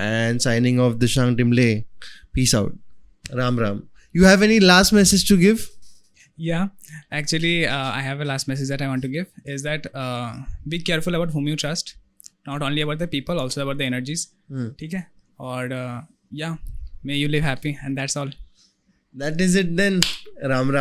and signing off, Dishang Timle. Peace out. Ram. You have any last message to give? Yeah, actually I have a last message that I want to give is that be careful about whom you trust, not only about the people, also about the energies. ठीक है, और yeah, may you live happy, and that's all. That is it then. Ram.